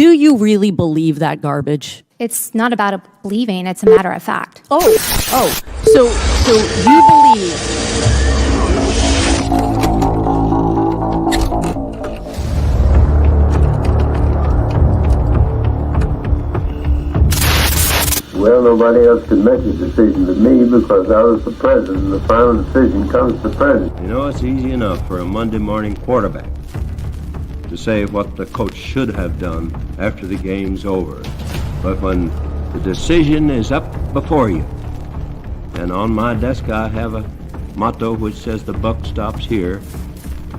Do you really believe that garbage? It's not about believing, it's a matter of fact. So you believe... Well, nobody else could make a decision but me because I was the president, and the final decision comes to the president. You know, it's easy enough for a Monday morning quarterback to say what the coach should have done after the game's over. But when the decision is up before you, and on my desk I have a motto which says the buck stops here,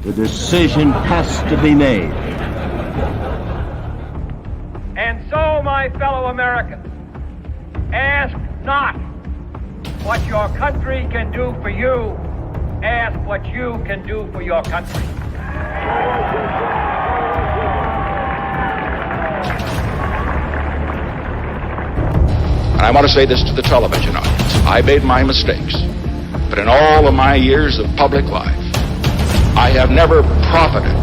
the decision has to be made. And so, my fellow Americans, ask not what your country can do for you. Ask what you can do for your country. And I want to say this to the television audience. I made my mistakes, but in all of my years of public life, I have never profited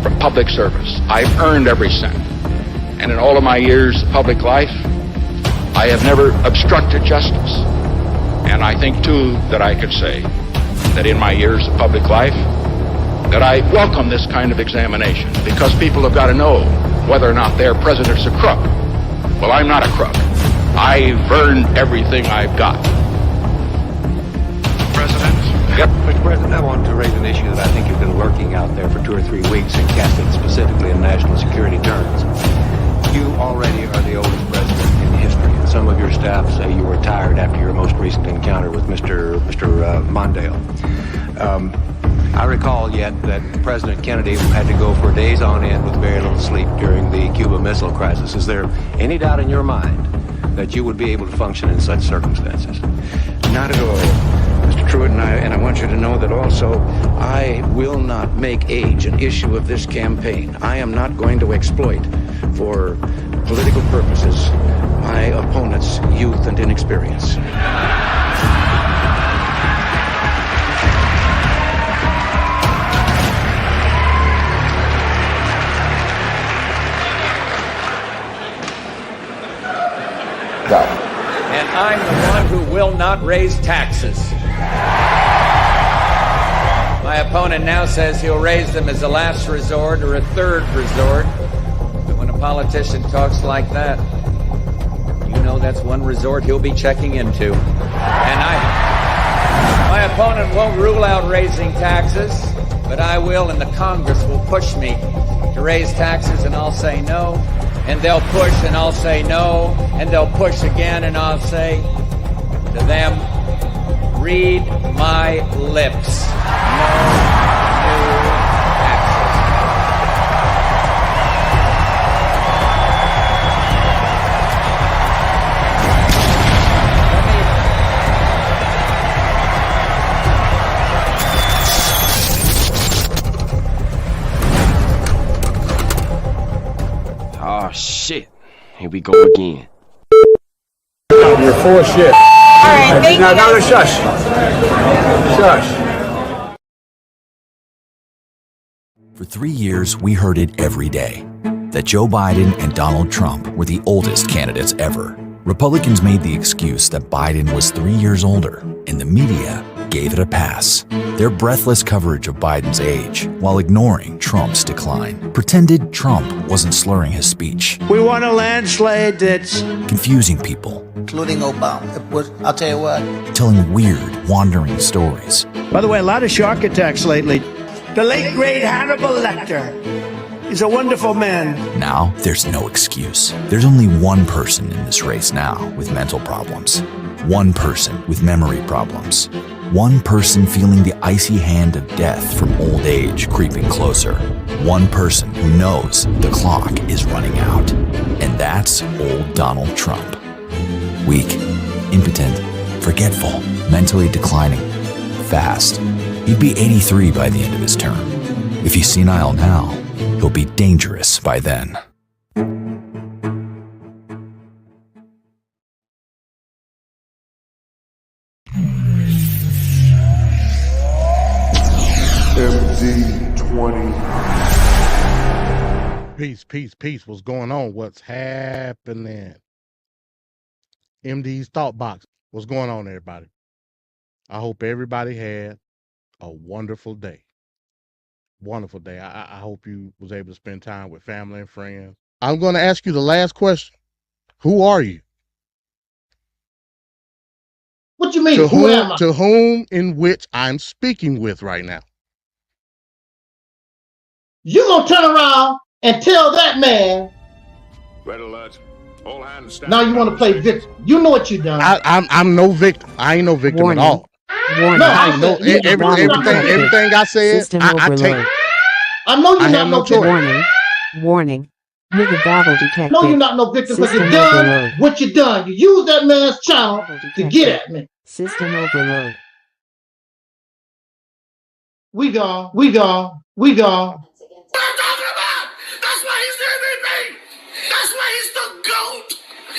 from public service. I've earned every cent. And in all of my years of public life, I have never obstructed justice. And I think, too, that I could say that in my years of public life, that I welcome this kind of examination because people have got to know whether or not their president's a crook. Well, I'm not a crook. I've earned everything I've got. President? Yep. Mr. President, I want to raise an issue that I think you've been lurking out there for 2 or 3 weeks and cast it specifically in national security terms. You already are the oldest president in history, and some of your staff say you retired after your most recent encounter with Mr. Mondale. I recall yet that President Kennedy had to go for days on end with very little sleep during the Cuba Missile Crisis. Is there any doubt in your mind that you would be able to function in such circumstances? Not at all, Mr. Truitt, and I want you to know that also I will not make age an issue of this campaign. I am not going to exploit for political purposes my opponent's youth and inexperience. And I'm the one who will not raise taxes. My opponent now says he'll raise them as a last resort or a third resort. But when a politician talks like that, you know that's one resort he'll be checking into. And my opponent won't rule out raising taxes, but I will, and the Congress will push me to raise taxes, and I'll say no. And they'll push, and I'll say no. And they'll push again, and I'll say to them, read my lips. No new taxes. Oh, shit. Here we go again. You're full of shit. All right, thank you. No, shush. Shush. For 3 years, we heard it every day, that Joe Biden and Donald Trump were the oldest candidates ever. Republicans made the excuse that Biden was 3 years older, and the media gave it a pass. Their breathless coverage of Biden's age, while ignoring Trump's decline, pretended Trump wasn't slurring his speech. We want a landslide that's confusing people, including Obama. I'll tell you what. Telling weird, wandering stories. By the way, a lot of shark attacks lately. The late, great Hannibal Lecter. He's a wonderful man. Now, there's no excuse. There's only one person in this race now with mental problems. One person with memory problems. One person feeling the icy hand of death from old age creeping closer. One person who knows the clock is running out. And that's old Donald Trump. Weak, impotent, forgetful, mentally declining, fast. He'd be 83 by the end of his term. If he's senile now, he'll be dangerous by then. MD20. Hey, Peace. What's going on? What's happening? MD's Thought Box. What's going on, everybody? I hope everybody had a wonderful day. Wonderful day. I hope you was able to spend time with family and friends. I'm going to ask you the last question. Who are you? What you mean, who am I? To whom in which I'm speaking with right now. You gonna turn around and tell that man, Red alert. All hands stand. now you want to play victim. You know what you done. I'm no victim. I ain't no victim at all. Warning. No, I know everything I said. I take. I know you're not no victim. Warning. Nigga babble detected. No, you're not no victim because you done what you done. You used that man's channel to get at me. System overload. We gone. What I'm talking about! That's why he's the MVP! That's why he's the GOAT!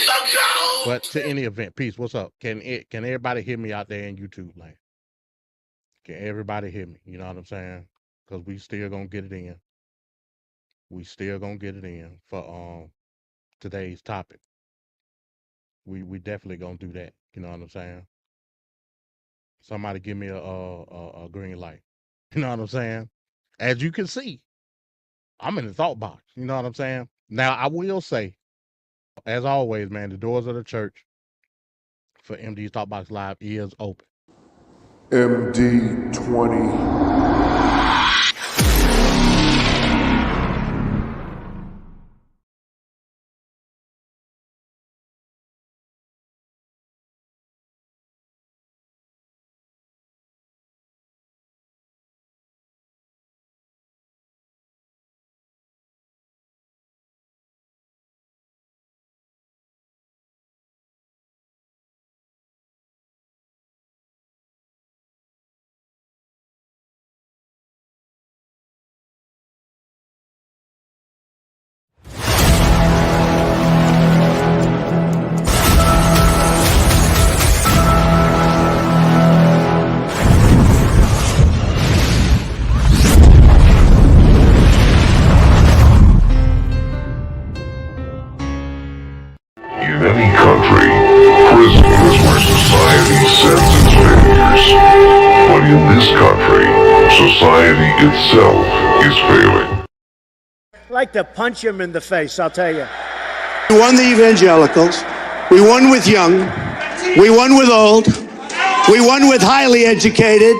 The GOAT! But to any event, peace. What's up? Can everybody hear me out there in YouTube land? Can everybody hear me? You know what I'm saying? Because we still gonna get it in. We still gonna get it in for today's topic. We definitely gonna do that. You know what I'm saying? Somebody give me a green light. You know what I'm saying? As you can see, I'm in the thought box. You know what I'm saying? Now, I will say, as always, man, the doors of the church for MD's Thought Box Live is open. MD 20. In any country, prison is where society sends its failures. But in this country, society itself is failing. I'd like to punch him in the face, I'll tell you. We won the evangelicals. We won with young. We won with old. We won with highly educated.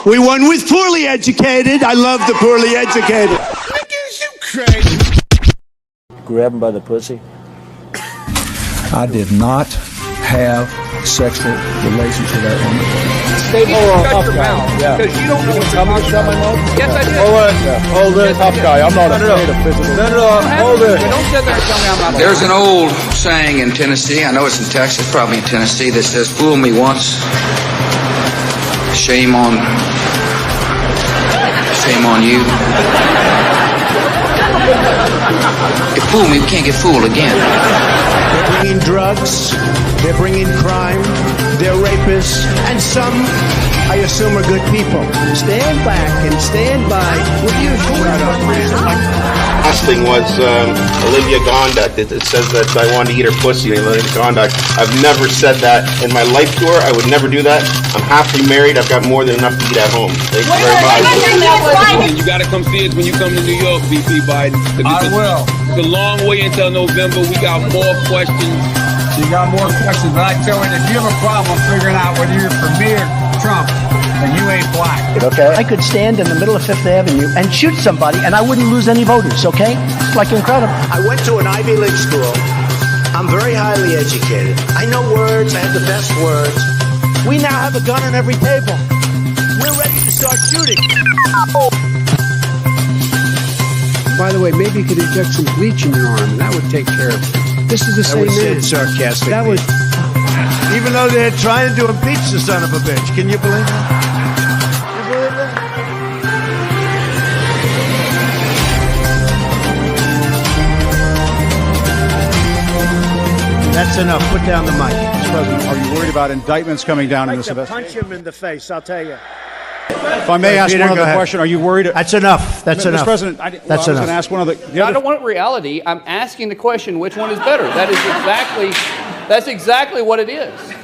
We won with poorly educated. I love the poorly educated. Look at you crazy. Grab him by the pussy. I did not have sexual relations with that woman. Shut your mouth, because you don't know what you're talking about. Yes, I did. Hold it, tough guy. I'm not afraid of physical. Hold it. Don't sit there and tell me I'm not. There's an old saying in Tennessee, I know it's in Texas, probably in Tennessee, that says, fool me once, shame on you. You fool me, we can't get fooled again. They're bringing drugs, they're bringing crime, they're rapists, and some, I assume, are good people. Stand back and stand by. Last thing was Olivia Gondak. It says that I want to eat her pussy. Olivia Gondak. I've never said that in my life tour. I would never do that. I'm happily married. I've got more than enough to eat at home. Thank you very much. You got to come see us when you come to New York, VP Biden. I will. It's a long way until November. We got more questions. You got more questions, but I tell you, if you have a problem figuring out whether you're for me or Trump, then you ain't black. Okay. I could stand in the middle of Fifth Avenue and shoot somebody, and I wouldn't lose any voters, okay? It's like incredible. I went to an Ivy League school. I'm very highly educated. I know words. I have the best words. We now have a gun on every table. We're ready to start shooting. By the way, maybe you could inject some bleach in your arm, and that would take care of it. This is the same man. Sarcastically. That was... Even though they're trying to impeach the son of a bitch. Can you believe that? You believe that? That's enough. Put down the mic. Mr. President, are you worried about indictments coming down in this I'd like to investigation? punch him in the face, I'll tell you. If I may ask Peter, one go other ahead. question, are you worried? That's enough. That's Mr. enough. President, I was going to ask one other. I don't want reality. I'm asking the question, which one is better? That's exactly what it is.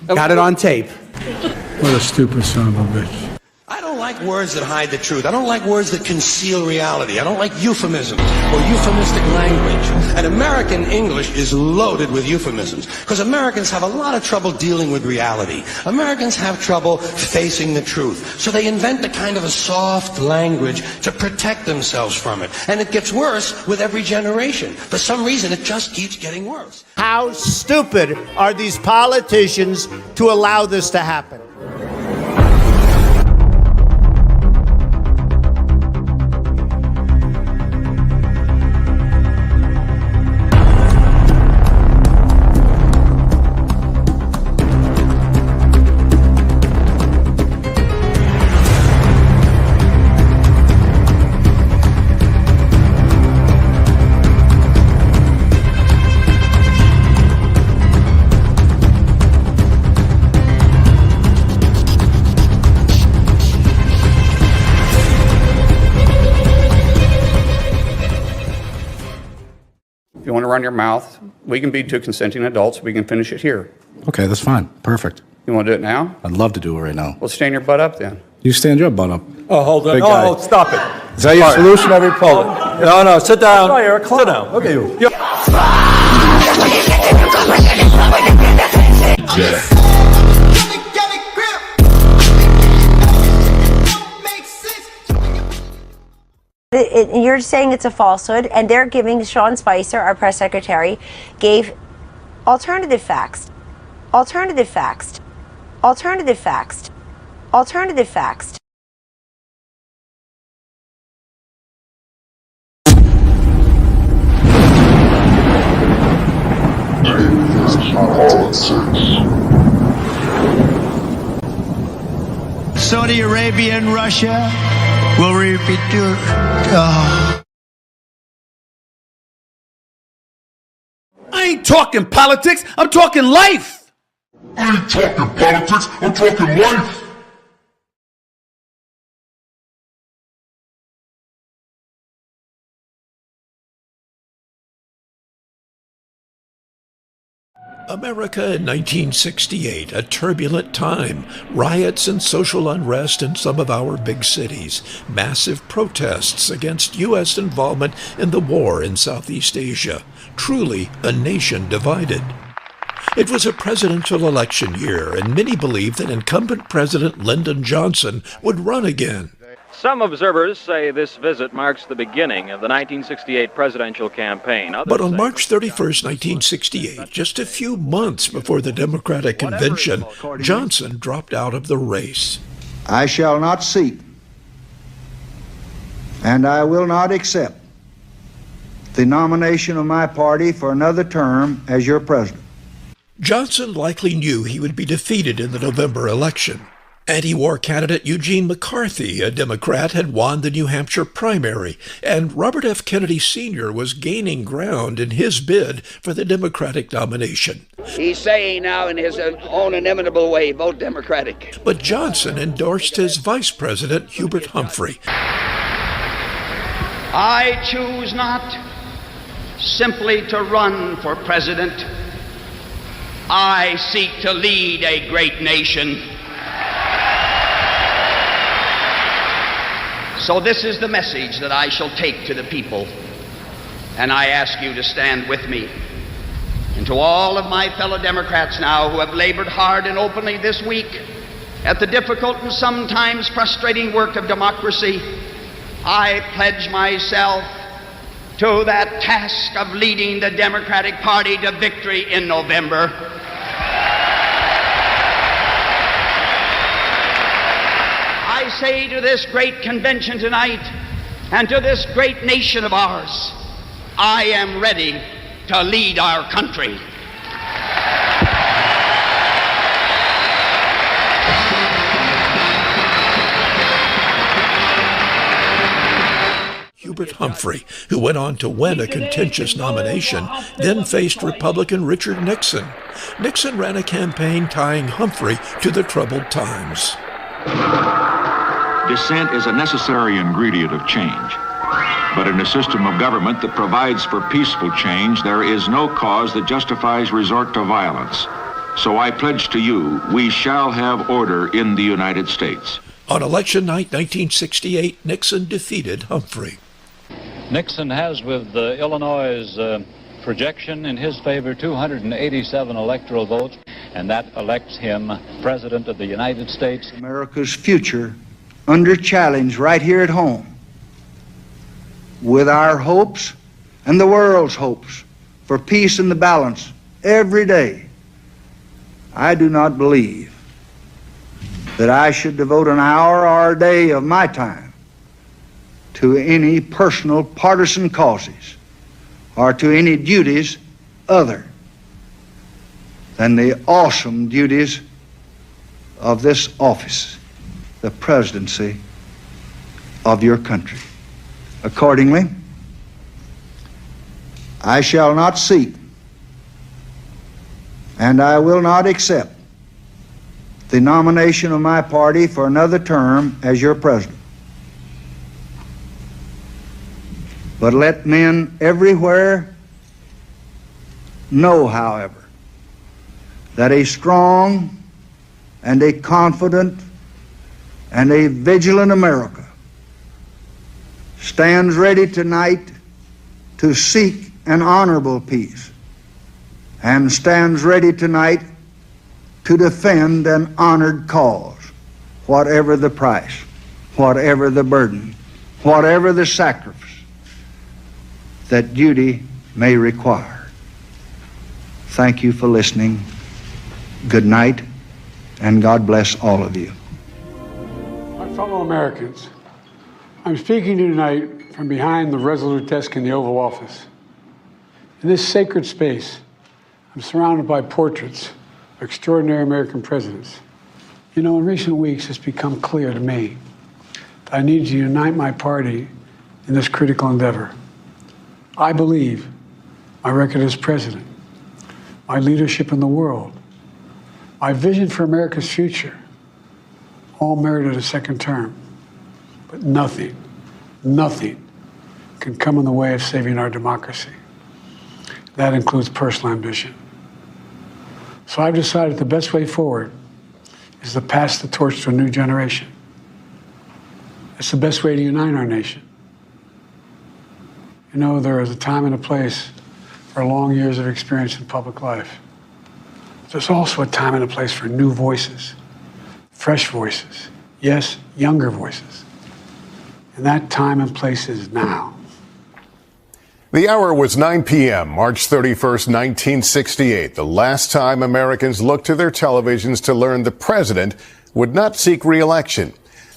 Got it on tape. What a stupid son of a bitch. I don't like words that hide the truth. I don't like words that conceal reality. I don't like euphemisms or euphemistic language. And American English is loaded with euphemisms because Americans have a lot of trouble dealing with reality. Americans have trouble facing the truth. So they invent a kind of a soft language to protect themselves from it. And it gets worse with every generation. For some reason, it just keeps getting worse. How stupid are these politicians to allow this to happen? If you want to run your mouth, we can be two consenting adults. We can finish it here. Okay, that's fine. Perfect. You want to do it now? I'd love to do it right now. Well, stand your butt up then. You stand your butt up. Oh, hold on. Big guy. Oh, stop it. Is that your solution, every Poland? No, sit down. Sorry, Eric. Sit down. Okay, you. You're saying it's a falsehood, and they're giving Sean Spicer, our press secretary, gave alternative facts. Alternative facts. Alternative facts. Alternative facts. Saudi Arabia and Russia will repeat your. I ain't talking politics, I'm talking life. I ain't talking politics, I'm talking life. America in 1968, a turbulent time. Riots and social unrest in some of our big cities. Massive protests against U.S. involvement in the war in Southeast Asia. Truly a nation divided. It was a presidential election year, and many believed that incumbent President Lyndon Johnson would run again. Some observers say this visit marks the beginning of the 1968 presidential campaign. But on March 31st, 1968, just a few months before the Democratic convention, Johnson dropped out of the race. I shall not seek, and I will not accept the nomination of my party for another term as your president. Johnson likely knew he would be defeated in the November election. Anti-war candidate Eugene McCarthy, a Democrat, had won the New Hampshire primary, and Robert F. Kennedy Sr. was gaining ground in his bid for the Democratic nomination. He's saying now in his own inimitable way, vote Democratic. But Johnson endorsed his vice president, Hubert Humphrey. I choose not simply to run for president. I seek to lead a great nation. So this is the message that I shall take to the people, and I ask you to stand with me. And to all of my fellow Democrats now who have labored hard and openly this week at the difficult and sometimes frustrating work of democracy, I pledge myself to that task of leading the Democratic Party to victory in November. I say to this great convention tonight and to this great nation of ours, I am ready to lead our country. Hubert Humphrey, who went on to win a contentious nomination, then faced Republican Richard Nixon. Nixon ran a campaign tying Humphrey to the troubled times. Dissent is a necessary ingredient of change. But in a system of government that provides for peaceful change, there is no cause that justifies resort to violence. So I pledge to you, we shall have order in the United States. On election night 1968, Nixon defeated Humphrey. Nixon has, with Illinois' projection in his favor, 287 electoral votes, and that elects him President of the United States. America's future under challenge right here at home, with our hopes and the world's hopes for peace and the balance every day. I do not believe that I should devote an hour or a day of my time to any personal partisan causes or to any duties other than the awesome duties of this office, the presidency of your country. Accordingly, I shall not seek and I will not accept the nomination of my party for another term as your president. But let men everywhere know, however, that a strong and a confident and a vigilant America stands ready tonight to seek an honorable peace and stands ready tonight to defend an honored cause, whatever the price, whatever the burden, whatever the sacrifice that duty may require. Thank you for listening. Good night, and God bless all of you. My fellow Americans, I'm speaking to you tonight from behind the resolute desk in the Oval Office. In this sacred space, I'm surrounded by portraits of extraordinary American presidents. You know, in recent weeks, it's become clear to me that I need to unite my party in this critical endeavor. I believe my record as president, my leadership in the world, my vision for America's future, all merited a second term. But nothing can come in the way of saving our democracy. That includes personal ambition. So I've decided the best way forward is to pass the torch to a new generation. It's the best way to unite our nation. You know, there is a time and a place for long years of experience in public life. There's also a time and a place for new voices, fresh voices, yes, younger voices. And that time and place is now. The hour was 9 p.m., March 31st, 1968, the last time Americans looked to their televisions to learn the president would not seek re-election.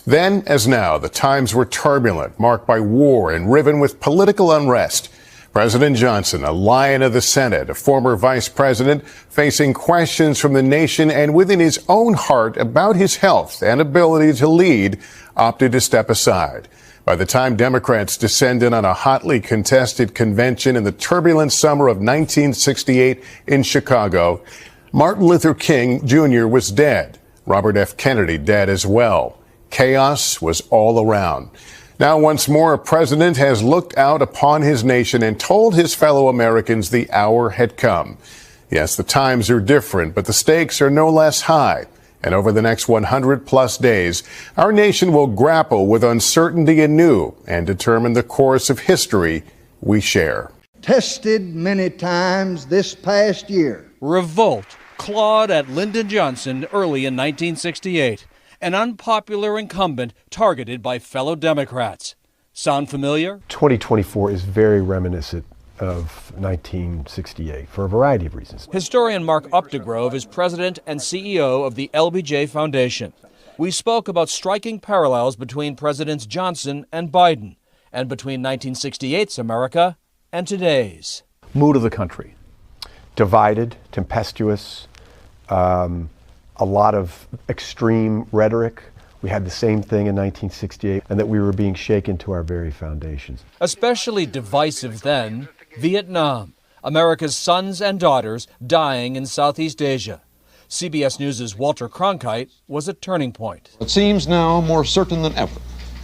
Then, as now, the times were turbulent, marked by war and riven with political unrest. President Johnson, a lion of the Senate, a former vice president, facing questions from the nation and within his own heart about his health and ability to lead, opted to step aside. By the time Democrats descended on a hotly contested convention in the turbulent summer of 1968 in Chicago, Martin Luther King Jr. was dead. Robert F. Kennedy dead as well. Chaos was all around. Now, once more, a president has looked out upon his nation and told his fellow Americans the hour had come. Yes, the times are different, but the stakes are no less high. And over the next 100-plus days, our nation will grapple with uncertainty anew and determine the course of history we share. Tested many times this past year. Revolt clawed at Lyndon Johnson early in 1968, an unpopular incumbent targeted by fellow Democrats. Sound familiar? 2024 is very reminiscent of 1968 for a variety of reasons. Historian Mark Updegrove is president and CEO of the LBJ Foundation. We spoke about striking parallels between Presidents Johnson and Biden, and between 1968's America and today's. Mood of the country. Divided, tempestuous, a lot of extreme rhetoric. We had the same thing in 1968, and that we were being shaken to our very foundations. Especially divisive then, Vietnam, America's sons and daughters dying in Southeast Asia. CBS News' Walter Cronkite was a turning point. It seems now more certain than ever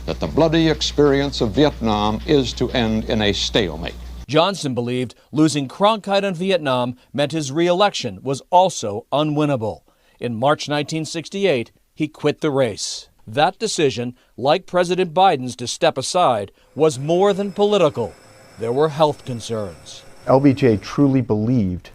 that the bloody experience of Vietnam is to end in a stalemate. Johnson believed losing Cronkite and Vietnam meant his re-election was also unwinnable. In March 1968, he quit the race. That decision, like President Biden's to step aside, was more than political. There were health concerns. LBJ truly believed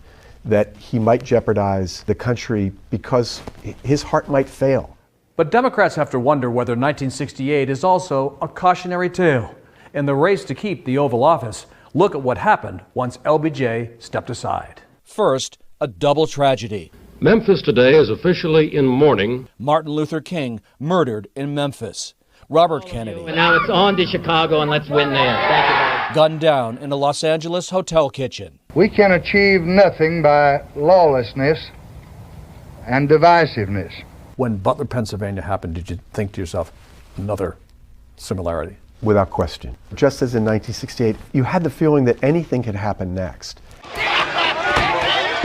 that he might jeopardize the country because his heart might fail. But Democrats have to wonder whether 1968 is also a cautionary tale. In the race to keep the Oval Office, look at what happened once LBJ stepped aside. First, a double tragedy. Memphis today is officially in mourning. Martin Luther King murdered in Memphis. Robert Kennedy. And now it's on to Chicago, and let's win there. Thank you, guys. Gunned down in a Los Angeles hotel kitchen. We can achieve nothing by lawlessness and divisiveness. When Butler, Pennsylvania happened, did you think to yourself, another similarity? Without question. Just as in 1968, you had the feeling that anything could happen next.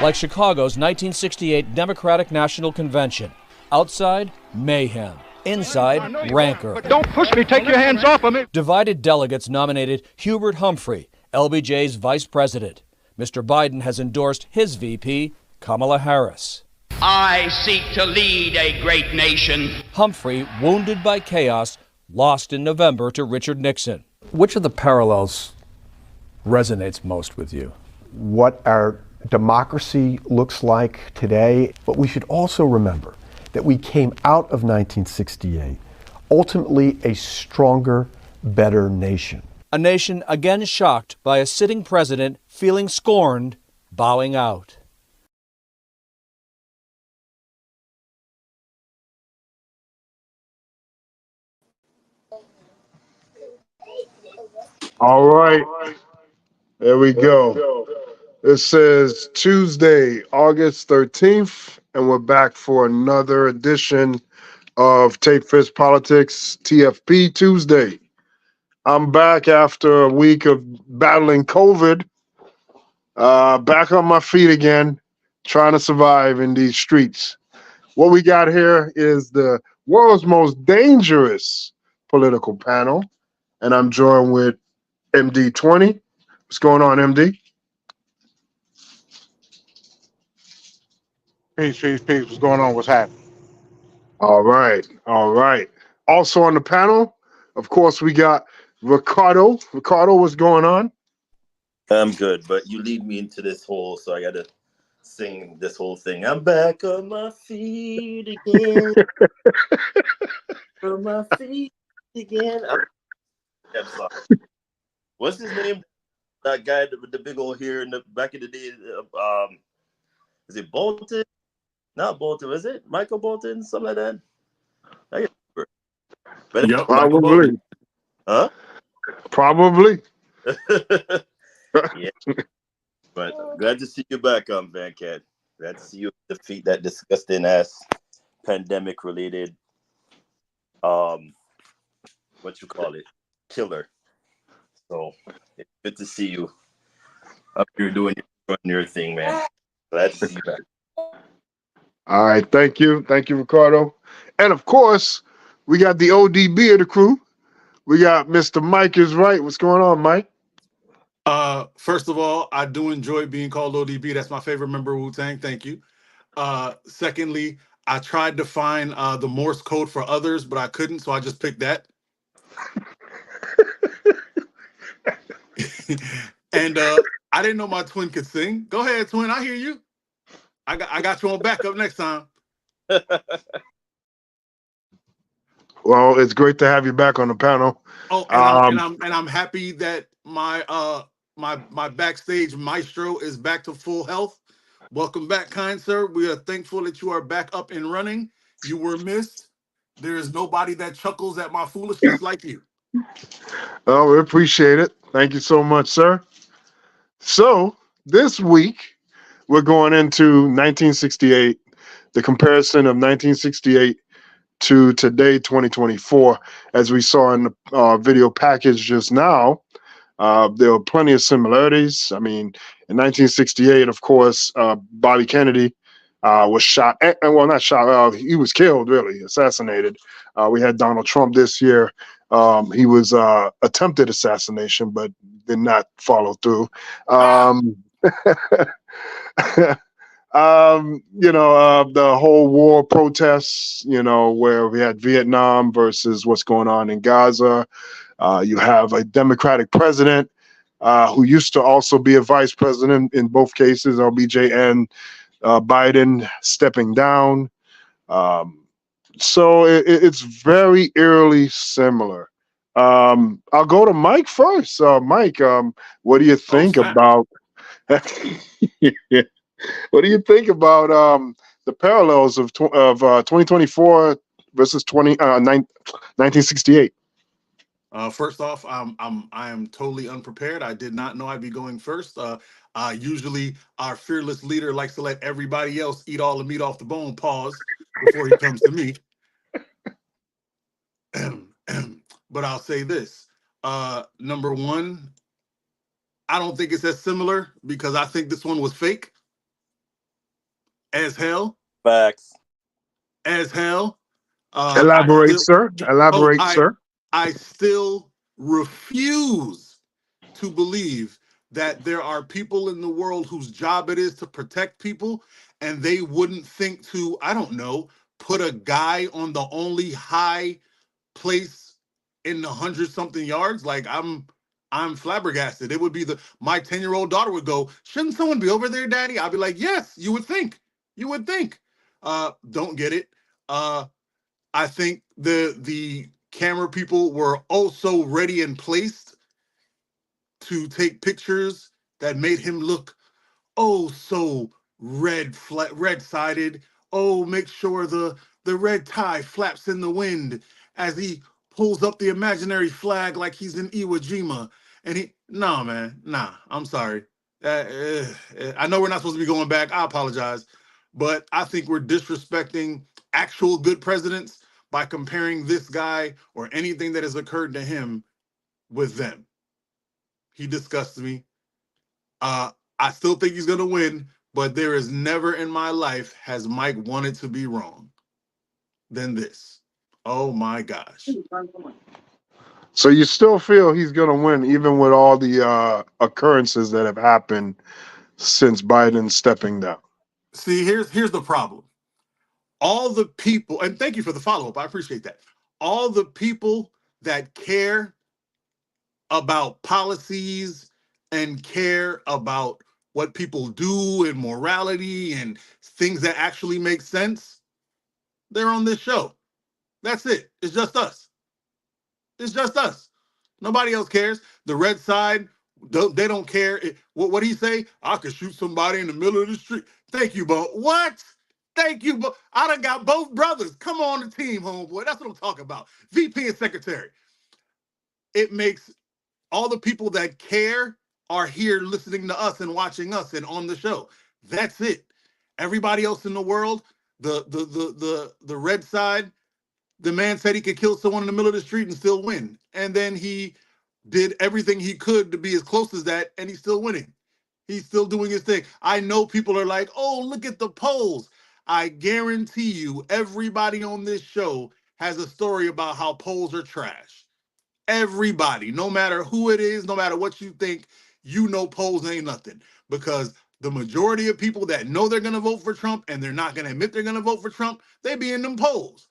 Like Chicago's 1968 Democratic National Convention. Outside, mayhem. Inside, rancor. But don't push me, take your hands off of me. Divided delegates nominated Hubert Humphrey, LBJ's vice president. Mr. Biden has endorsed his VP, Kamala Harris. I seek to lead a great nation. Humphrey, wounded by chaos, lost in November to Richard Nixon. Which of the parallels resonates most with you? What our democracy looks like today, but we should also remember that we came out of 1968 ultimately a stronger, better nation. A nation again shocked by a sitting president feeling scorned, bowing out. All right, there we go. This is Tuesday, August 13th, and we're back for another edition of Tape Fist Politics, TFP Tuesday. I'm back after a week of battling COVID, back on my feet again, trying to survive in these streets. What we got here is the world's most dangerous political panel, and I'm joined with MD20. What's going on, MD? Peace. What's going on? What's happening? All right. Also on the panel, of course, we got Ricardo. Ricardo, what's going on? I'm good, but you lead me into this hole, so I got to sing this whole thing. I'm back on my feet again. On my feet again. I'm sorry. What's his name? That guy with the big old hair in the back of the day. Is it Bolton? Not Bolton, is it? Michael Bolton? Something like that? I can't remember. Yep, probably. Huh? Probably. Yeah. But glad to see you back, Van Cat. Glad to see you defeat that disgusting ass pandemic related what you call it? Killer. So it's good to see you up here doing your thing, man. Glad to see you back. All right, thank you, Ricardo. And of course, we got the ODB of the crew. We got Mr. Mike is right. What's going on, Mike? First of all, I do enjoy being called ODB. That's my favorite member of Wu-Tang. Thank you. Secondly, I tried to find the Morse code for others, but I couldn't, so I just picked that. And I didn't know my twin could sing. Go ahead, twin. I hear you. I got you on backup next time. Well, it's great to have you back on the panel. Oh, and I'm happy that my backstage maestro is back to full health. Welcome back, kind sir. We are thankful that you are back up and running. You were missed. There is nobody that chuckles at my foolishness like you. Oh, we appreciate it. Thank you so much, sir. So this week, we're going into 1968, the comparison of 1968 to today, 2024. As we saw in the video package just now, there were plenty of similarities. I mean, in 1968, of course, Bobby Kennedy was shot. Well, not shot. He was killed, really, assassinated. We had Donald Trump this year. He was attempted assassination, but did not follow through. The whole war protests, where we had Vietnam versus what's going on in Gaza. You have a Democratic president who used to also be a vice president in both cases, LBJ and Biden stepping down. So it's very eerily similar. I'll go to Mike first. Mike, what do you think about? What do you think about the parallels of 2024 versus 1968? First off, I am totally unprepared. I did not know I'd be going first. Usually, our fearless leader likes to let everybody else eat all the meat off the bone. Pause before he comes to me. But I'll say this: number one, I don't think it's as similar because I think this one was fake as hell. Facts. As hell. Elaborate, sir. Elaborate, sir. I still refuse to believe that there are people in the world whose job it is to protect people, and they wouldn't think to, I don't know, put a guy on the only high place in the 100-something yards. Like, I'm flabbergasted. It would be my 10-year-old daughter would go, shouldn't someone be over there, Daddy? I'd be like, yes, you would think. You would think. Don't get it. I think the camera people were also ready and placed to take pictures that made him look so red-sided. Oh, make sure the red tie flaps in the wind as he pulls up the imaginary flag like he's in Iwo Jima. And I'm sorry. I know we're not supposed to be going back. I apologize. But I think we're disrespecting actual good presidents by comparing this guy or anything that has occurred to him with them. He disgusts me. I still think he's going to win, but there is never in my life has Mike wanted to be wrong than this. Oh my gosh. So you still feel he's going to win even with all the occurrences that have happened since Biden stepping down? See, here's the problem. All the people, and thank you for the follow-up, I appreciate that. All the people that care about policies and care about what people do and morality and things that actually make sense, they're on this show. That's it. It's just us. It's just us. Nobody else cares. The red side, they don't care. What do you say? I could shoot somebody in the middle of the street. Thank you, Bo. What? Thank you, Bo. I done got both brothers. Come on the team, homeboy. That's what I'm talking about. VP and secretary. It makes all the people that care are here listening to us and watching us and on the show. That's it. Everybody else in the world, the red side, the man said he could kill someone in the middle of the street and still win. And then he did everything he could to be as close as that, and he's still winning. He's still doing his thing. I know people are like, oh, look at the polls. I guarantee you everybody on this show has a story about how polls are trash. Everybody, no matter who it is, no matter what you think, polls ain't nothing. Because the majority of people that know they're going to vote for Trump and they're not going to admit they're going to vote for Trump, they be in them polls.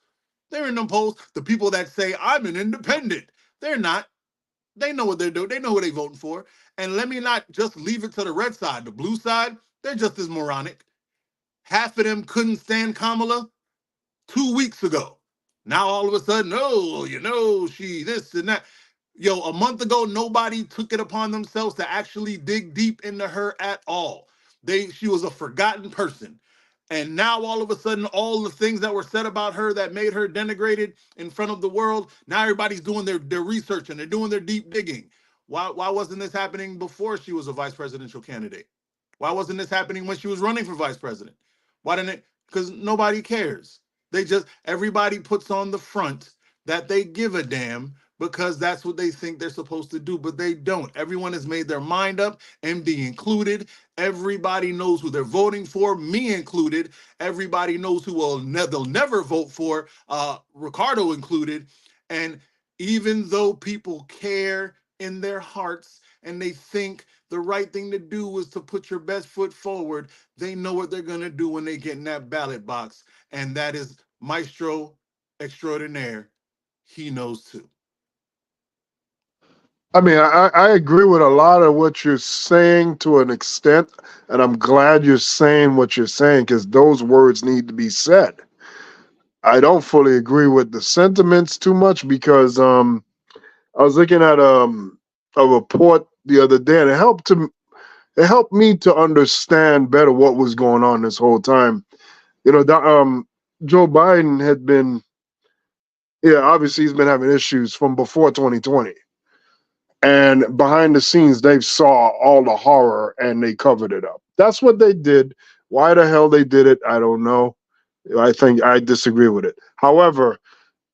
They're in them polls. The people that say, I'm an independent, they're not. They know what they're doing. They know who they're voting for. And let me not just leave it to the red side. The blue side, they're just as moronic. Half of them couldn't stand Kamala 2 weeks ago. Now all of a sudden, she this and that. A month ago, nobody took it upon themselves to actually dig deep into her at all. She was a forgotten person. And now all of a sudden, all the things that were said about her that made her denigrated in front of the world, now everybody's doing their research and they're doing their deep digging. Why wasn't this happening before she was a vice presidential candidate? Why wasn't this happening when she was running for vice president? Why didn't it? Because nobody cares. Everybody puts on the front that they give a damn, because that's what they think they're supposed to do, but they don't. Everyone has made their mind up, MD included. Everybody knows who they're voting for, me included. Everybody knows who they'll never vote for, Ricardo included. And even though people care in their hearts and they think the right thing to do is to put your best foot forward, they know what they're going to do when they get in that ballot box. And that is Maestro extraordinaire. He knows too. I mean, I agree with a lot of what you're saying to an extent, and I'm glad you're saying what you're saying because those words need to be said. I don't fully agree with the sentiments too much because I was looking at a report the other day, and it helped me to understand better what was going on this whole time. You know, Joe Biden had been, obviously he's been having issues from before 2020. And behind the scenes, they saw all the horror and they covered it up. That's what they did. Why the hell they did it, I don't know. I think I disagree with it. However,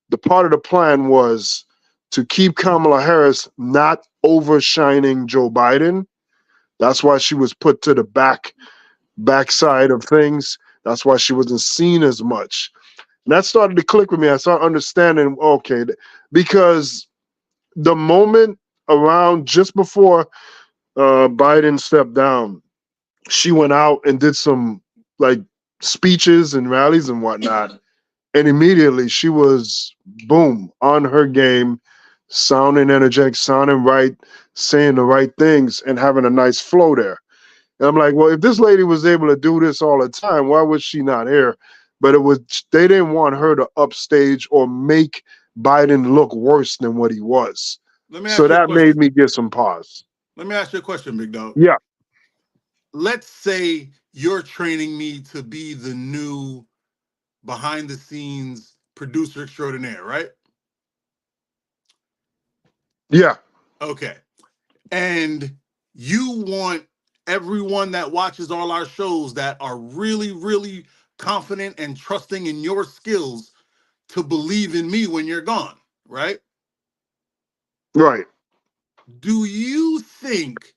the part of the plan was to keep Kamala Harris not overshining Joe Biden. That's why she was put to the backside of things. That's why she wasn't seen as much. And that started to click with me. I started understanding, okay, because the moment around just before Biden stepped down, she went out and did some like speeches and rallies and whatnot. And immediately she was, boom, on her game, sounding energetic, sounding right, saying the right things and having a nice flow there. And I'm like, well, if this lady was able to do this all the time, why was she not here? But they didn't want her to upstage or make Biden look worse than what he was. So that made me get some pause. Let me ask you a question, big dog. Yeah. Let's say you're training me to be the new behind the scenes producer extraordinaire, right? Yeah. Okay. And you want everyone that watches all our shows that are really, really confident and trusting in your skills to believe in me when you're gone, right? Right. Do you think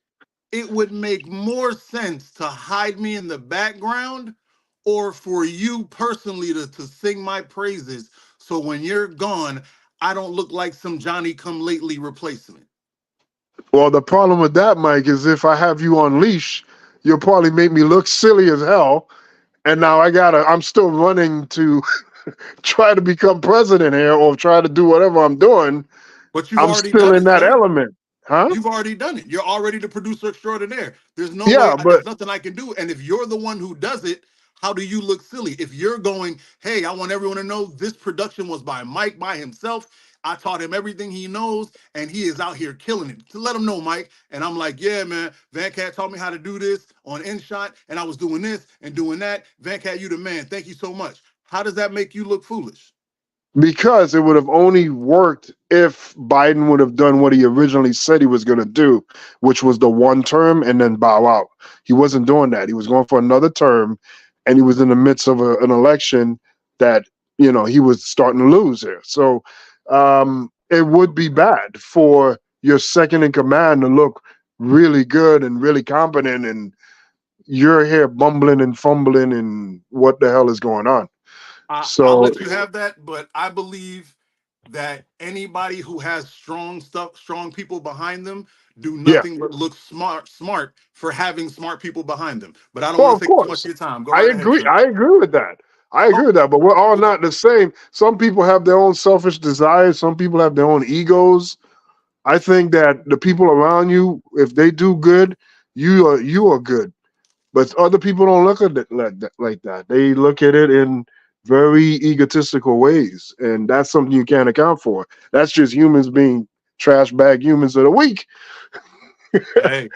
it would make more sense to hide me in the background or for you personally to sing my praises so when you're gone, I don't look like some Johnny come lately replacement? Well, the problem with that, Mike, is if I have you on leash, you'll probably make me look silly as hell. And now I'm still running to try to become president here or try to do whatever I'm doing. But you've I'm already still done in it, that sir. element. Huh? You've already done it. You're already the producer extraordinaire. There's no Yeah, way, but there's nothing I can do. And if you're the one who does it, how do you look silly? If you're going, hey, I want everyone to know this production was by Mike by himself. I taught him everything he knows, and he is out here killing it. To let him know, Mike. And I'm like, yeah, man, Van Cat taught me how to do this on InShot, and I was doing this and doing that. Van Cat, you the man. Thank you so much. How does that make you look foolish? because it would have only worked if Biden would have done what he originally said he was going to do, which was the one term and then bow out. He wasn't doing that. He was going for another term, and he was in the midst of an election that, he was starting to lose there. So it would be bad for your second in command to look really good and really competent, and you're here bumbling and fumbling, and what the hell is going on? I'll let you have that, but I believe that anybody who has strong people behind them do nothing but look smart for having smart people behind them. But I don't want to take too much of your time. Go right ahead, sir. I agree with that. But we're all not the same. Some people have their own selfish desires. Some people have their own egos. I think that the people around you, if they do good, you are good. But other people don't look at it like that. They look at it in very egotistical ways, and that's something you can't account for. That's just humans being trash bag humans of the week. Hey,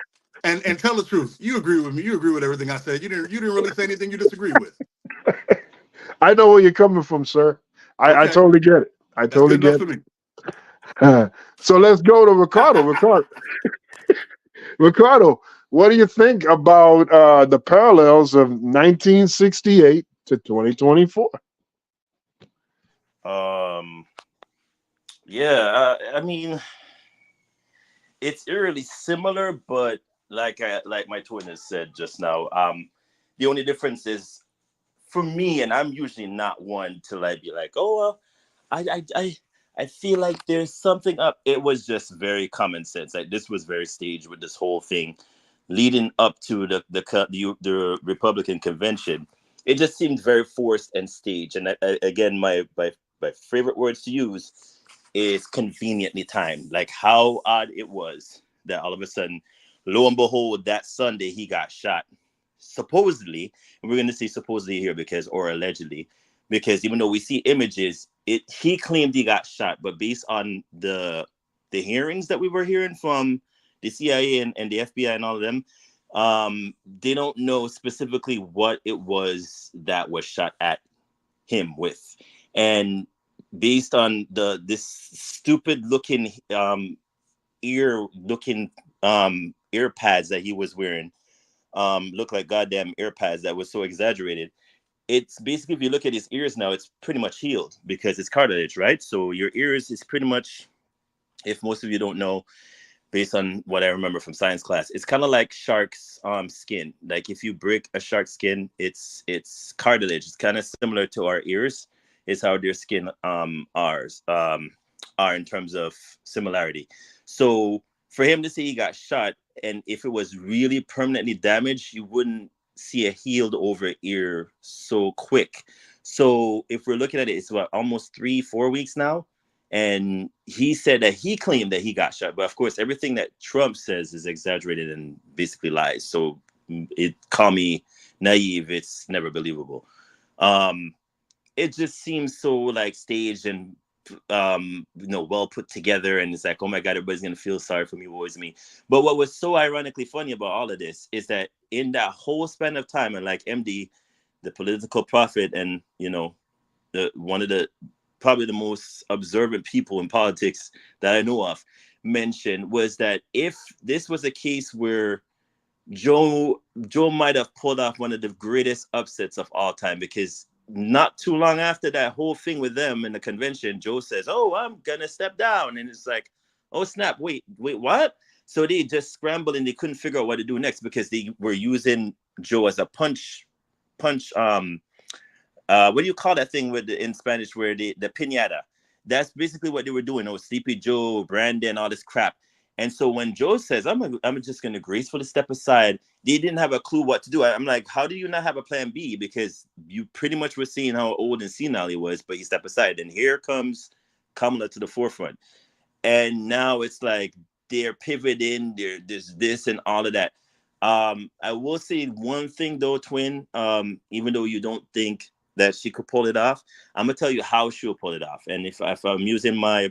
and tell the truth. You agree with me. You agree with everything I said. You didn't really say anything you disagree with. I know where you're coming from, sir. I totally get it. I totally get it. So let's go to Ricardo. Ricardo, what do you think about the parallels of 1968 to 2024? Yeah, I mean, it's eerily similar, but like my twin has said just now, the only difference is for me, and I'm usually not one to like be like, oh well, I feel like there's something up. It was just very common sense. Like this was very staged with this whole thing leading up to the Republican convention. It just seemed very forced and staged. And again, my favorite words to use is conveniently timed. Like how odd it was that all of a sudden, lo and behold, that Sunday he got shot. Supposedly, and we're going to say supposedly here because, or allegedly, because even though we see images, he claimed he got shot, but based on the hearings that we were hearing from the CIA and the FBI and all of them, they don't know specifically what it was that was shot at him with, and based on this stupid looking ear pads that he was wearing, look like goddamn ear pads that was so exaggerated. It's basically, if you look at his ears now, it's pretty much healed because it's cartilage, right? So your ears is pretty much, if most of you don't know, based on what I remember from science class, it's kind of like shark's skin. Like if you break a shark's skin, it's cartilage. It's kind of similar to our ears. Is how their skin are in terms of similarity. So for him to say he got shot, and if it was really permanently damaged, you wouldn't see a healed over ear so quick. So if we're looking at it, it's about almost 3-4 weeks now. And he said that he claimed that he got shot. But of course, everything that Trump says is exaggerated and basically lies. So call me naive. It's never believable. It just seems so like staged and well put together, and it's like, oh my god, everybody's gonna feel sorry for me, woe is me. But what was so ironically funny about all of this is that in that whole span of time, and like MD, the political prophet, and one of the probably the most observant people in politics that I know of, mentioned was that if this was a case where Joe might have pulled off one of the greatest upsets of all time, because not too long after that whole thing with them in the convention, Joe says, oh, I'm gonna step down. And it's like, oh snap, wait, what? So they just scrambled and they couldn't figure out what to do next, because they were using Joe as a punch what do you call that thing in Spanish where the piñata? That's basically what they were doing. Oh, Sleepy Joe, Brandon, all this crap. And so when Joe says, I'm just going to gracefully step aside, they didn't have a clue what to do. I'm like, how do you not have a plan B? Because you pretty much were seeing how old and senile he was, but he stepped aside. And here comes Kamala to the forefront. And now it's like they're pivoting, there's this and all of that. I will say one thing though, twin, even though you don't think that she could pull it off, I'm gonna tell you how she'll pull it off. And if I'm using my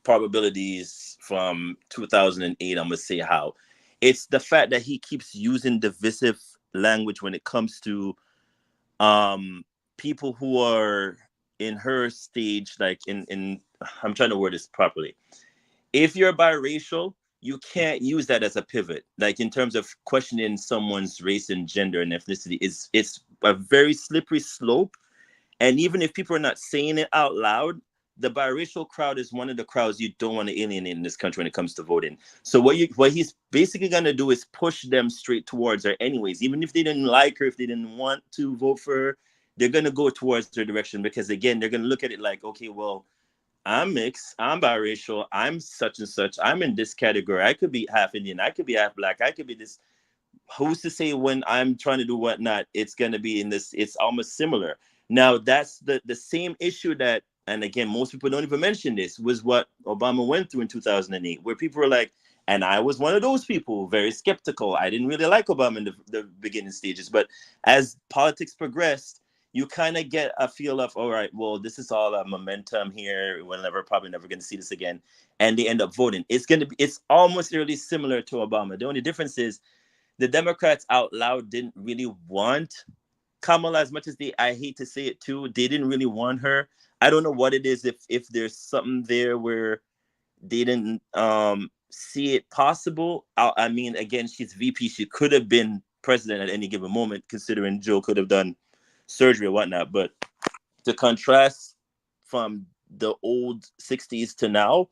probabilities from 2008, I'm gonna say how. It's the fact that he keeps using divisive language when it comes to people who are in her stage, like in I'm trying to word this properly. If you're biracial, you can't use that as a pivot. Like in terms of questioning someone's race and gender and ethnicity, it's a very slippery slope. And even if people are not saying it out loud, the biracial crowd is one of the crowds you don't want to alienate in this country when it comes to voting. So what he's basically going to do is push them straight towards her anyways. Even if they didn't like her, if they didn't want to vote for her, they're going to go towards her direction, because again, they're going to look at it like, okay, well, I'm mixed, I'm biracial, I'm such and such, I'm in this category. I could be half Indian, I could be half black, I could be this. Who's to say when I'm trying to do whatnot, it's going to be in this, it's almost similar. Now, that's the same issue that, and again, most people don't even mention this, was what Obama went through in 2008, where people were like, and I was one of those people, very skeptical. I didn't really like Obama in the beginning stages. But as politics progressed, you kind of get a feel of, all right, well, this is all a momentum here. We're probably never going to see this again. And they end up voting. It's almost really similar to Obama. The only difference is the Democrats out loud didn't really want Kamala as much as I hate to say it too, they didn't really want her. I don't know what it is, if there's something there where they didn't see it possible. I mean, again, she's VP. She could have been president at any given moment, considering Joe could have done surgery or whatnot. But to contrast from the old 60s to now,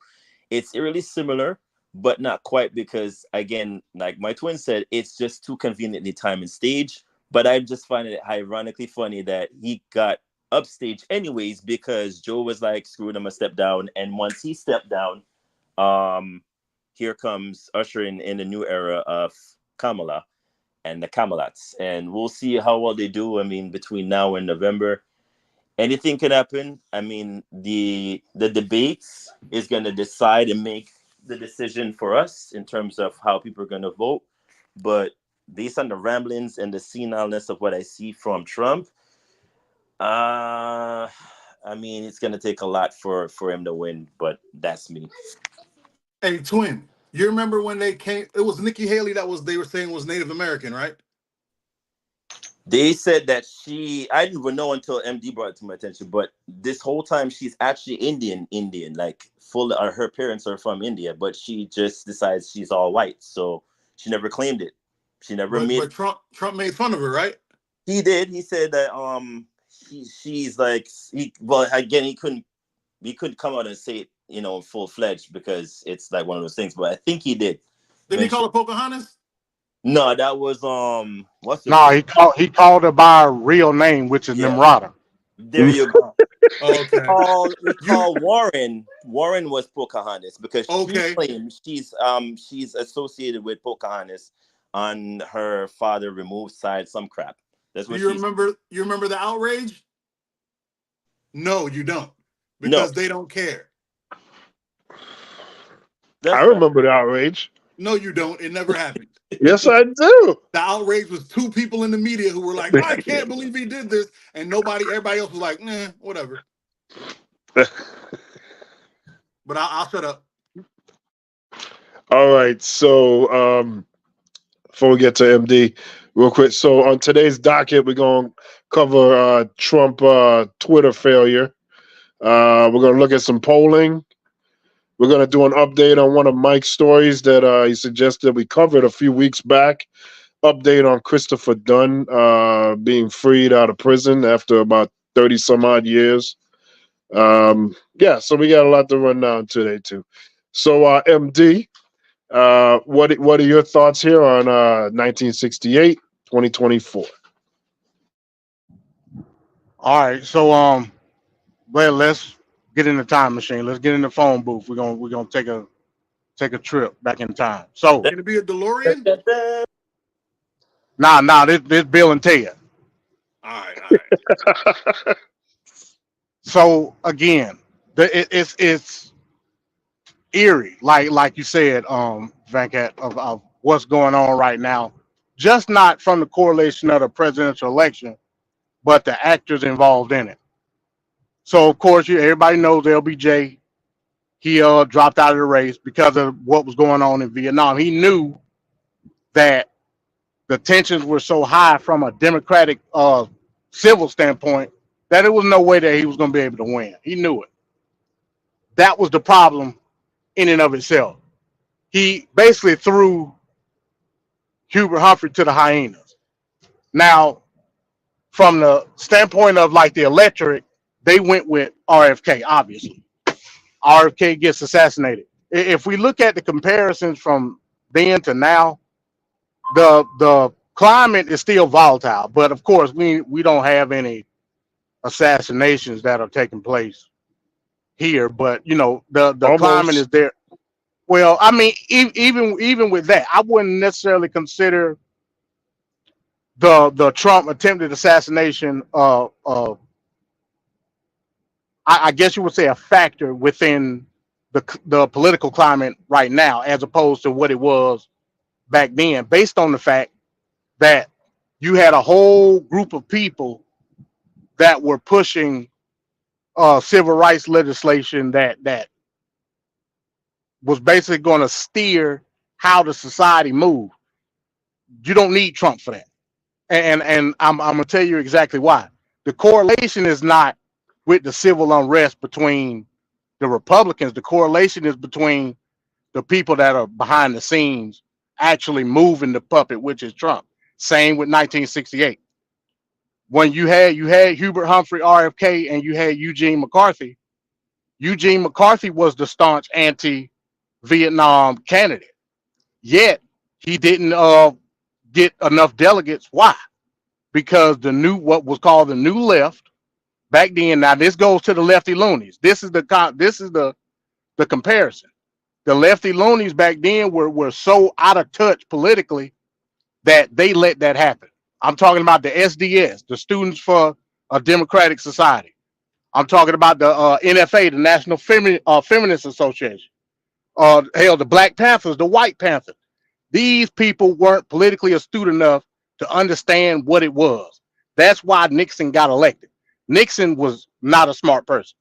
it's really similar, but not quite, because again, like my twin said, it's just too conveniently time and stage. But I just find it ironically funny that he got upstage anyways, because Joe was like, screwing him a step down. And once he stepped down, here comes ushering in a new era of Kamala and the Kamalats. And we'll see how well they do. I mean, between now and November, anything can happen. I mean, the debates is going to decide and make the decision for us in terms of how people are going to vote. But based on the ramblings and the senileness of what I see from Trump, I mean, it's going to take a lot for him to win, but that's me. Hey, twin, you remember when they came? It was Nikki Haley they were saying was Native American, right? They said that I didn't even know until MD brought it to my attention, but this whole time she's actually Indian, like full. Her parents are from India, but she just decides she's all white, so she never claimed it. She never made. But Trump made fun of her, right? He did. He said that she's like he couldn't come out and say it, full fledged, because it's like one of those things. But I think he did. Didn't he call her Pocahontas? No, that was what's it? No, he called her by her real name, which is Nimrata. There you go. Okay. We call Warren. Warren was Pocahontas because she claims she's associated with Pocahontas on her father removed side, some crap. That's what you remember the outrage? No, you don't. Because they don't care. I remember the outrage. No, you don't. It never happened. Yes, I do. The outrage was two people in the media who were like, I can't believe he did this. And everybody else was like, nah, whatever. But I'll shut up. All right. So before we get to MD, real quick. So on today's docket, we're going to cover Trump Twitter failure. We're going to look at some polling. We're going to do an update on one of Mike's stories that he suggested we covered a few weeks back. Update on Christopher Dunn being freed out of prison after about 30 some odd years. So we got a lot to run down today too. So MD, what are your thoughts here on 1968, 2024? All right, so well, let's get in the time machine. Let's get in the phone booth. We're gonna take a trip back in time. So Can it be a DeLorean? Nah, this Bill and Ted. All right. So again, it's eerie, like you said, Venkat, of what's going on right now. Just not from the correlation of the presidential election, but the actors involved in it. So of course, everybody knows LBJ. He dropped out of the race because of what was going on in Vietnam. He knew that the tensions were so high from a democratic civil standpoint that it was no way that he was going to be able to win. He knew it. That was the problem in and of itself. He basically threw Hubert Humphrey to the hyenas. Now, from the standpoint of like the electorate, they went with RFK, obviously. RFK gets assassinated. If we look at the comparisons from then to now, the climate is still volatile, but of course we don't have any assassinations that are taking place here. But the climate is there. Well, I mean, even with that, I wouldn't necessarily consider the Trump attempted assassination I guess you would say a factor within the political climate right now, as opposed to what it was back then, based on the fact that you had a whole group of people that were pushing civil rights legislation that was basically going to steer how the society moved. You don't need Trump for that. And I'm going to tell you exactly why. The correlation is not with the civil unrest between the Republicans. The correlation is between the people that are behind the scenes actually moving the puppet, which is Trump. Same with 1968. When you had Hubert Humphrey, RFK, and you had Eugene McCarthy, Eugene McCarthy was the staunch anti-Vietnam candidate. Yet he didn't get enough delegates. Why? Because what was called the New Left back then. Now this goes to the lefty loonies. This is the comparison. The lefty loonies back then were so out of touch politically that they let that happen. I'm talking about the SDS, the Students for a Democratic Society. I'm talking about the NFA, the National Feminist Association. Hell, the Black Panthers, the White Panthers. These people weren't politically astute enough to understand what it was. That's why Nixon got elected. Nixon was not a smart person.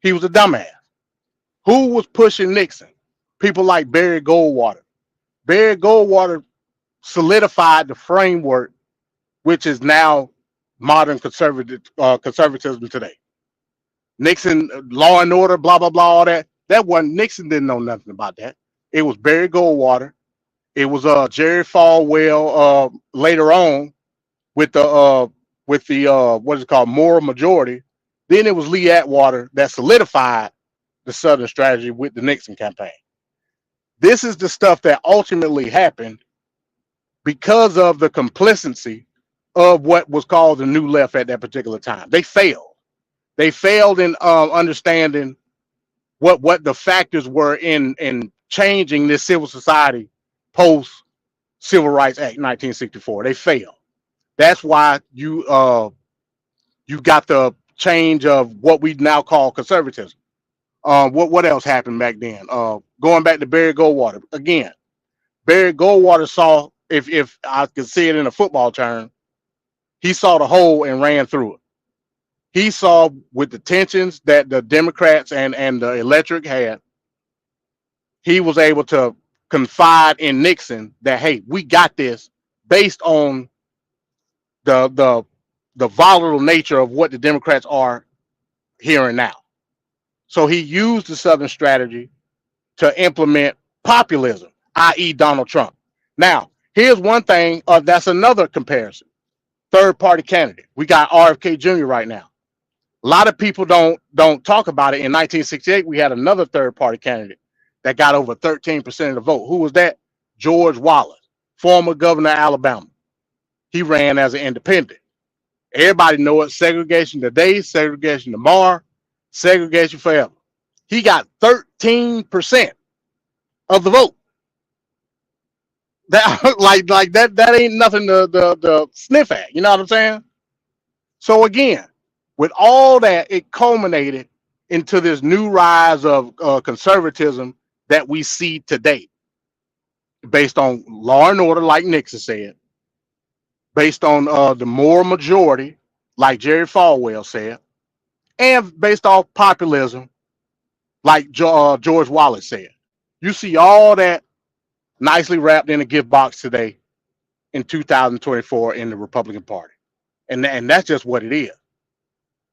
He was a dumbass. Who was pushing Nixon? People like Barry Goldwater. Barry Goldwater solidified the framework, which is now modern conservatism today. Nixon, law and order, blah, blah, blah, all that. That wasn't, Nixon didn't know nothing about that. It was Barry Goldwater. It was Jerry Falwell later on with the what is it called, moral majority. Then it was Lee Atwater that solidified the Southern strategy with the Nixon campaign. This is the stuff that ultimately happened because of the complicity of what was called the New Left at that particular time. They failed. They failed in understanding what the factors were in changing this civil society post Civil Rights Act 1964. They failed. That's why you got the change of what we now call conservatism. What else happened back then? Going back to Barry Goldwater again. Barry Goldwater saw, if I could see it in a football term, he saw the hole and ran through it. He saw with the tensions that the Democrats and the electorate had, he was able to confide in Nixon that, hey, we got this based on the volatile nature of what the Democrats are here and now. So he used the Southern strategy to implement populism, i.e. Donald Trump. Now, here's one thing, that's another comparison. Third party candidate. We got RFK Jr. right now. A lot of people don't talk about it. In 1968, we had another third party candidate that got over 13% of the vote. Who was that? George Wallace, former governor of Alabama. He ran as an independent. Everybody know it. Segregation today, segregation tomorrow, segregation forever. He got 13% of the vote. That like that ain't nothing to sniff at. You know what I'm saying? So again, with all that, it culminated into this new rise of conservatism that we see today, based on law and order, like Nixon said, based on the moral majority, like Jerry Falwell said, and based off populism, like George Wallace said. You see all that nicely wrapped in a gift box today in 2024 in the Republican Party. And that's just what it is.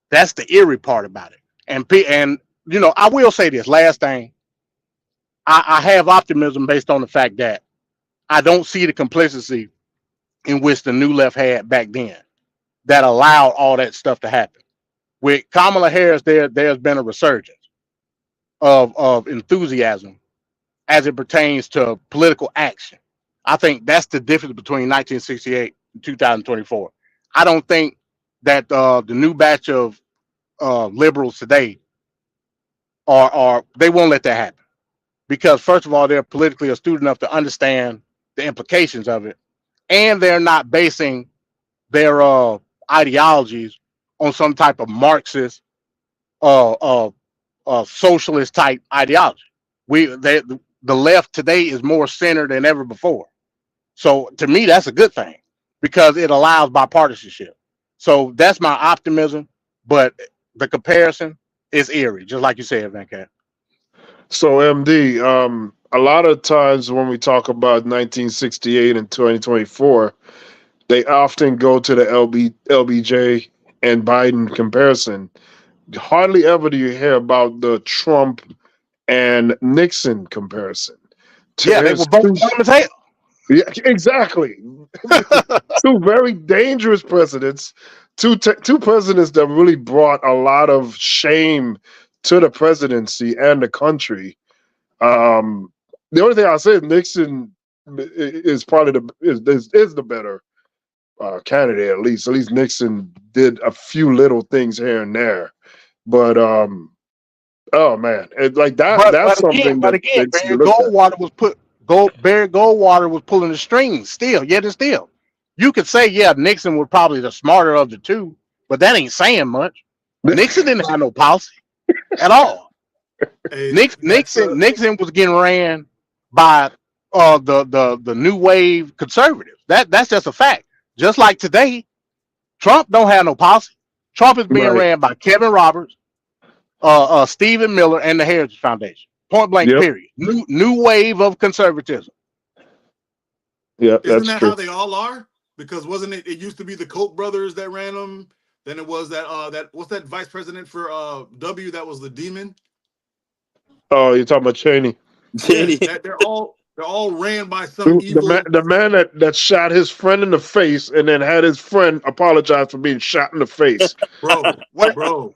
That's the eerie part about it. And you know, I will say this last thing. I have optimism based on the fact that I don't see the complicity in which the New Left had back then that allowed all that stuff to happen. With Kamala Harris, there's been a resurgence of enthusiasm as it pertains to political action. I think that's the difference between 1968 and 2024. I don't think that the new batch of liberals today they won't let that happen, because first of all, they're politically astute enough to understand the implications of it, and they're not basing their ideologies on some type of Marxist socialist type ideology. The left today is more centered than ever before. So to me, that's a good thing because it allows bipartisanship. So that's my optimism, but the comparison is eerie, just like you said, Venkat. So MD, a lot of times when we talk about 1968 and 2024, they often go to the LBJ and Biden comparison. Hardly ever do you hear about the Trump and Nixon comparison. Yeah, they were both dumb as hell. Yeah, exactly. Two very dangerous presidents, two presidents that really brought a lot of shame to the presidency and the country. The only thing I'll say is Nixon is probably is the better candidate. At least Nixon did a few little things here and there, but oh man, like that. That's something that needs to be Barry looked at. Barry Goldwater was pulling the strings still, yet and still. You could say, yeah, Nixon was probably the smarter of the two, but that ain't saying much. Nixon didn't have no policy at all. Hey, Nixon was getting ran by the new wave conservatives. That's just a fact. Just like today, Trump don't have no policy. Trump is being ran by Kevin Roberts, Stephen Miller, and the Heritage Foundation. Point blank, period. New wave of conservatism. Yeah, isn't that how they all are? Because wasn't it? It used to be the Koch brothers that ran them. Then it was that what's that vice president for W? That was the demon. Oh, you're talking about Cheney. Yeah, they're all ran by some evil. The man that shot his friend in the face and then had his friend apologize for being shot in the face. Bro.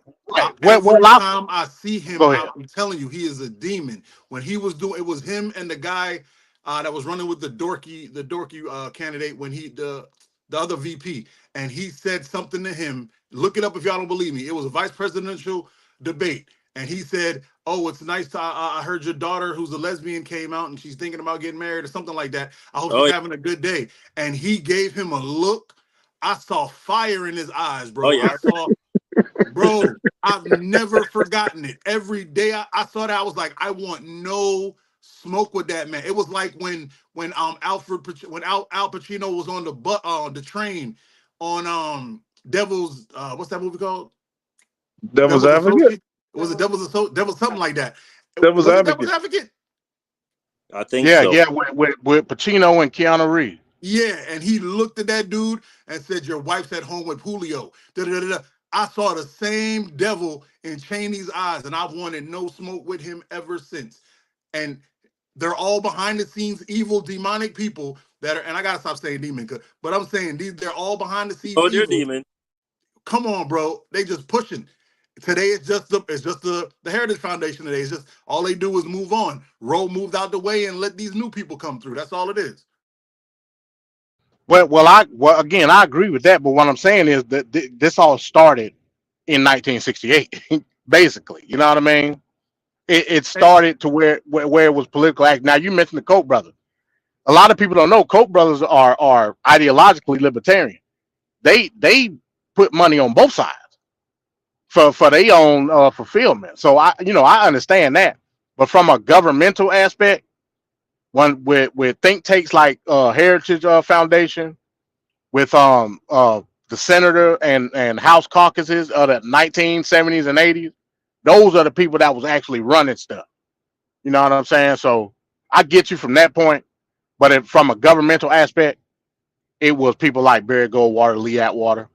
Every time I see him, I'm telling you, he is a demon. When he was doing, it was him and the guy that was running with the dorky candidate when the other VP, and he said something to him. Look it up if y'all don't believe me. It was a vice presidential debate, and he said, "Oh, it's nice to I heard your daughter, who's a lesbian, came out and she's thinking about getting married or something like that. I hope she's having a good day." And he gave him a look. I saw fire in his eyes, bro. Bro, I've never forgotten it. Every day I saw that, I was like, I want no smoke with that man. It was like when Al Pacino was on the train on Devil's what's that movie called? Devil's Advocate? Was it Devil's something like that? Devil's Advocate. Devil's Advocate? I think so. Yeah, with Pacino and Keanu Reeves. Yeah, and he looked at that dude and said, "Your wife's at home with Julio." Da-da-da-da. I saw the same devil in Cheney's eyes, and I've wanted no smoke with him ever since. And they're all behind the scenes, evil, demonic people that are, and I gotta stop saying demon, but I'm saying they're all behind the scenes. Oh, they're demon. Come on, bro. They just pushing. Today it's just the Heritage Foundation today. It's just all they do is move on. Roe moved out the way and let these new people come through. That's all it is. Well, I agree with that, but what I'm saying is that this all started in 1968, basically. You know what I mean? It started to where it was political act. Now, you mentioned the Koch brothers. A lot of people don't know Koch brothers are ideologically libertarian. They put money on both sides for their own fulfillment. So I understand that, but from a governmental aspect, with think tanks like Heritage Foundation, with the senator and House caucuses of the 1970s and 80s, those are the people that was actually running stuff. You know what I'm saying? So I get you from that point, but from a governmental aspect, it was people like Barry Goldwater, Lee Atwater,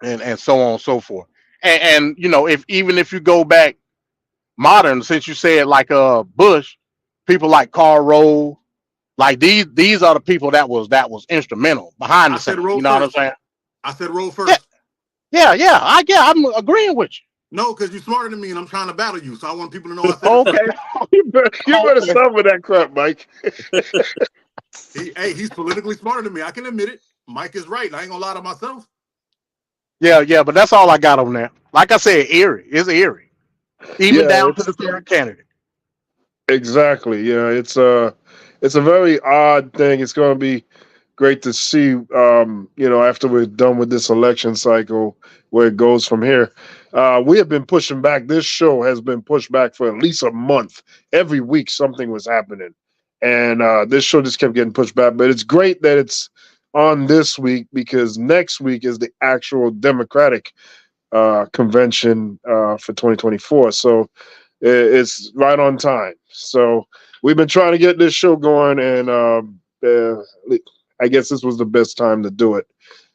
and so on and so forth. And if you go back modern, since you said like Bush, people like Karl Rove, like these are the people that was instrumental behind the scenes. You know what I'm saying? I said roll first. Yeah. I'm agreeing with you. No, because you're smarter than me, and I'm trying to battle you. So I want people to know I said okay. You better stop with that crap, Mike. He's politically smarter than me. I can admit it. Mike is right. I ain't gonna lie to myself. Yeah, but that's all I got on that. Like I said, eerie. It's eerie. Even down to the third candidate. Exactly. Yeah, it's a very odd thing. It's going to be great to see, after we're done with this election cycle, where it goes from here. We have been pushing back. This show has been pushed back for at least a month. Every week something was happening, and this show just kept getting pushed back. But it's great that it's on this week, because next week is the actual Democratic convention for 2024. So it's right on time. So we've been trying to get this show going, and I guess this was the best time to do it.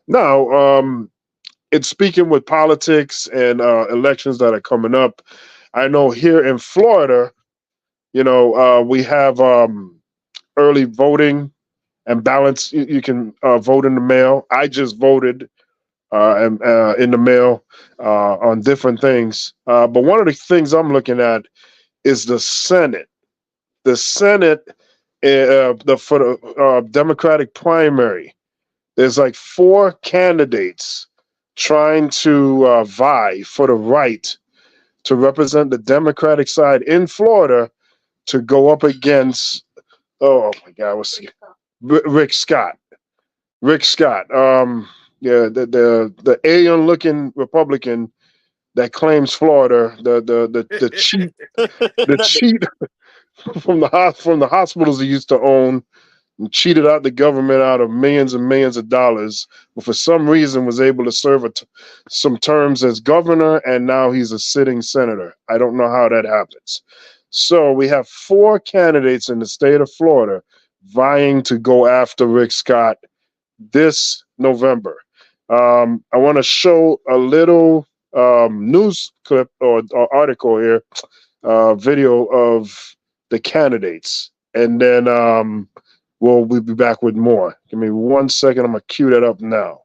Now, it's speaking with politics and elections that are coming up. I know here in Florida, we have early voting and ballots. You can vote in the mail. I just voted in the mail on different things. But one of the things I'm looking at is the Senate. The Senate, for the Democratic primary, there's like 4 candidates trying to vie for the right to represent the Democratic side in Florida to go up against, oh my God, what's Rick Scott. Rick Scott, the alien-looking Republican that claims Florida, the cheat from the hospitals he used to own, and cheated out the government out of millions and millions of dollars, but for some reason was able to serve some terms as governor, and now he's a sitting senator. I don't know how that happens. So we have 4 candidates in the state of Florida vying to go after Rick Scott this November. I want to show a little news clip or article here, video of the candidates, and then we'll be back with more. Give me 1 second. I'm going to cue that up now.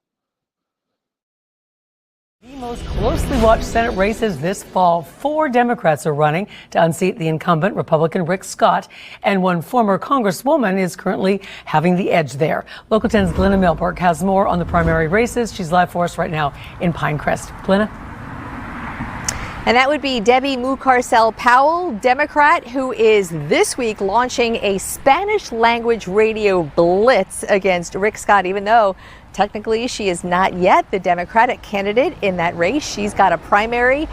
The most closely watched Senate races this fall. 4 Democrats are running to unseat the incumbent Republican Rick Scott, and one former Congresswoman is currently having the edge there. Local 10's Glenna Milberg has more on the primary races. She's live for us right now in Pinecrest. Glenna? And that would be Debbie Mucarsel Powell, Democrat, who is this week launching a Spanish language radio blitz against Rick Scott, even though technically she is not yet the Democratic candidate in that race. She's got a primary.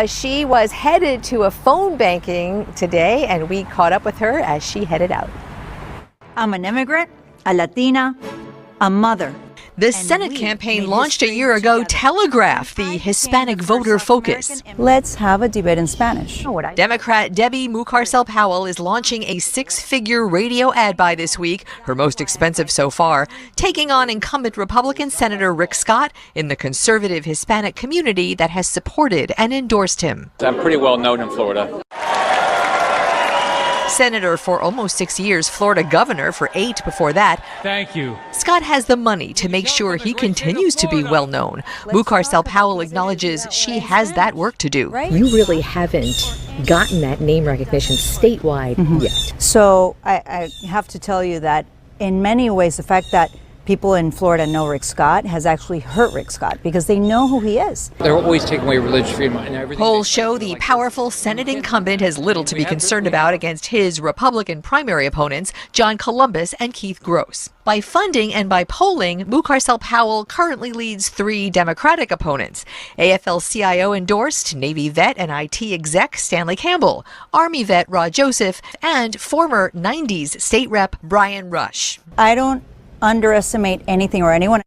She was headed to a phone banking today, and we caught up with her as she headed out. I'm an immigrant, a Latina, a mother. The Senate campaign launched a year ago Telegraph, the Hispanic voter focus. Let's have a debate in Spanish. Democrat Debbie Mucarsel Powell is launching a 6-figure radio ad buy this week, her most expensive so far, taking on incumbent Republican Senator Rick Scott in the conservative Hispanic community that has supported and endorsed him. I'm pretty well known in Florida. Senator for almost 6 years, Florida governor for 8 before that. Thank you. Scott has the money to make sure he continues to be well known. Mucarsel Powell acknowledges she has that work to do. You really haven't gotten that name recognition statewide yet. So I have to tell you that in many ways, the fact that people in Florida know Rick Scott has actually hurt Rick Scott because they know who he is. They're always taking away religious freedom and everything. Polls show the powerful Senate incumbent has little to be concerned about against his Republican primary opponents, John Columbus and Keith Gross. By funding and by polling, Mucarsel Powell currently leads 3 Democratic opponents. AFL-CIO endorsed Navy vet and IT exec Stanley Campbell, Army vet Rod Joseph, and former 90s state rep Brian Rush. I don't underestimate anything or anyone.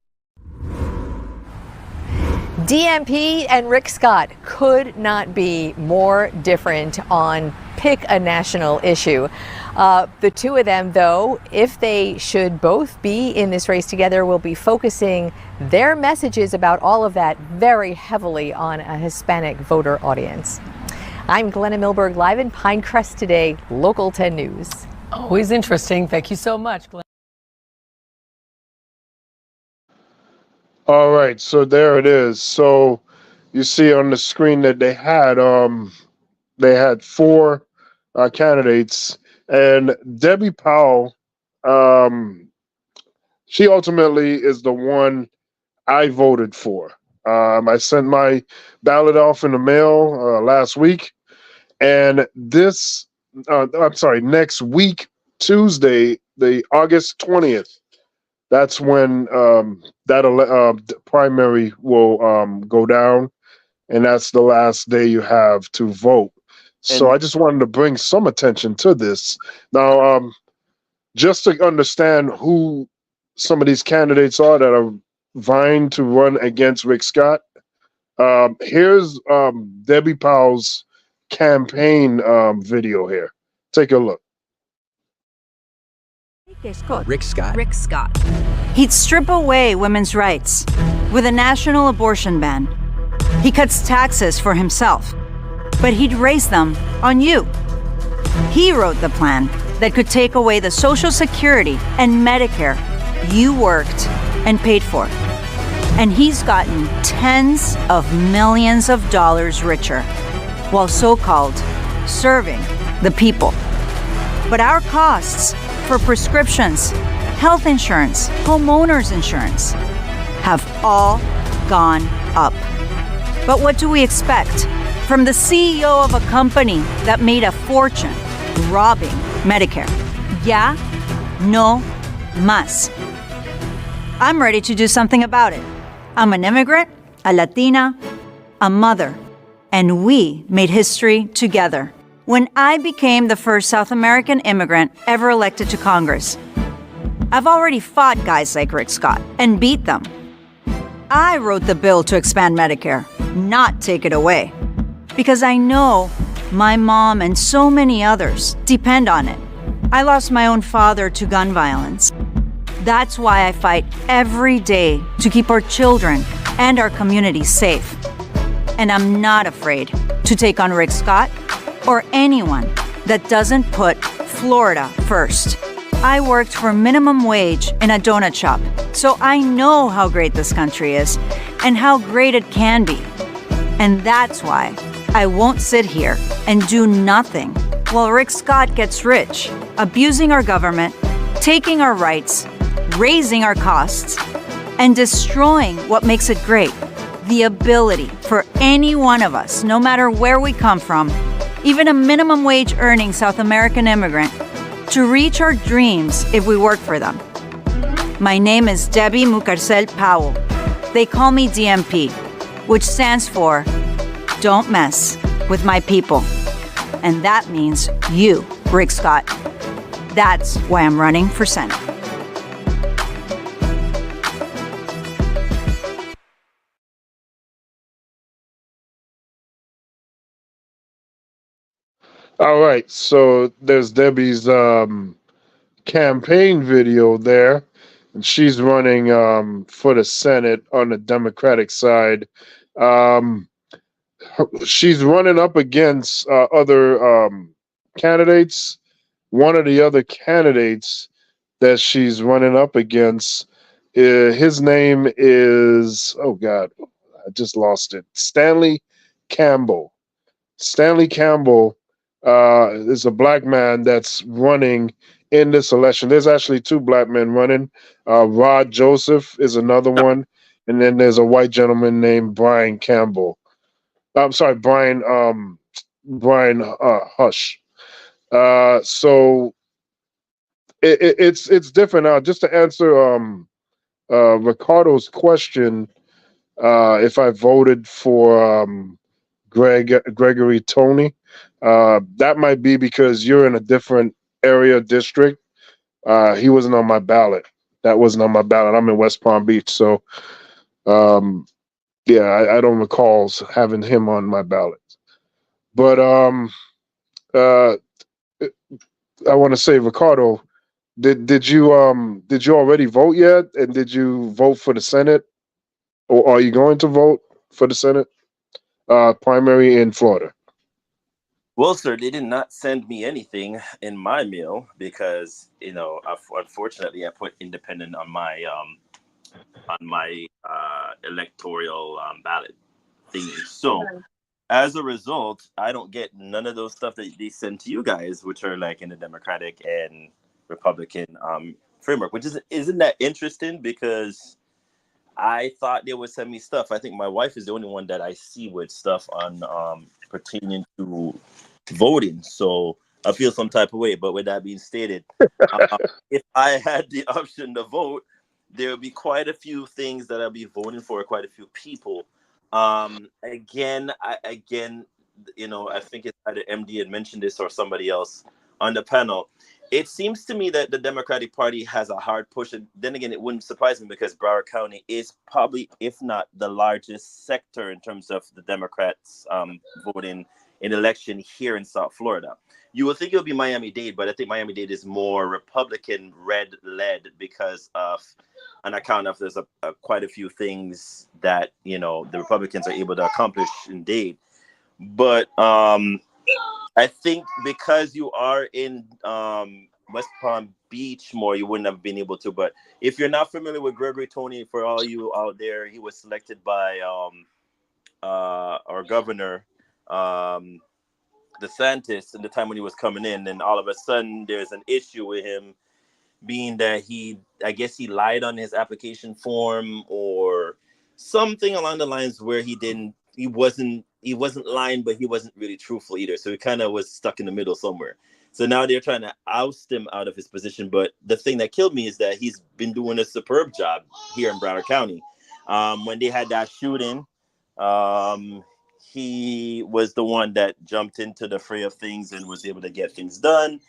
DMP and Rick Scott could not be more different on pick a national issue. The two of them, though, if they should both be in this race together, will be focusing their messages about all of that very heavily on a Hispanic voter audience. I'm Glenna Milberg, live in Pinecrest today, Local 10 News. Always interesting. Thank you so much, Glenna. All right, so there it is. So you see on the screen that they had 4 candidates, and Debbie Powell, she ultimately is the one I voted for. I sent my ballot off in the mail last week, and next week, Tuesday, the August 20th. That's when that primary will go down, and that's the last day you have to vote. So I just wanted to bring some attention to this. Now, just to understand who some of these candidates are that are vying to run against Rick Scott, here's Debbie Powell's campaign video here. Take a look. Rick Scott. Rick Scott. He'd strip away women's rights with a national abortion ban. He cuts taxes for himself, but he'd raise them on you. He wrote the plan that could take away the Social Security and Medicare you worked and paid for. And he's gotten tens of millions of dollars richer, while so-called serving the people. But our costs for prescriptions, health insurance, homeowners insurance have all gone up. But what do we expect from the CEO of a company that made a fortune robbing Medicare? Ya no más. I'm ready to do something about it. I'm an immigrant, a Latina, a mother, and we made history together when I became the first South American immigrant ever elected to Congress. I've already fought guys like Rick Scott and beat them. I wrote the bill to expand Medicare, not take it away, because I know my mom and so many others depend on it. I lost my own father to gun violence. That's why I fight every day to keep our children and our community safe. And I'm not afraid to take on Rick Scott or anyone that doesn't put Florida first. I worked for minimum wage in a donut shop, so I know how great this country is and how great it can be. And that's why I won't sit here and do nothing while Rick Scott gets rich, abusing our government, taking our rights, raising our costs, and destroying what makes it great. The ability for any one of us, no matter where we come from, even a minimum wage earning South American immigrant, to reach our dreams if we work for them. My name is Debbie Mucarcel Powell. They call me DMP, which stands for Don't Mess with My People. And that means you, Rick Scott. That's why I'm running for Senate. All right, so there's Debbie's campaign video there, and she's running for the Senate on the Democratic side. She's running up against other candidates. One of the other candidates that she's running up against, his name is, oh God, I just lost it. Stanley Campbell. Stanley Campbell is a black man that's running in this election. There's actually two black men running. Rod Joseph is another one, and then there's a white gentleman named Brian Campbell. I'm sorry, Brian Hush. So it's different now. Just to answer Ricardo's question, if I voted for Gregory Tony, that might be because you're in a different area district. He wasn't on my ballot. That wasn't on my ballot. I'm in West Palm Beach, so yeah, I don't recall having him on my ballot. But I want to say, Ricardo, did you already vote yet? And did you vote for the Senate, or are you going to vote for the Senate primary in Florida? Well, sir, they did not send me anything in my mail because, unfortunately, I put independent on my electoral ballot thingy. So, as a result, I don't get none of those stuff that they send to you guys, which are like in the Democratic and Republican framework. Which isn't that interesting? Because I thought they would send me stuff. I think my wife is the only one that I see with stuff on pertaining to voting. So I feel some type of way. But with that being stated, if I had the option to vote, there would be quite a few things that I'll be voting for, quite a few people. Again, I think it's either MD had mentioned this or somebody else on the panel. It seems to me that the Democratic Party has a hard push. And then again, it wouldn't surprise me because Broward County is probably, if not the largest sector in terms of the Democrats voting in election here in South Florida. You would think it would be Miami-Dade, but I think Miami-Dade is more Republican red-led because of on account of there's quite a few things that the Republicans are able to accomplish in Dade. But I think because you are in West Palm Beach more, you wouldn't have been able to. But if you're not familiar with Gregory Tony, for all you out there, he was selected by our governor, DeSantis, in the time when he was coming in, and all of a sudden there's an issue with him, being that I guess he lied on his application form or something along the lines where he wasn't lying, but he wasn't really truthful either. So he kind of was stuck in the middle somewhere. So now they're trying to oust him out of his position. But the thing that killed me is that he's been doing a superb job here in Broward County. When they had that shooting, he was the one that jumped into the fray of things and was able to get things done.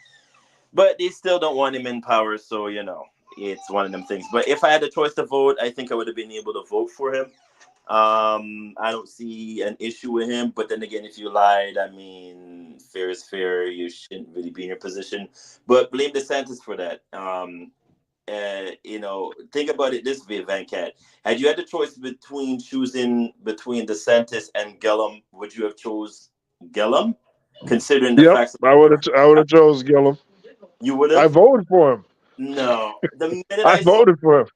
But they still don't want him in power, so, it's one of them things. But if I had a choice to vote, I think I would have been able to vote for him. I don't see an issue with him. But then again, if you lied, I mean, fair is fair. You shouldn't really be in your position. But blame DeSantis for that. Think about it this way, Venkat. Had you had the choice between choosing between DeSantis and Gillum, would you have chose Gillum? Considering the facts. I would have chose Gillum. You would have? I voted for him. No. The minute I voted for him.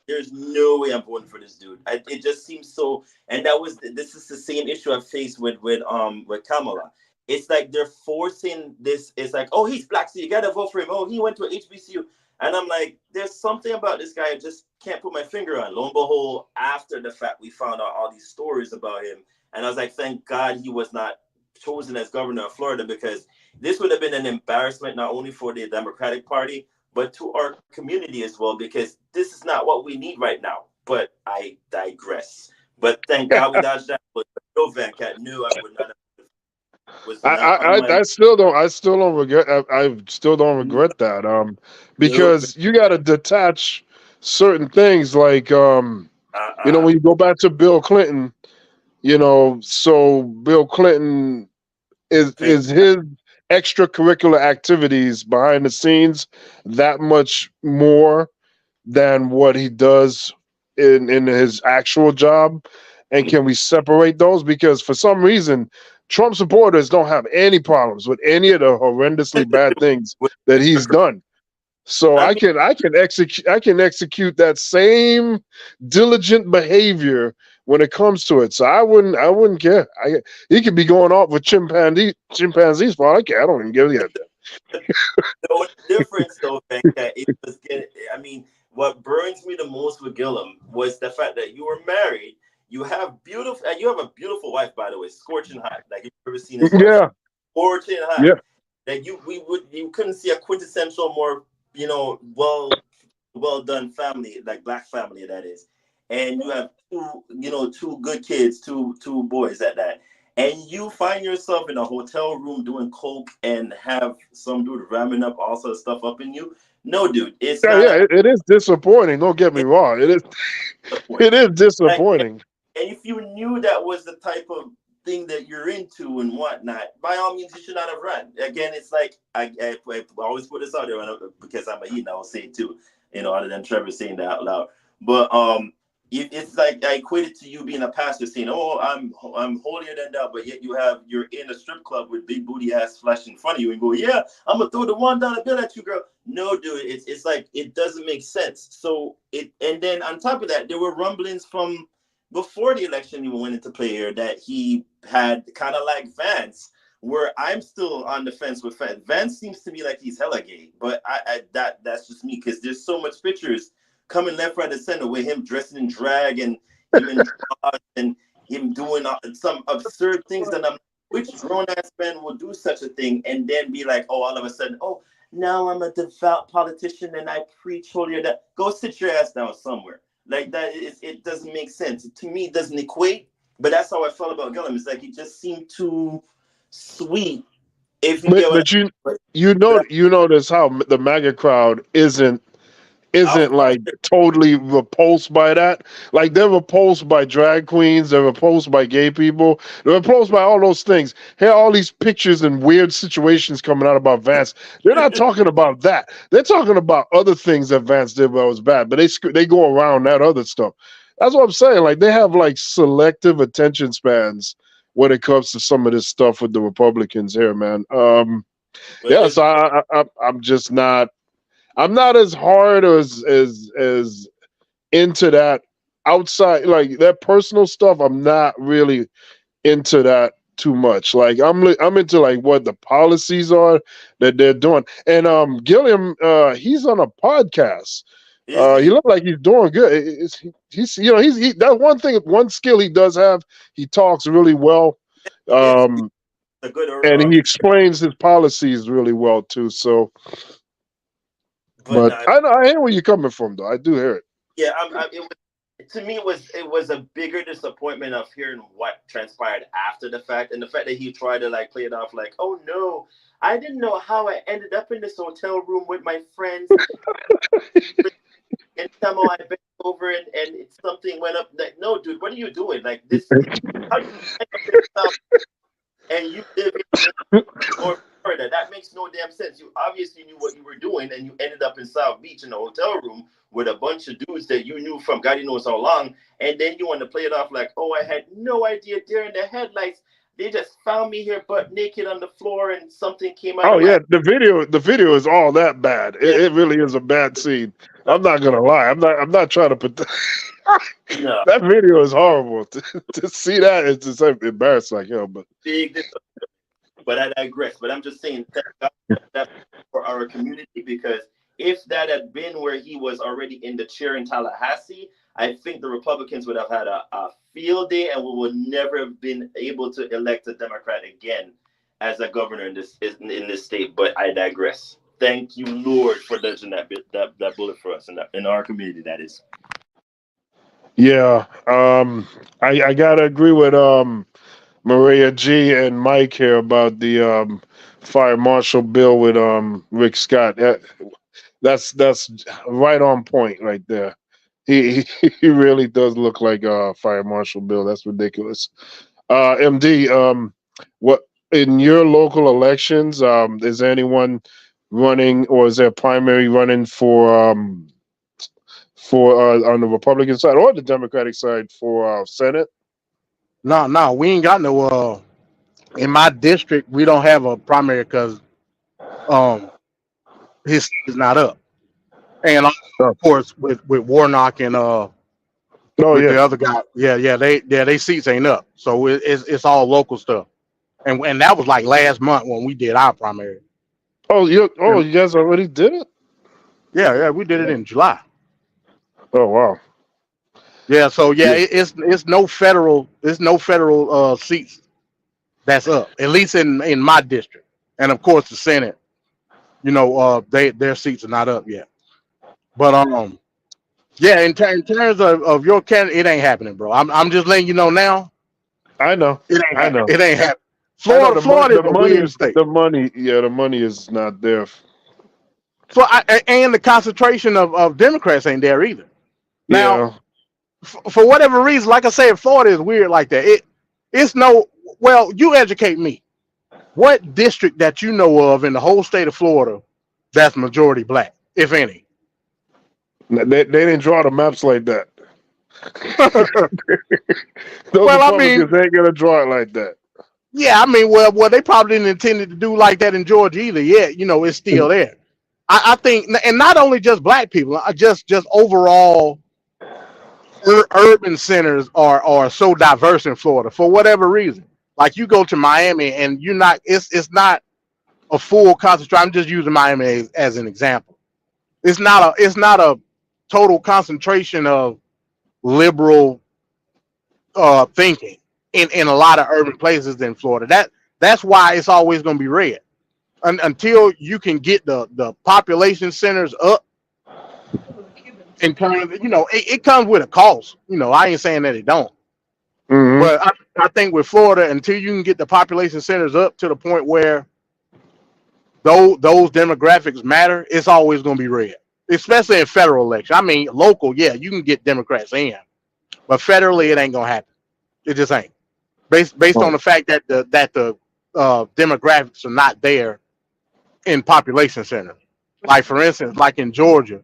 There's no way I'm voting for this dude. It just seems so, and this is the same issue I faced with Kamala. It's like they're forcing this. It's like, oh, he's black, so you gotta vote for him. Oh, he went to a HBCU. And I'm like, there's something about this guy I just can't put my finger on. Lo and behold, after the fact, we found out all these stories about him. And I was like, thank God he was not chosen as governor of Florida, because this would have been an embarrassment not only for the Democratic Party, but to our community as well, because this is not what we need right now. But I digress. But thank God we dodged that. But no, Venkat, knew I would not have. I still don't regret. I still don't regret that. Because you got to detach certain things, like when you go back to Bill Clinton, so Bill Clinton is his extracurricular activities behind the scenes that much more than what he does in his actual job. And can we separate those? Because for some reason, Trump supporters don't have any problems with any of the horrendously bad things that he's done. So I can execute that same diligent behavior when it comes to it. So I wouldn't care. He could be going off with chimpanzees for all I care. I don't even give a damn. The difference, though, Venkat, what burns me the most with Gillum was the fact that you were married. You have a beautiful wife, by the way, scorching hot. Like, you've ever seen this? Yeah, scorching hot. Yeah. That you couldn't see a quintessential more well done family, like black family, that is. And you have two good kids, two boys at that. And you find yourself in a hotel room doing coke and have some dude ramming up all sorts of stuff up in you. No, dude, it's it is disappointing. Don't get me wrong. It is disappointing. And if you knew that was the type of thing that you're into and whatnot, by all means, you should not have run. Again, it's like I always put this out there because I'm a Heat, and I will say it too, other than Trevor saying that out loud. But it's like I equate it to you being a pastor saying, "Oh, I'm holier than thou," but yet you're in a strip club with big booty ass flashing in front of you and go, "Yeah, I'm gonna throw the $1 bill at you, girl." No, dude, it's like it doesn't make sense. So and then on top of that, there were rumblings from before the election even went into play here that he had kind of like Vance, where I'm still on the fence with Vance. Vance seems to me like he's hella gay, but that's just me, because there's so much pictures coming left, right, and center with him dressing in drag and him in draws and him doing some absurd things that which grown-ass man will do such a thing and then be like, oh, all of a sudden, oh, now I'm a devout politician and I preach holier that. Go sit your ass down somewhere. Like that, it doesn't make sense. To me, it doesn't equate. But that's how I felt about Gillum. It's like he just seemed too sweet. You notice how the MAGA crowd isn't like totally repulsed by that. Like, they're repulsed by drag queens, they're repulsed by gay people, they're repulsed by all those things. Here are all these pictures and weird situations coming out about Vance. They're not talking about that. They're talking about other things that Vance did that was bad, but they go around that other stuff. That's what I'm saying. Like, they have like selective attention spans when it comes to some of this stuff with the Republicans here, man. Yes, I'm just not. I'm not as hard or as into that outside, like that personal stuff. I'm not really into that too much. Like I'm into like what the policies are that they're doing. And Gilliam, he's on a podcast. He looked like he's doing good. He's that one skill he does have. He talks really well. A good And he explains his policies really well too. So, but I hear where you're coming from, though. I do hear it. Yeah, to me, it was a bigger disappointment of hearing what transpired after the fact, and the fact that he tried to like play it off like, "Oh no, I didn't know how I ended up in this hotel room with my friends." And somehow I bent over and something went up. Like, no, dude, what are you doing? Like this, how do you end up in the South and you live in Florida? That makes no damn sense. You obviously knew what you were doing, and you ended up in South Beach in a hotel room with a bunch of dudes that you knew from God knows how long, and then you want to play it off like, oh, I had no idea during the headlights. They just found me here butt naked on the floor and something came out. Oh yeah, the video is all that bad. It really is a bad scene. I'm not gonna lie. I'm not trying to put no. That video is horrible. To see that is just embarrassing like hell. But I digress. But I'm just saying that for our community, because if that had been where he was already in the chair in Tallahassee, I think the Republicans would have had a field day, and we would never have been able to elect a Democrat again as a governor in this state. But I digress. Thank you, Lord, for dodging that bullet for us in our community. That is. Yeah, I gotta agree with Maria G and Mike here about the fire marshal bill with Rick Scott. That's right on point right there. He really does look like a fire marshal bill. That's ridiculous. MD, what in your local elections? Is anyone running, or is there a primary running for on the Republican side or the Democratic side for Senate? No, we ain't got no. In my district, we don't have a primary because his is not up, and of course with Warnock and the other guy, they seats ain't up, so it's all local stuff, and that was like last month when we did our primary. You guys already did it? Yeah, we did it in July. Oh wow. Yeah, so it's no federal seats that's up, at least in my district, and of course the Senate, their seats are not up yet. But in terms of your candidate, it ain't happening, bro. I'm just letting you know now. I know. It ain't happening. Florida is a weird state. The money is not there. So and the concentration of Democrats ain't there either. Now, for whatever reason, like I said, Florida is weird like that. It's no. Well, you educate me. What district that you know of in the whole state of Florida that's majority black, if any? They didn't draw the maps like that. Republicans ain't gonna draw it like that. Yeah, I mean, well, they probably didn't intend to do like that in Georgia either. Yet, it's still there. I think, and not only just black people, just overall, urban centers are so diverse in Florida for whatever reason. Like you go to Miami and it's not a full concentration. I'm just using Miami as an example. It's not a total concentration of liberal thinking in a lot of urban places in Florida. That's why it's always going to be red until you can get the population centers up. In terms of, it comes with a cost. I ain't saying that it don't. Mm-hmm. But I think with Florida, until you can get the population centers up to the point where those demographics matter, it's always going to be red, especially in federal election. I mean, local, you can get Democrats in, but federally, it ain't going to happen. It just ain't. Based on the fact that the demographics are not there in population centers. Like, for instance, like in Georgia,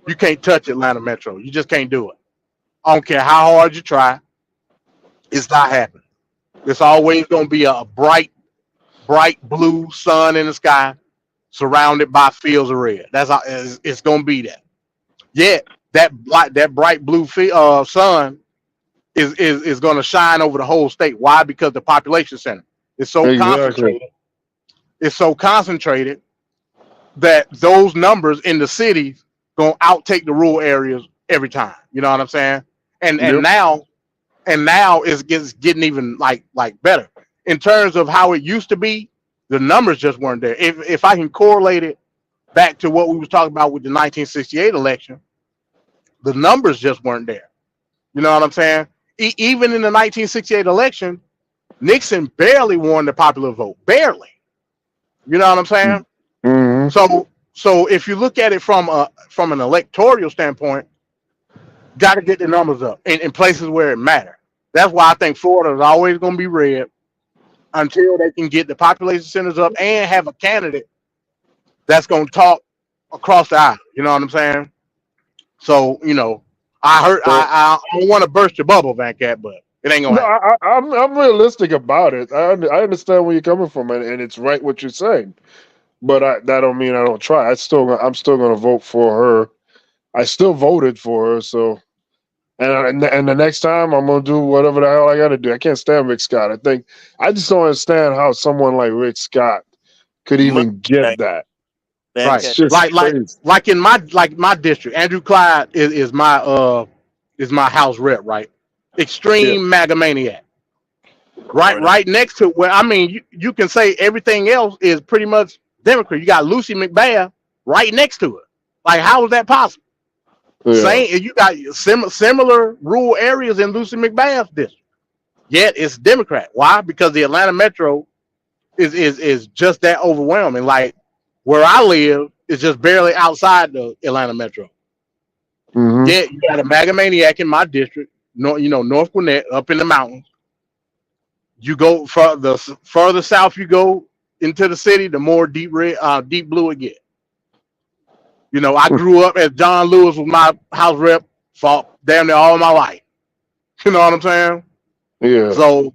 you can't touch Atlanta Metro. You just can't do it. I don't care how hard you try. It's not happening. It's always going to be a bright bright blue sun in the sky, surrounded by fields of red. That's how it's going to be that. Yet that bright blue sun is going to shine over the whole state. Why? Because the population center is so Exactly. concentrated. It's so concentrated that those numbers in the cities gonna outtake the rural areas every time. You know what I'm saying? And Yep. now it's getting even like better in terms of how it used to be. The numbers just weren't there. If I can correlate it back to what we was talking about with the 1968 election, the numbers just weren't there. You know what I'm saying? Even in the 1968 election, Nixon barely won the popular vote. Barely. You know what I'm saying? Mm-hmm. So if you look at it from an electoral standpoint, got to get the numbers up in places where it matters. That's why I think Florida is always going to be red until they can get the population centers up and have a candidate that's going to talk across the aisle. You know what I'm saying? So I don't want to burst your bubble, Van Cat, but it ain't gonna No, happen. I'm realistic about it. I understand where you're coming from, and it's right what you're saying. But that don't mean I don't try. I'm still going to vote for her. I still voted for her, so and the next time I'm going to do whatever the hell I got to do. I can't stand Rick Scott. I just don't understand how someone like Rick Scott could even get that. Right. It's just crazy. Like in my district, Andrew Clyde is my house rep, right? Extreme MAGA maniac. Right next to where you can say everything else is pretty much Democrat. You got Lucy McBath right next to it. Like, how is that possible? Yeah. Same, you got similar rural areas in Lucy McBath's district. Yet it's Democrat. Why? Because the Atlanta Metro is just that overwhelming. Like where I live is just barely outside the Atlanta Metro. Mm-hmm. Yet you got a MAGA maniac in my district, North Gwinnett, up in the mountains. You go the further south you go into the city, the more deep blue it gets. I grew up as John Lewis was my house rep for damn near all my life. You know what I'm saying? Yeah. So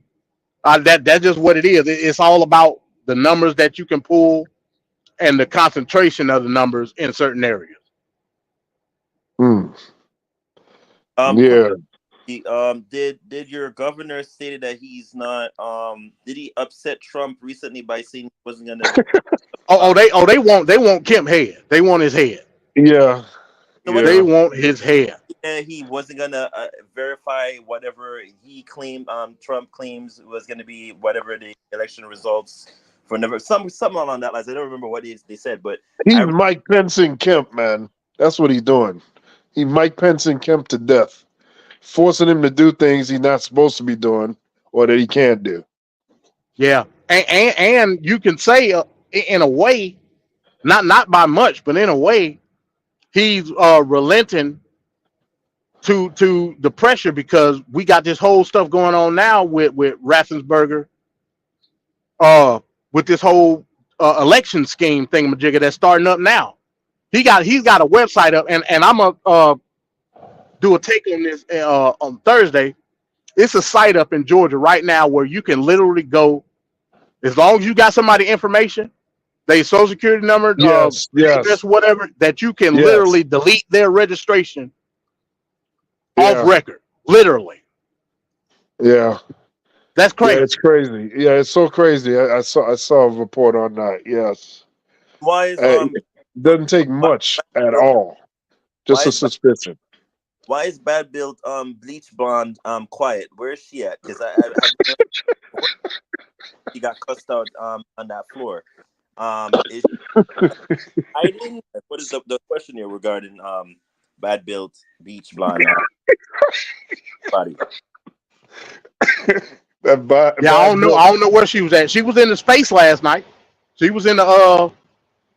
that's just what it is. It's all about the numbers that you can pull and the concentration of the numbers in certain areas. Yeah. Did your governor say that he's not? Did he upset Trump recently by saying he wasn't gonna? They want Kemp head. They want his head. Yeah. They want his head. He wasn't gonna verify whatever he claimed. Trump claims was gonna be whatever the election results for never something along that lines. I don't remember what they said, but He's Mike Pence and Kemp, man. That's what he's doing. He Mike Pence and Kemp to death, forcing him to do things he's not supposed to be doing or that he can't do. Yeah, and you can say in a way, not by much, but in a way, he's relenting to the pressure because we got this whole stuff going on now with Raffensperger, with this whole election scheme thingamajigger that's starting up now. He's got a website up, and I'm gonna do a take on this on Thursday. It's a site up in Georgia right now where you can literally go, as long as you got somebody information, their social security number, address, whatever, that you can literally delete their registration off record. Literally. Yeah. That's crazy. Yeah, it's crazy. Yeah, it's so crazy. I saw a report on that. Yes. Why is it doesn't take much at all. Just a suspicion. Why is Bad Built Bleach Blonde quiet? Where is she at? Because she got cussed out on that floor. Is she hiding? What is the question here regarding Bad Built Bleach Blonde body? I don't know where she was at. She was in the space last night. She was in the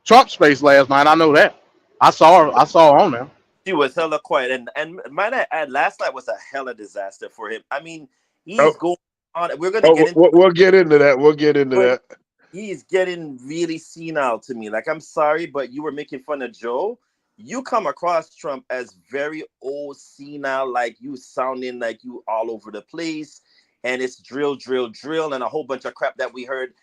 Trump space last night. I know that. I saw her on there. She was hella quiet, and might I add, last night was a hella disaster for him. I mean, he's going on. We're gonna get into. We'll get into that. We'll get into that. He's getting really senile to me. Like, I'm sorry, but you were making fun of Joe. You come across Trump as very old, senile, like you sounding like you all over the place, and it's drill, and a whole bunch of crap that we heard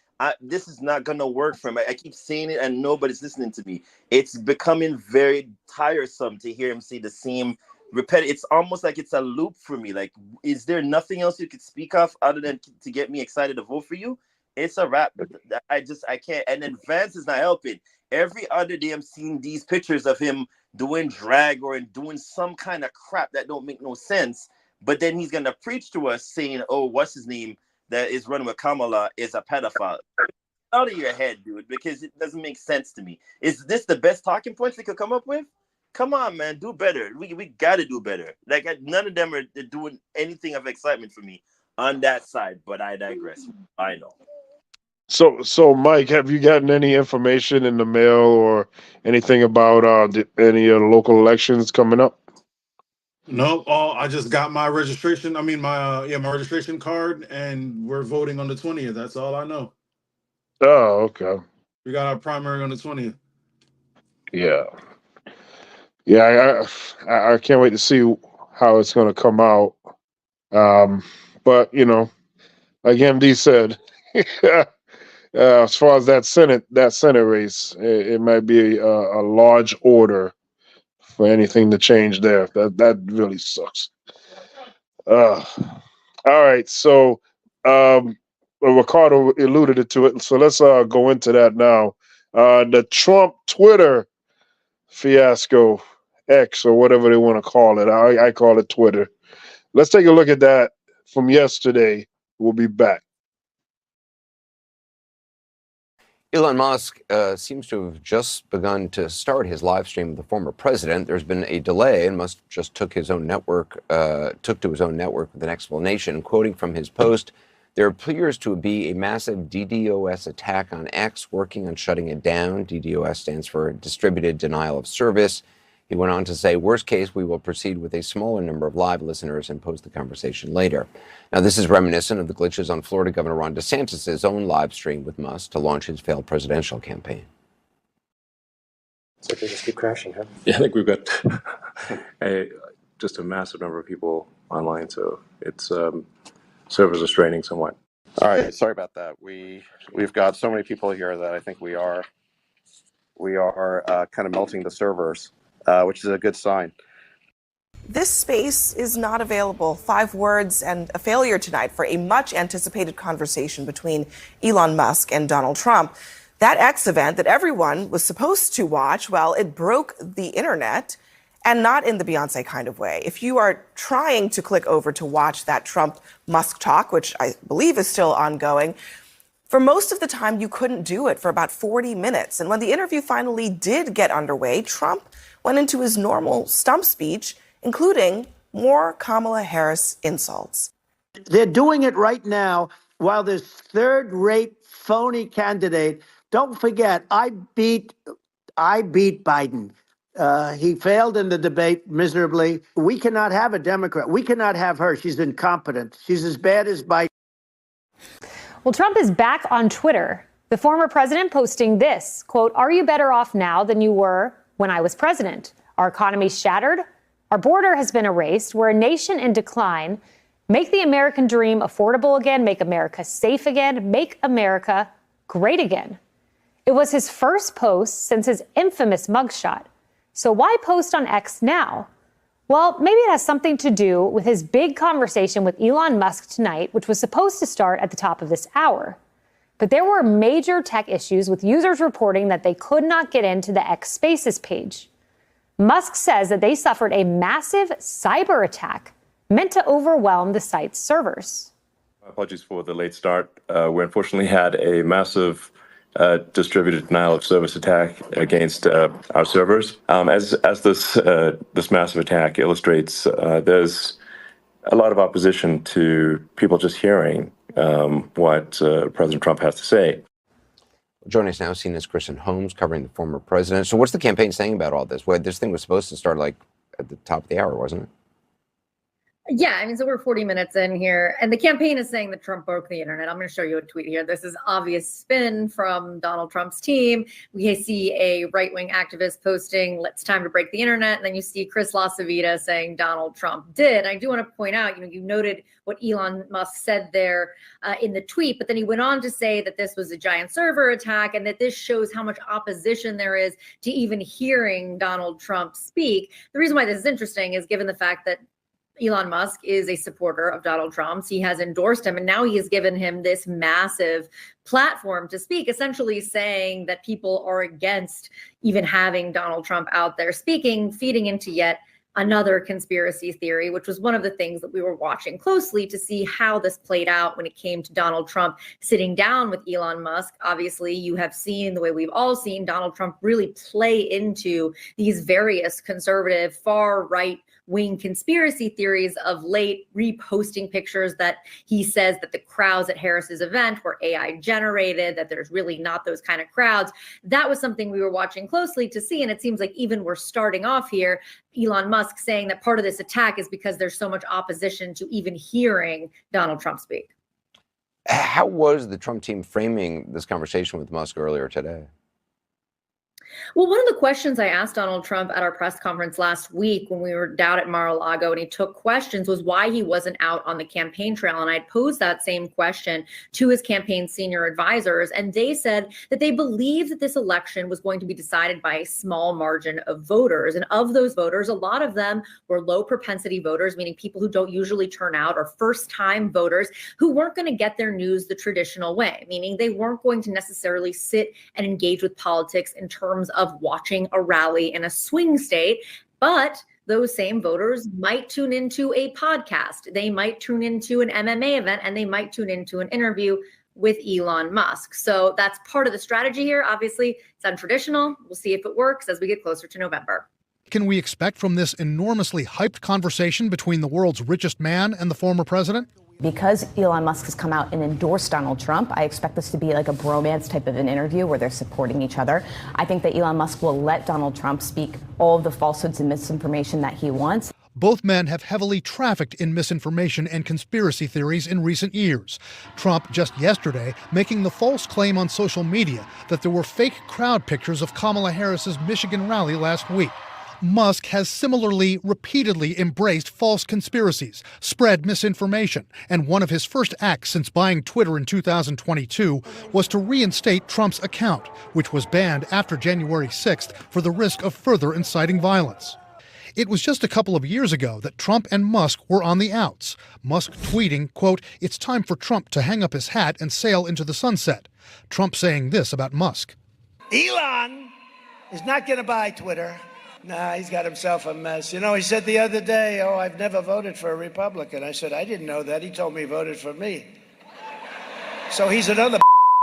this is not gonna work for him. I keep saying it and nobody's listening to me. It's becoming very tiresome to hear him say the same it's almost like it's a loop for me. Like, is there nothing else you could speak of other than to get me excited to vote for you? It's a wrap. I can't. And then Vance is not helping. Every other day I'm seeing these pictures of him doing drag or doing some kind of crap that don't make no sense. But then he's gonna preach to us saying, "Oh, what's his name that is running with Kamala is a pedophile." Out of your head, dude, because it doesn't make sense to me. Is this the best talking points they could come up with? Come on, man, do better. We got to do better. Like, none of them are doing anything of excitement for me on that side, but I digress. I know. So Mike, have you gotten any information in the mail or anything about any local elections coming up? No, I just got my registration. I mean, my registration card, and we're voting on the 20th. That's all I know. Oh, okay. We got our primary on the 20th. Yeah. Yeah, I can't wait to see how it's going to come out. But like MD said, as far as that Senate race, it might be a large order for anything to change there. That really sucks. All right, so Ricardo alluded to it, so let's go into that now. The Trump Twitter fiasco, X or whatever they want to call it. I call it Twitter. Let's take a look at that from yesterday. We'll be back. Elon Musk seems to have just begun to start his live stream with the former president. There's been a delay, and Musk just took to his own network with an explanation. Quoting from his post, there appears to be a massive DDoS attack on X, working on shutting it down. DDoS stands for Distributed Denial of Service. He went on to say, worst case, we will proceed with a smaller number of live listeners and post the conversation later. Now, this is reminiscent of the glitches on Florida Governor Ron DeSantis' own live stream with Musk to launch his failed presidential campaign. So they just keep crashing, huh? Yeah, I think we've got just a massive number of people online, so it's servers are straining somewhat. All right, sorry about that. We've got so many people here that I think we are kind of melting the servers, which is a good sign. This space is not available. 5 words and a failure tonight for a much anticipated conversation between Elon Musk and Donald Trump. That X event that everyone was supposed to watch, well, it broke the internet, and not in the Beyonce kind of way. If you are trying to click over to watch that Trump-Musk talk, which I believe is still ongoing, for most of the time you couldn't do it for about 40 minutes. And when the interview finally did get underway, Trump went into his normal stump speech, including more Kamala Harris insults. They're doing it right now while this third-rate phony candidate. Don't forget, I beat Biden. He failed in the debate miserably. We cannot have a Democrat. We cannot have her. She's incompetent. She's as bad as Biden. Well, Trump is back on Twitter. The former president posting this, quote, "Are you better off now than you were when I was president? Our economy's shattered. Our border has been erased. We're a nation in decline. Make the American dream affordable again. Make America safe again. Make America great again." It was his first post since his infamous mugshot. So why post on X now? Well, maybe it has something to do with his big conversation with Elon Musk tonight, which was supposed to start at the top of this hour. But there were major tech issues with users reporting that they could not get into the X Spaces page. Musk says that they suffered a massive cyber attack meant to overwhelm the site's servers. Apologies for the late start. We unfortunately had a massive distributed denial of service attack against our servers. As this massive attack illustrates, there's a lot of opposition to people just hearing what President Trump has to say. Joining us now, CNN Kristen Holmes, covering the former president. So what's the campaign saying about all this? Well, this thing was supposed to start like at the top of the hour, wasn't it? Yeah, I mean, so we're 40 minutes in here, and the campaign is saying that Trump broke the internet. I'm going to show you a tweet here. This is obvious spin from Donald Trump's team. We see a right-wing activist posting, "It's time to break the internet," and then you see Chris LaCivita saying Donald Trump did. I do want to point out, you noted what Elon Musk said there in the tweet, but then he went on to say that this was a giant server attack and that this shows how much opposition there is to even hearing Donald Trump speak. The reason why this is interesting is given the fact that Elon Musk is a supporter of Donald Trump's. He has endorsed him, and now he has given him this massive platform to speak, essentially saying that people are against even having Donald Trump out there speaking, feeding into yet another conspiracy theory, which was one of the things that we were watching closely to see how this played out when it came to Donald Trump sitting down with Elon Musk. Obviously, you have seen, the way we've all seen, Donald Trump really play into these various conservative, far right wing conspiracy theories of late, reposting pictures that he says that the crowds at Harris's event were AI generated, that there's really not those kind of crowds. That was something we were watching closely to see. And it seems like even we're starting off here, Elon Musk saying that part of this attack is because there's so much opposition to even hearing Donald Trump speak. How was the Trump team framing this conversation with Musk earlier today? Well, one of the questions I asked Donald Trump at our press conference last week when we were down at Mar-a-Lago and he took questions was why he wasn't out on the campaign trail. And I posed that same question to his campaign senior advisors, and they said that they believed that this election was going to be decided by a small margin of voters. And of those voters, a lot of them were low propensity voters, meaning people who don't usually turn out, or first-time voters who weren't going to get their news the traditional way, meaning they weren't going to necessarily sit and engage with politics in terms of watching a rally in a swing state, but those same voters might tune into a podcast. They might tune into an MMA event, and they might tune into an interview with Elon Musk. So that's part of the strategy here. Obviously, it's untraditional. We'll see if it works as we get closer to November. Can we expect from this enormously hyped conversation between the world's richest man and the former president? Because Elon Musk has come out and endorsed Donald Trump, I expect this to be like a bromance type of an interview where they're supporting each other. I think that Elon Musk will let Donald Trump speak all of the falsehoods and misinformation that he wants. Both men have heavily trafficked in misinformation and conspiracy theories in recent years. Trump just yesterday making the false claim on social media that there were fake crowd pictures of Kamala Harris's Michigan rally last week. Musk has similarly repeatedly embraced false conspiracies, spread misinformation, and one of his first acts since buying Twitter in 2022 was to reinstate Trump's account, which was banned after January 6th for the risk of further inciting violence. It was just a couple of years ago that Trump and Musk were on the outs, Musk tweeting, quote, "It's time for Trump to hang up his hat and sail into the sunset." Trump saying this about Musk. Elon is not going to buy Twitter. Nah, he's got himself a mess. You know, he said the other day, "Oh, I've never voted for a Republican." I said, "I didn't know that. He told me he voted for me." So he's another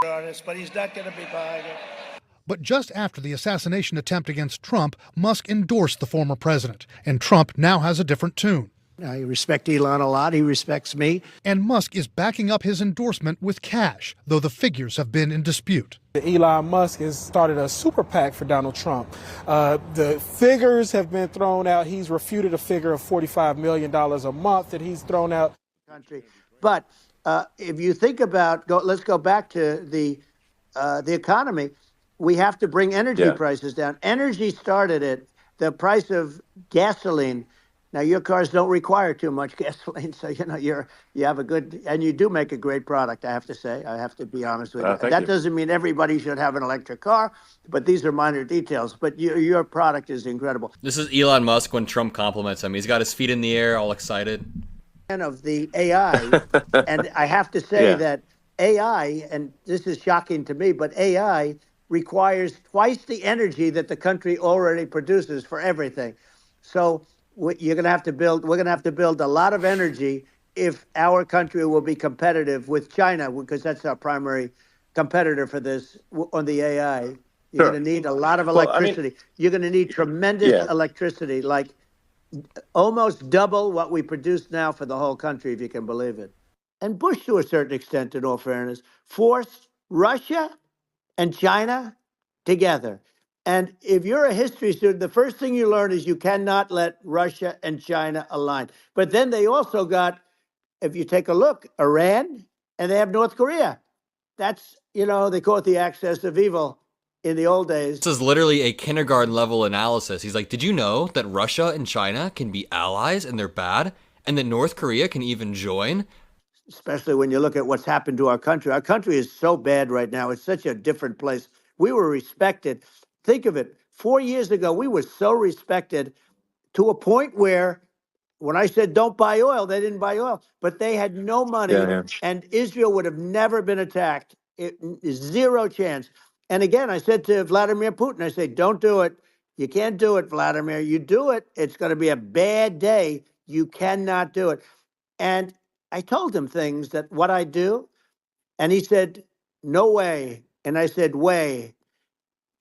artist, but he's not going to be buying it. But just after the assassination attempt against Trump, Musk endorsed the former president, and Trump now has a different tune. I respect Elon a lot. He respects me. And Musk is backing up his endorsement with cash, though the figures have been in dispute. Elon Musk has started a super PAC for Donald Trump. The figures have been thrown out. He's refuted a figure of $45 million a month that he's thrown out. But if you think about, let's go back to the economy. We have to bring energy prices down. Energy started it. The price of gasoline. Now, your cars don't require too much gasoline, so, you know, you have a good, and you do make a great product, I have to say. I have to be honest with you. That doesn't mean everybody should have an electric car, but these are minor details. But your product is incredible. This is Elon Musk when Trump compliments him. He's got his feet in the air, all excited. Of the AI, and I have to say that AI, and this is shocking to me, but AI requires twice the energy that the country already produces for everything. So we're going to have to build a lot of energy if our country will be competitive with China, because that's our primary competitor for this on the AI. You're going to need a lot of electricity. You're going to need tremendous electricity, like almost double what we produce now for the whole country, if you can believe it. And Bush, to a certain extent, in all fairness, forced Russia and China together. And if you're a history student, the first thing you learn is you cannot let Russia and China align. But then they also got, if you take a look, Iran, and they have North Korea. That's, they call it the axis of evil in the old days. This is literally a kindergarten level analysis. He's like, did you know that Russia and China can be allies and they're bad? And that North Korea can even join? Especially when you look at what's happened to our country. Our country is so bad right now. It's such a different place. We were respected. Think of it. 4 years ago, we were so respected to a point where when I said don't buy oil, they didn't buy oil, but they had no money, and Israel would have never been attacked. It is zero chance. And again, I said to Vladimir Putin, I said, don't do it. You can't do it, Vladimir. You do it, it's going to be a bad day. You cannot do it. And I told him things that what I do, and he said, no way. And I said, way.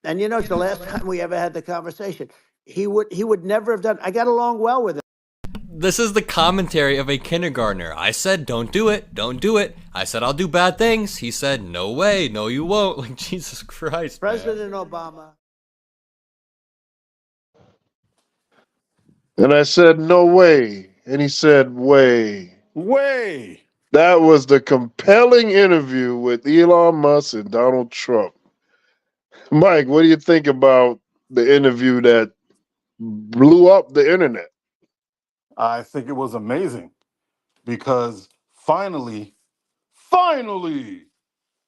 And it's the last time we ever had the conversation. He would never have done. I got along well with him. This is the commentary of a kindergartner. I said, don't do it. Don't do it. I said, I'll do bad things. He said, no way. No, you won't. Like, Jesus Christ. President Obama. And I said, no way. And he said, way. Way. That was the compelling interview with Elon Musk and Donald Trump. Mike, what do you think about the interview that blew up the internet? I think it was amazing because finally,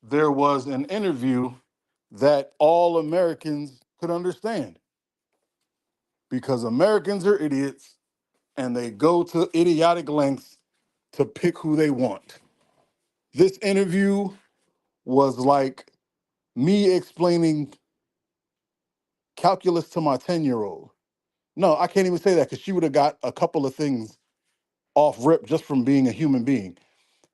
there was an interview that all Americans could understand. Because Americans are idiots and they go to idiotic lengths to pick who they want. This interview was like me explaining calculus to my 10-year-old. No, I can't even say that because she would have got a couple of things off rip just from being a human being.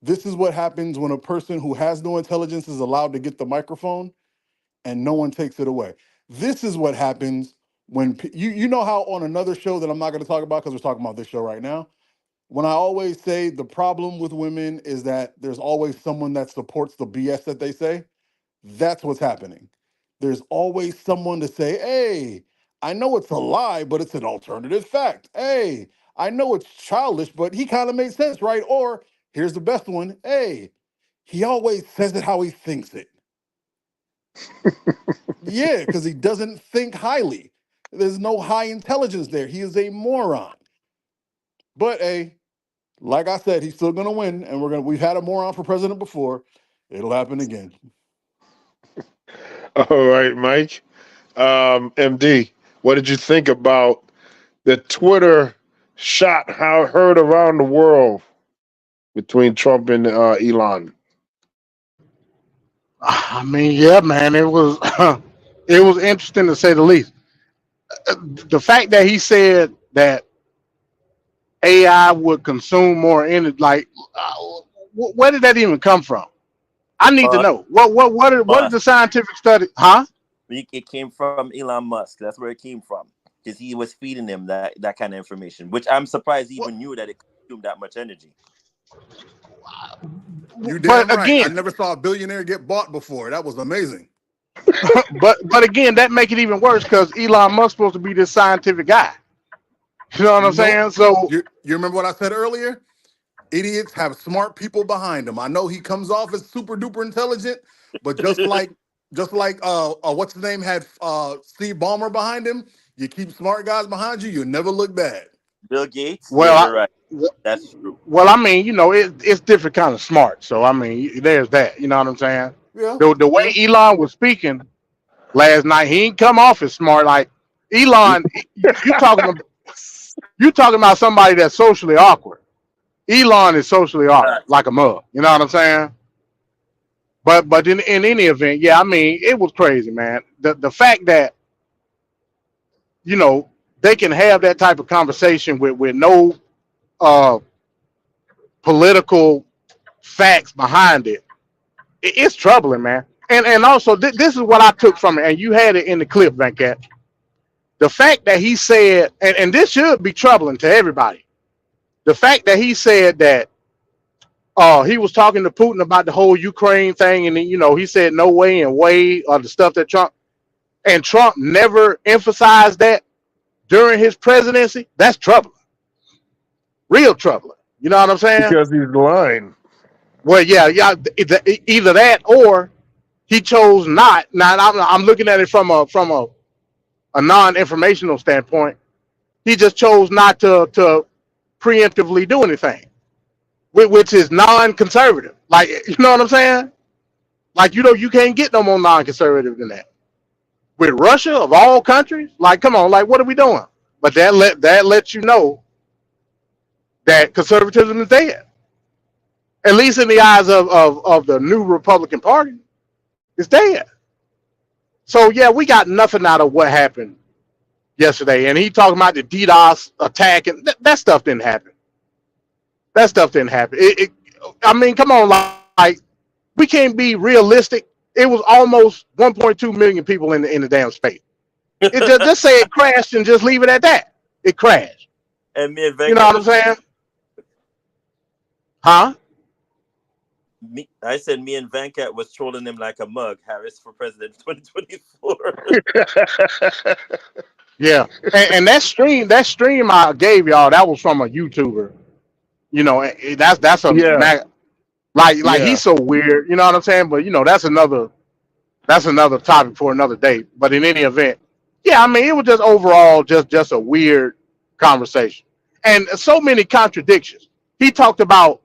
This is what happens when a person who has no intelligence is allowed to get the microphone and no one takes it away. This is what happens when you know how on another show that I'm not going to talk about because we're talking about this show right now, when I always say the problem with women is that there's always someone that supports the BS that they say. That's what's happening. There's always someone to say, hey, I know it's a lie, but it's an alternative fact. Hey, I know it's childish, but he kind of makes sense, right? Or here's the best one. Hey, he always says it how he thinks it. Yeah, because he doesn't think highly. There's no high intelligence there. He is a moron. But like I said, he's still gonna win, and we've had a moron for president before. It'll happen again. All right, Mike. MD, what did you think about the Twitter shot heard around the world between Trump and Elon? I mean, yeah, man, it was it was interesting to say the least. The fact that he said that AI would consume more energy, like, where did that even come from? I need to know. What is the scientific study? Huh? It came from Elon Musk. That's where it came from. Because he was feeding him that kind of information, which I'm surprised he even knew that it consumed that much energy. You damn right. Again, I never saw a billionaire get bought before. That was amazing. but again, that make it even worse because Elon Musk's supposed to be this scientific guy. You know what I'm saying? So you remember what I said earlier? Idiots have smart people behind them. I know he comes off as super duper intelligent, but just like what's his name had Steve Ballmer behind him, you keep smart guys behind you, you'll never look bad. Bill Gates? Well, yeah, you're right. That's true. Well, I mean, it's different kind of smart. So I mean, there's that. You know what I'm saying? Yeah. The way Elon was speaking last night, he ain't come off as smart. Like Elon, you talking about somebody that's socially awkward. Elon is socially awkward, like a mug. You know what I'm saying? But in any event, yeah, I mean, it was crazy, man. The fact that they can have that type of conversation with no political facts behind it, it's troubling, man. And also, this is what I took from it, and you had it in the clip, Venkat. The fact that he said, and this should be troubling to everybody, the fact that he said that he was talking to Putin about the whole Ukraine thing, and then, he said no way and way, or the stuff that Trump, and Trump never emphasized that during his presidency, that's troubling. Real troubling. You know what I'm saying? Because he's lying. Well, yeah, either that or he chose not. Now I'm looking at it from a non-informational standpoint. He just chose not to preemptively do anything, which is non-conservative. Like, you know what I'm saying? Like, you can't get no more non-conservative than that. With Russia of all countries, like, come on, like, what are we doing? But that lets you know that conservatism is dead. At least in the eyes of the new Republican Party, it's dead. So yeah, we got nothing out of what happened yesterday. And he talking about the DDoS attack, and that stuff didn't happen. That stuff didn't happen. I mean, come on, like we can't be realistic. It was almost 1.2 million people in the damn space. It just say it crashed and just leave it at that. It crashed. And me and Venkat, you know what I'm saying? Huh? I said me and Venkat was trolling him like a mug. Harris for president 2024. Yeah, and that stream I gave y'all, that was from a YouTuber. You know, that's a like he's so weird. You know what I'm saying? But that's another topic for another day. But in any event, yeah, I mean, it was just overall just a weird conversation, and so many contradictions. He talked about,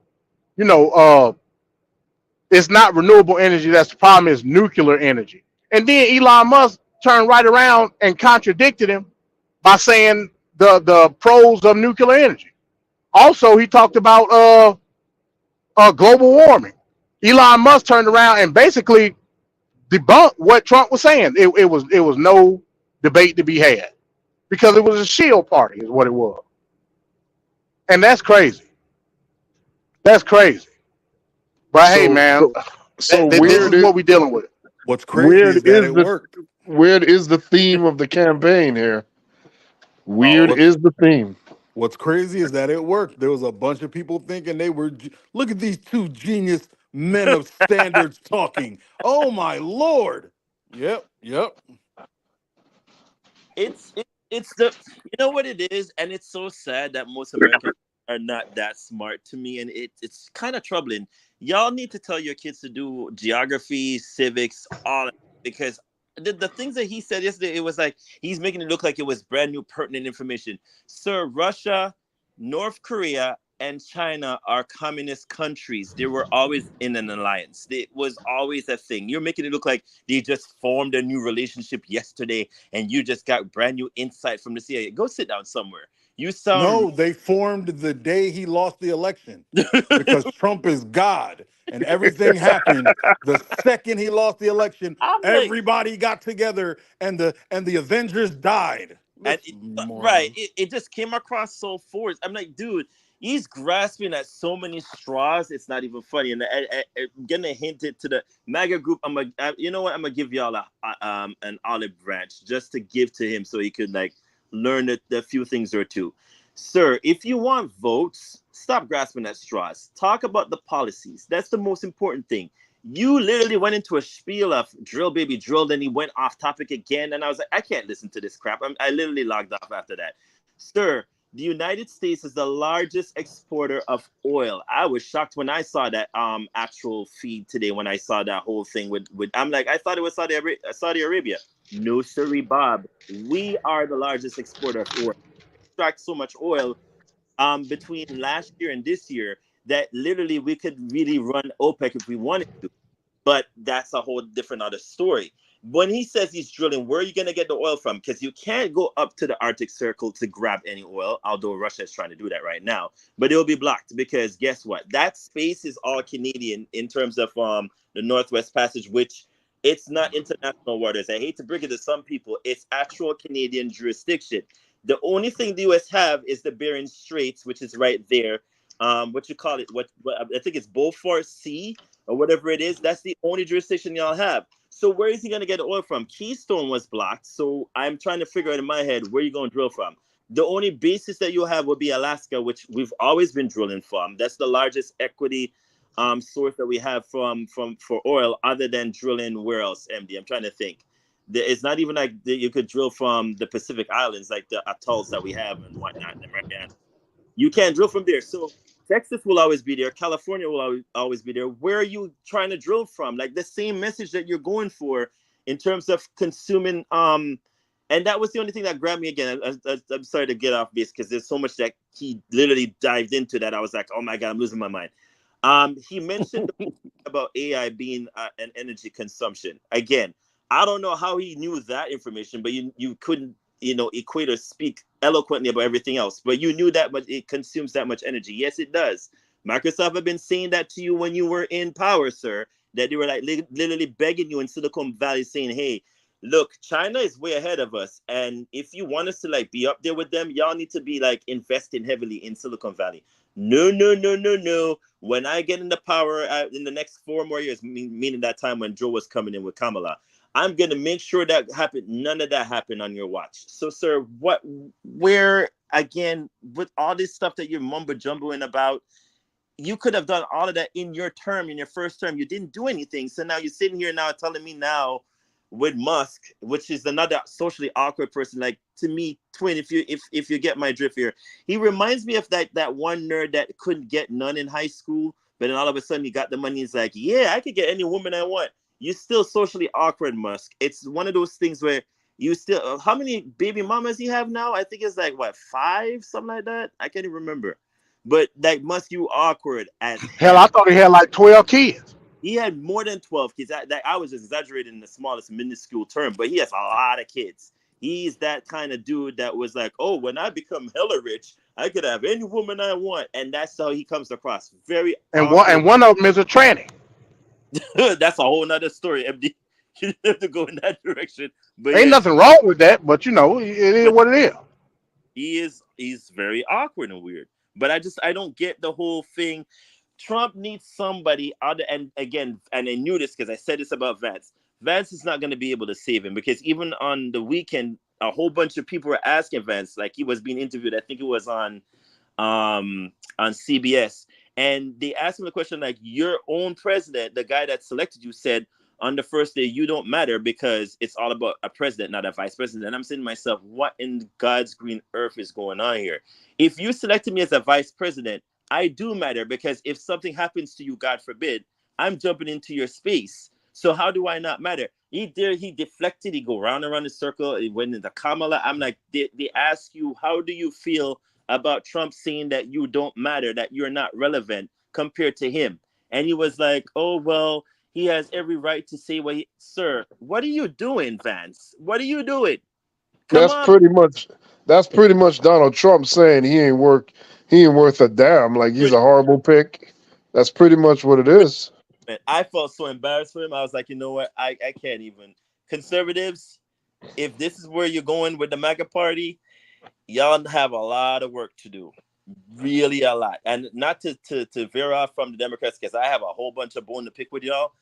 it's not renewable energy that's the problem, it's nuclear energy. And then Elon Musk turned right around and contradicted him by saying the pros of nuclear energy. Also, he talked about global warming. Elon Musk turned around and basically debunked what Trump was saying. It was no debate to be had because it was a shield party is what it was. And that's crazy. That's crazy. But hey, man, this is what we're dealing with. What's crazy is that it worked. Weird is the theme of the campaign here. Weird is the theme. What's crazy is that it worked. There was a bunch of people thinking they were. Look at these two genius men of standards talking. Oh my Lord. Yep. It's the, you know what it is, and it's so sad that most Americans are not that smart to me, and it's kind of troubling. Y'all need to tell your kids to do geography, civics, all, because the things that he said yesterday, it was like he's making it look like it was brand new pertinent information. Sir, Russia, North Korea, and China are communist countries. They were always in an alliance. It was always a thing. You're making it look like they just formed a new relationship yesterday and you just got brand new insight from the CIA. Go sit down somewhere. You sound... No, they formed the day he lost the election because Trump is God and everything happened the second he lost the election. Everybody got together and the Avengers died. And it just came across so forced. I'm like, dude, he's grasping at so many straws. It's not even funny. And I'm gonna hint it to the MAGA group. You know what? I'm gonna give y'all an olive branch just to give to him so he could like learn a few things or two. Sir, if you want votes, stop grasping at straws. Talk about the policies. That's the most important thing. You literally went into a spiel of drill, baby, drill. Then he went off topic again. And I was like, I can't listen to this crap. I literally logged off after that. Sir, the United States is the largest exporter of oil. I was shocked when I saw that actual feed today, when I saw that whole thing with I'm like, I thought it was Saudi Arabia. No, sirree, Bob. We are the largest exporter of oil. We extract so much oil between last year and this year that literally we could really run OPEC if we wanted to. But that's a whole different other story. When he says he's drilling, where are you going to get the oil from? Because you can't go up to the Arctic Circle to grab any oil, although Russia is trying to do that right now. But it will be blocked because guess what? That space is all Canadian in terms of the Northwest Passage, which it's not international waters. I hate to break it to some people. It's actual Canadian jurisdiction. The only thing the U.S. have is the Bering Straits, which is right there. What you call it? What I think it's Beaufort Sea or whatever it is. That's the only jurisdiction y'all have. So where is he going to get the oil from? Keystone was blocked. So I'm trying to figure out in my head where you're going to drill from. The only basis that you'll have will be Alaska, which we've always been drilling from. That's the largest equity source that we have for oil, other than drilling where else, MD? I'm trying to think. It's not even like you could drill from the Pacific Islands, like the atolls that we have and whatnot in America. You can't drill from there. So Texas will always be there. California will always be there. Where are you trying to drill from? Like the same message that you're going for in terms of consuming. And that was the only thing that grabbed me again. I'm sorry to get off base because there's so much that he literally dived into that I was like, oh my God, I'm losing my mind. He mentioned about AI being an energy consumption. Again, I don't know how he knew that information, but you couldn't, equate or speak eloquently about everything else. But you knew that much, it consumes that much energy. Yes, it does. Microsoft have been saying that to you when you were in power, sir, that they were like literally begging you in Silicon Valley saying, hey, look, China is way ahead of us. And if you want us to like be up there with them, y'all need to be like investing heavily in Silicon Valley. No. When I get into power in the next 4 more years, meaning that time when Joe was coming in with Kamala, I'm going to make sure that happened. None of that happened on your watch. So, sir, where, again, with all this stuff that you're mumbo-jumboing about, you could have done all of that in your term, in your first term. You didn't do anything. So now you're sitting here now telling me now with Musk, which is another socially awkward person, like to me, twin, if you get my drift here, he reminds me of that one nerd that couldn't get none in high school, but then all of a sudden he got the money. He's like, yeah, I could get any woman I want. You're still socially awkward, Musk. It's one of those things where you still, how many baby mamas you have now? I think it's like, 5, something like that. I can't even remember. But like Musk, you awkward as hell. I thought he had like 12 kids. He had more than 12 kids. I was just exaggerating in the smallest minuscule term, but he has a lot of kids. He's that kind of dude that was like, oh, when I become hella rich, I could have any woman I want. And that's how he comes across. Very one of them is a tranny. That's a whole nother story, MD. You didn't have to go in that direction. But ain't nothing wrong with that, but it is what it is. He's very awkward and weird. But I don't get the whole thing. Trump needs somebody other, and again, and I knew this because I said this about Vance. Vance is not going to be able to save him because even on the weekend, a whole bunch of people were asking Vance, like he was being interviewed. I think it was on CBS, and they asked him the question like, your own president, the guy that selected you, said on the first day you don't matter because it's all about a president, not a vice president. And I'm saying to myself, what in God's green earth is going on here? If you selected me as a vice president, I do matter because if something happens to you, God forbid, I'm jumping into your space. So how do I not matter? He deflected, he go round and round the circle. He went into Kamala. I'm like, they ask you, how do you feel about Trump saying that you don't matter, that you're not relevant compared to him? And he was like, oh, well, he has every right to say what sir, what are you doing, Vance? What are you doing? That's pretty much Donald Trump saying he ain't worth a damn. Like he's a horrible pick. That's pretty much what it is. Man, I felt so embarrassed for him. I was like, you know what? I can't even. Conservatives, if this is where you're going with the MAGA party, y'all have a lot of work to do. Really a lot. And not to veer off from the Democrats, because I have a whole bunch of bone to pick with y'all.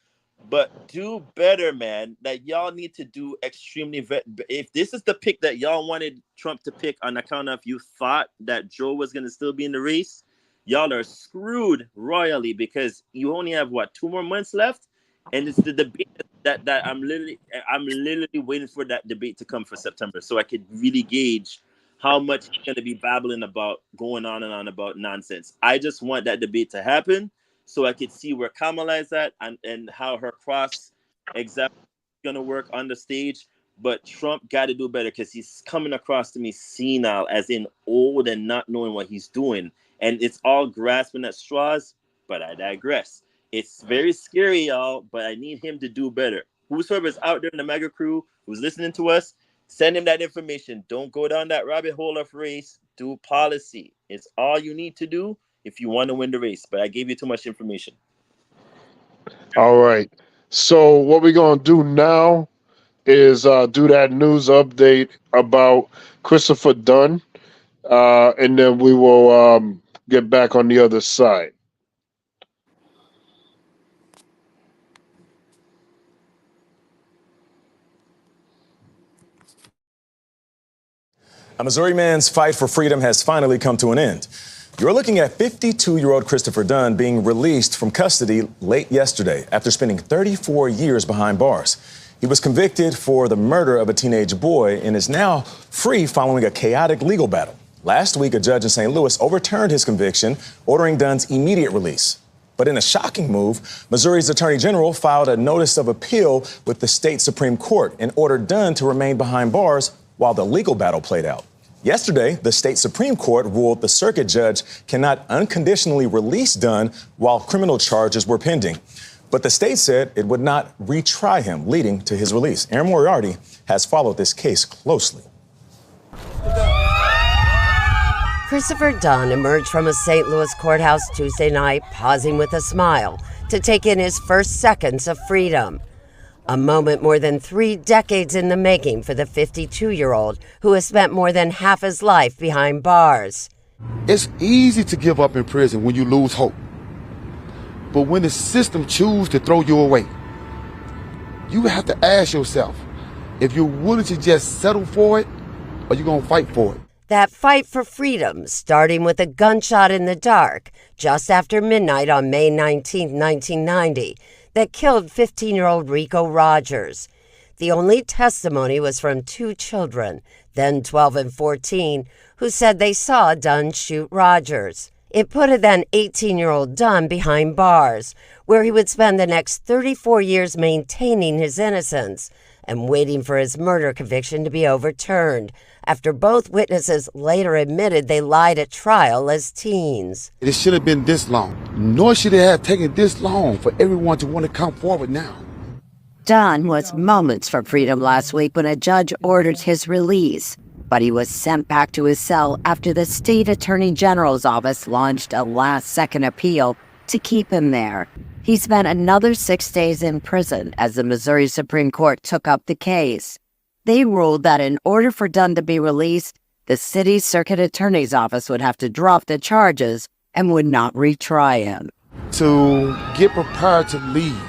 But do better, man. That y'all need to do extremely. If this is the pick that y'all wanted Trump to pick on account of you thought that Joe was going to still be in the race, y'all are screwed royally because you only have 2 more months left, and it's the debate that I'm literally waiting for that debate to come for September so I could really gauge how much he's going to be babbling about, going on and on about nonsense. I just want that debate to happen so I could see where Kamala is at and how her cross example is going to work on the stage. But Trump got to do better because he's coming across to me senile, as in old and not knowing what he's doing. And it's all grasping at straws, but I digress. It's very scary, y'all, but I need him to do better. Whosoever's out there in the MAGA crew who's listening to us, send him that information. Don't go down that rabbit hole of race. Do policy. It's all you need to do if you want to win the race. But I gave you too much information. All right. So what we're going to do now is do that news update about Christopher Dunn, and then we will get back on the other side. A Missouri man's fight for freedom has finally come to an end. You're looking at 52-year-old Christopher Dunn being released from custody late yesterday after spending 34 years behind bars. He was convicted for the murder of a teenage boy and is now free following a chaotic legal battle. Last week, a judge in St. Louis overturned his conviction, ordering Dunn's immediate release. But in a shocking move, Missouri's Attorney General filed a notice of appeal with the state Supreme Court and ordered Dunn to remain behind bars while the legal battle played out. Yesterday, the state Supreme Court ruled the circuit judge cannot unconditionally release Dunn while criminal charges were pending. But the state said it would not retry him, leading to his release. Aaron Moriarty has followed this case closely. Christopher Dunn emerged from a St. Louis courthouse Tuesday night, pausing with a smile to take in his first seconds of freedom. A moment more than 3 decades in the making for the 52-year-old who has spent more than half his life behind bars. It's easy to give up in prison when you lose hope. But when the system chooses to throw you away, you have to ask yourself if you're willing to just settle for it or you're going to fight for it. That fight for freedom, starting with a gunshot in the dark just after midnight on May 19, 1990, that killed 15-year-old Rico Rogers. The only testimony was from 2 children, then 12 and 14, who said they saw Dunn shoot Rogers. It put a then 18-year-old Dunn behind bars, where he would spend the next 34 years maintaining his innocence and waiting for his murder conviction to be overturned, after both witnesses later admitted they lied at trial as teens. It should have been this long, nor should it have taken this long for everyone to want to come forward now. Dunn was moments from freedom last week when a judge ordered his release, but he was sent back to his cell after the state attorney general's office launched a last-second appeal to keep him there. He spent another 6 days in prison as the Missouri Supreme Court took up the case. They ruled that in order for Dunn to be released, the city's circuit attorney's office would have to drop the charges and would not retry him. To get prepared to leave,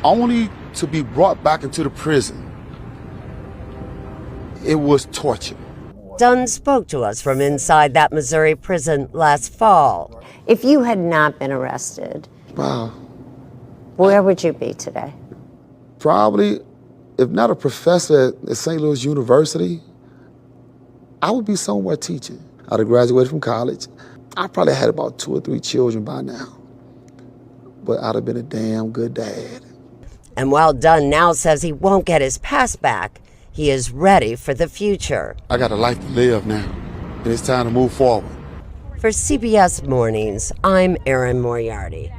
only to be brought back into the prison, it was torture. Dunn spoke to us from inside that Missouri prison last fall. If you had not been arrested, Wow. where would you be today? Probably, if not a professor at St. Louis University, I would be somewhere teaching. I'd have graduated from college. I probably had about 2 or 3 children by now. But I'd have been a damn good dad. And while Dunn now says he won't get his past back, he is ready for the future. I got a life to live now, and it's time to move forward. For CBS Mornings, I'm Erin Moriarty.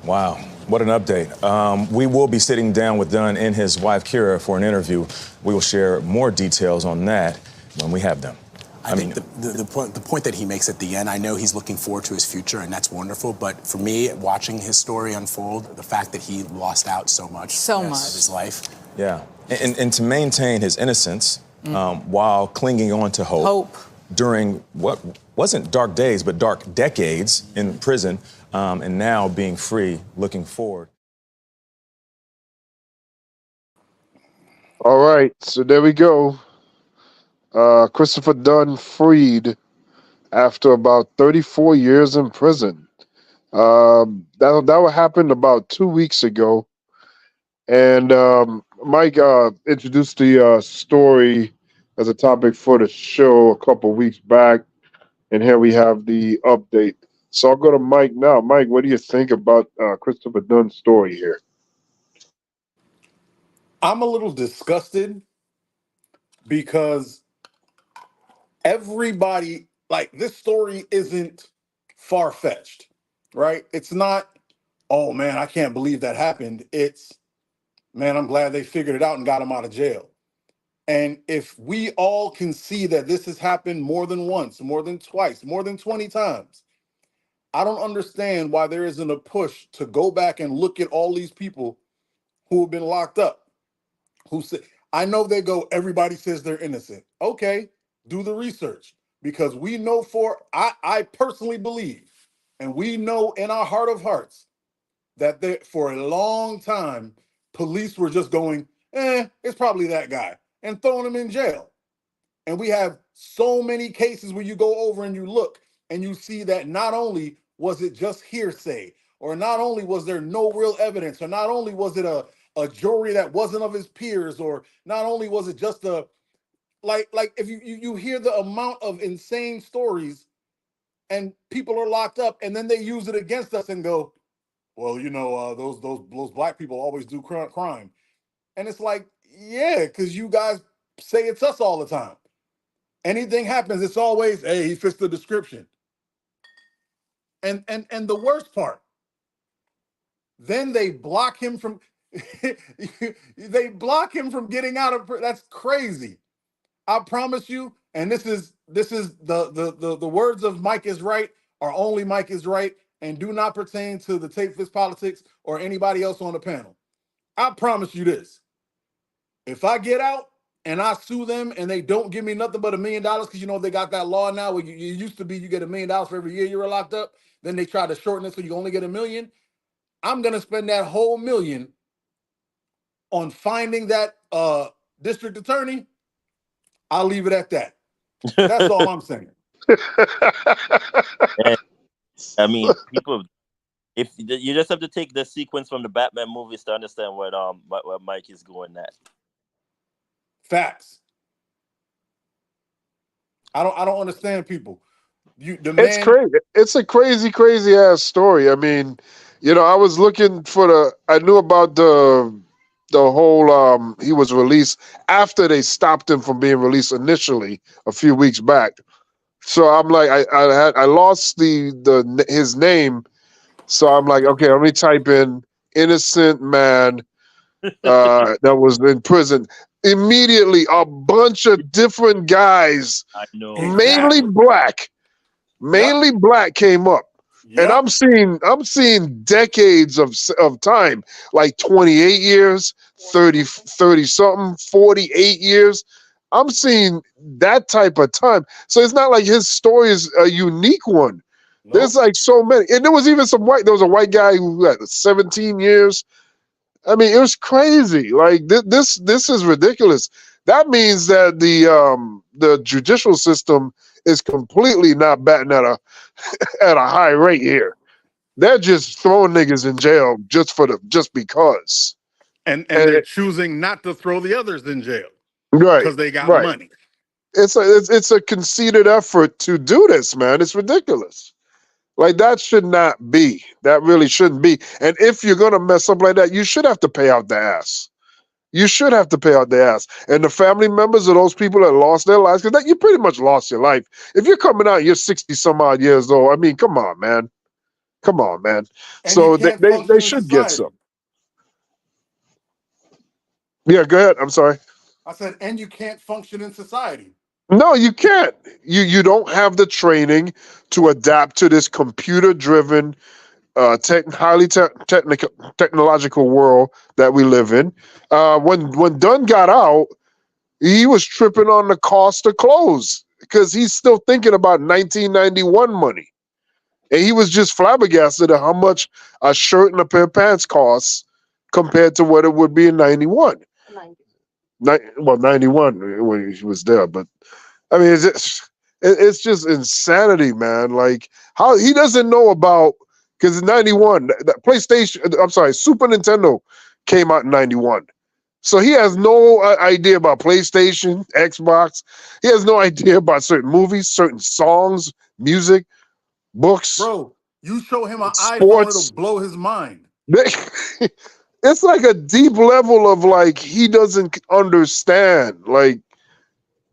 Wow, what an update. We will be sitting down with Dunn and his wife, Kira, for an interview. We will share more details on that when we have them. I think the point that he makes at the end, I know he's looking forward to his future, and that's wonderful. But for me, watching his story unfold, the fact that he lost out so much of his life. Yeah, and to maintain his innocence while clinging on to hope during what wasn't dark days, but dark decades in prison, and now being free, looking forward. All right, so there we go. Christopher Dunn freed after about 34 years in prison. That happened about 2 weeks ago. And Mike introduced the story as a topic for the show a couple weeks back. And here we have the update. So I'll go to Mike now. Mike, what do you think about Christopher Dunn's story here? I'm a little disgusted because everybody, like, this story isn't far-fetched, right? It's not, oh man, I can't believe that happened. It's, man, I'm glad they figured it out and got him out of jail. And if we all can see that this has happened more than once, more than twice, more than 20 times, I don't understand why there isn't a push to go back and look at all these people who have been locked up. Who say, I know they go, everybody says they're innocent. Okay, do the research, because we know I personally believe, and we know in our heart of hearts, that for a long time, police were just going, it's probably that guy, and throwing him in jail. And we have so many cases where you go over and you look and you see that not only was it just hearsay, or not only was there no real evidence, or not only was it a a jury that wasn't of his peers, or not only was it just a like if you hear the amount of insane stories and people are locked up and then they use it against us and go, well, those black people always do crime. And it's like, yeah, because you guys say it's us all the time. Anything happens, it's always, hey, he fits the description. And the worst part, then they block him from getting out of. That's crazy. I promise you, and this is the words of Mike is right, or only Mike is right, and do not pertain to the Tape Fist Politics or anybody else on the panel. I promise you this. If I get out and I sue them and they don't give me nothing but $1 million, because they got that law now where you used to be you get $1 million for every year you were locked up. Then they try to shorten it so you only get $1 million. I'm gonna spend that whole $1 million on finding that district attorney. I'll leave it at that. That's all I'm saying. I mean, people. If you just have to take the sequence from the Batman movies to understand what Mike is going at. Facts. I don't understand people. It's crazy. It's a crazy ass story. I mean, I was looking for I knew about the whole he was released after they stopped him from being released initially a few weeks back. So I'm like, I lost his name. So I'm like, okay, let me type in innocent man that was in prison. Immediately, a bunch of different guys, I know, mainly black, came up, and I'm seeing decades of time, like 28 years, 30 something, 48 years. I'm seeing that type of time. So it's not like his story is a unique one. Nope. There's like so many, and there was even there was a white guy who had 17 years. I mean, it was crazy. Like this is ridiculous. That means that the judicial system is completely not batting at a high rate here. They're just throwing niggas in jail just because. And they're choosing not to throw the others in jail. Right. Because they got money. It's a conceited effort to do this, man. It's ridiculous. Like, that should not be. That really shouldn't be. And if you're going to mess up like that, you should have to pay out the ass. You should have to pay out the ass. And the family members of those people that lost their lives, because you pretty much lost your life. If you're coming out, you're 60 some odd years old. I mean, come on, man. Come on, man. And so they should get some. Yeah, go ahead. I'm sorry. I said, and you can't function in society. No, you can't. You don't have the training to adapt to this computer-driven, highly technological world that we live in. When Dunn got out, he was tripping on the cost of clothes because he's still thinking about 1991 money, and he was just flabbergasted at how much a shirt and a pair of pants costs compared to what it would be in 91. 91 when he was there, but I mean, it's just insanity, man. Like, how he doesn't know about, because in 91, Super Nintendo came out in 91. So he has no idea about PlayStation, Xbox. He has no idea about certain movies, certain songs, music, books. Bro, you show him an iPhone, it'll blow his mind. It's like a deep level of, like, he doesn't understand. Like,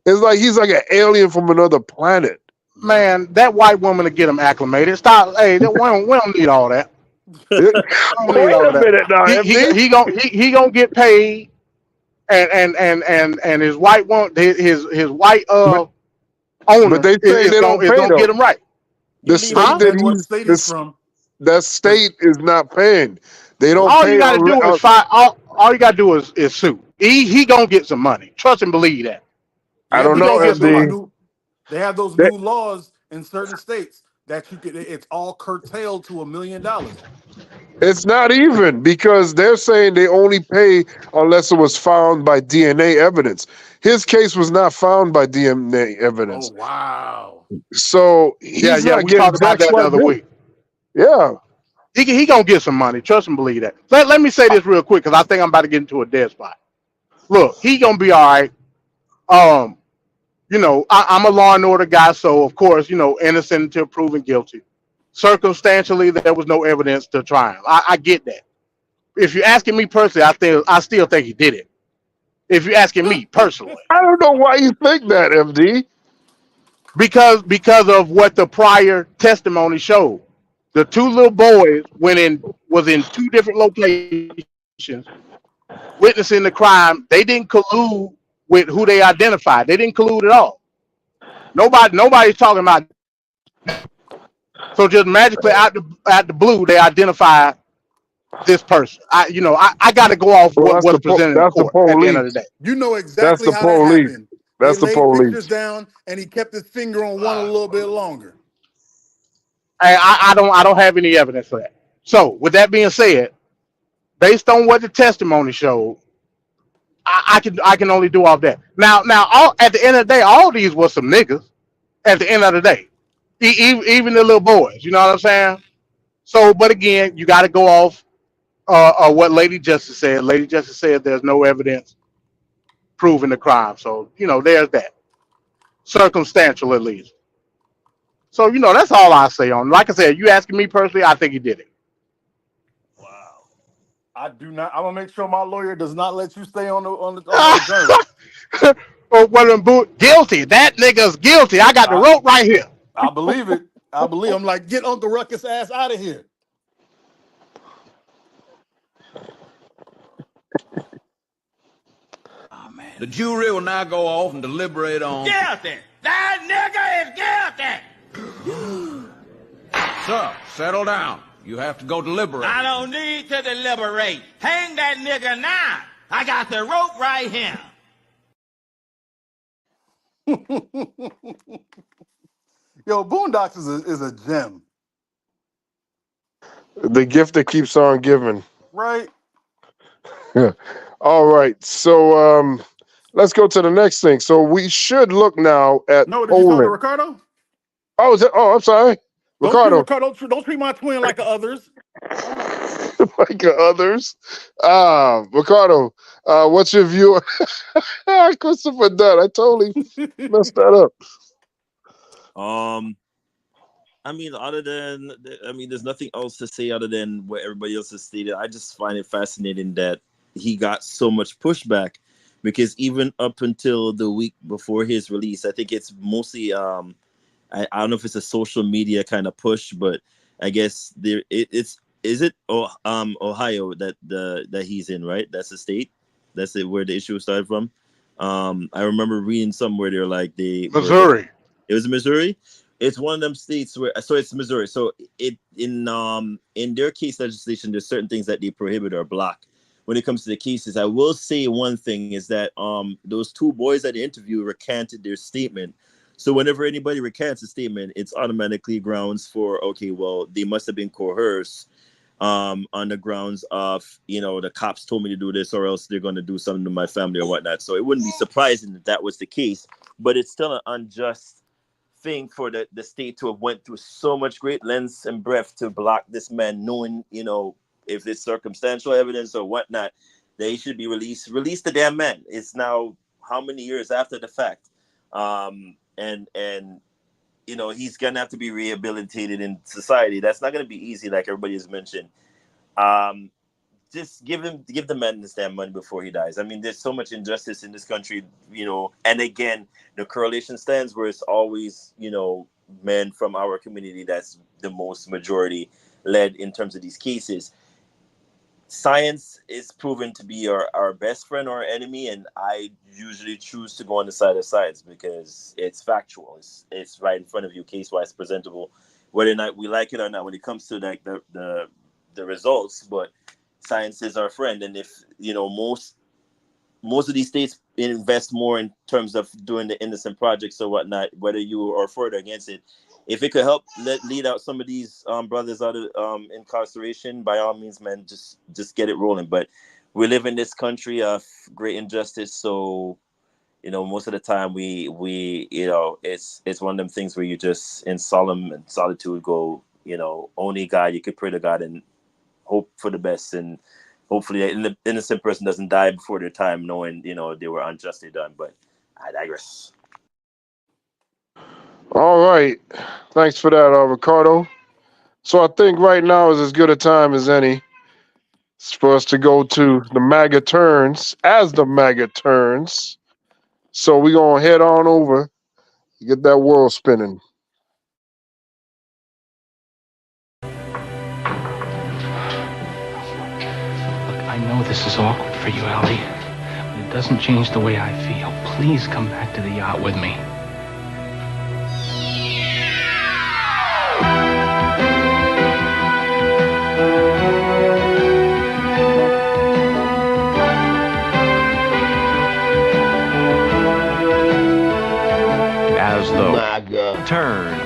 it's like he's like an alien from another planet. Man, that white woman to get him acclimated. Stop. Hey, we don't need all that. Wait a minute now. He gonna get paid, and his white one, his white owner. But they say they don't pay gonna get him right. The state that state is not paying. They don't. All pay you gotta do is all you gotta do is sue. He gonna get some money. Trust and believe that. I don't know. They have those new laws in certain states that it's all curtailed to $1 million. It's not even, because they're saying they only pay unless it was found by DNA evidence. His case was not found by DNA evidence. Oh, wow. So he's not we talked about that the other week. Yeah. He gonna get some money. Trust and believe that. Let me say this real quick because I think I'm about to get into a dead spot. Look, he gonna be all right. I'm a law and order guy, so of course, innocent until proven guilty. Circumstantially, there was no evidence to trial. I get that. If you're asking me personally, I still think he did it. If you're asking me personally, I don't know why you think that, MD. because of what the prior testimony showed. The two little boys was in two different locations witnessing the crime. They didn't collude with who they identified. They didn't collude at all. Nobody's talking about. So just magically out the blue, they identify this person. I got to go off Well, what was presented in that's the court at the end of the police. day. You know That's exactly the how that police. happened. They That's the laid pictures police. down, and he kept his finger on one a little bit longer. I don't have any evidence for that. So with that being said, based on what the testimony showed, I can only do off that. Now at the end of the day, all these were some niggas. At the end of the day, even the little boys. You know what I'm saying? So, but again, you got to go off what Lady Justice said. Lady Justice said there's no evidence proving the crime. So there's that. Circumstantial at least. So that's all I say on. Like I said, you asking me personally, I think he did it. I do not. I'm gonna make sure my lawyer does not let you stay on the journey. Or guilty. That nigga's guilty. I got the rope right here. I believe it. I believe. I'm like, get Uncle Ruckus ass out of here. The jury will now go off and deliberate on. Guilty! That nigga is guilty! Sir, settle down. You have to go deliberate. I don't need to deliberate. Hang that nigga now. I got the rope right here. Yo, Boondocks is a gem. The gift that keeps on giving. Right. All right. So let's go to the next thing. So we should look now at No, did you talk to Poland. Ricardo? Oh, I'm sorry. Ricardo. Don't treat my twin like the others. Like others. Ricardo, what's your view? Christopher Dunn. I totally messed that up. I mean, there's nothing else to say other than what everybody else has stated. I just find it fascinating that he got so much pushback because even up until the week before his release, I think it's mostly I don't know if it's a social media kind of push, but I guess is it Ohio that he's in, right? That's the state. That's where the issue started from. I remember reading somewhere they're like Missouri. It was Missouri. It's one of them states where it's Missouri. So in their case legislation, there's certain things that they prohibit or block. When it comes to the cases, I will say one thing is that those two boys at the interview recanted their statement. So whenever anybody recants a statement, it's automatically grounds for, okay, well, they must have been coerced on the grounds of, the cops told me to do this or else they're going to do something to my family or whatnot. So it wouldn't be surprising that that was the case, but it's still an unjust thing for the state to have went through so much great lengths and breadth to block this man, knowing, if it's circumstantial evidence or whatnot, they should be released. Release the damn man. It's now how many years after the fact? And he's gonna have to be rehabilitated in society. That's not gonna be easy, like everybody has mentioned. Just give the man this damn money before he dies. I mean, there's so much injustice in this country, and again, the correlation stands where it's always, men from our community that's the most majority led in terms of these cases. Science is proven to be our best friend or enemy, and I usually choose to go on the side of science because it's factual. It's right in front of you, case-wise presentable, whether or not we like it or not when it comes to like the results. But science is our friend, and if most of these states invest more in terms of doing the innocent projects or whatnot, whether you are for it or against it, if it could help lead out some of these brothers out of incarceration, by all means, man, just get it rolling. But we live in this country of great injustice, so most of the time we it's one of them things where you just in solemn and solitude go only God, you could pray to God and hope for the best, and hopefully an innocent person doesn't die before their time, knowing they were unjustly done. But I digress. All right. Thanks for that, Ricardo. So I think right now is as good a time as any for us to go to the MAGA turns as the MAGA turns. So we're going to head on over, get that world spinning. I know this is awkward for you, Allie, but it doesn't change the way I feel. Please come back to the yacht with me. As the MAGA turn.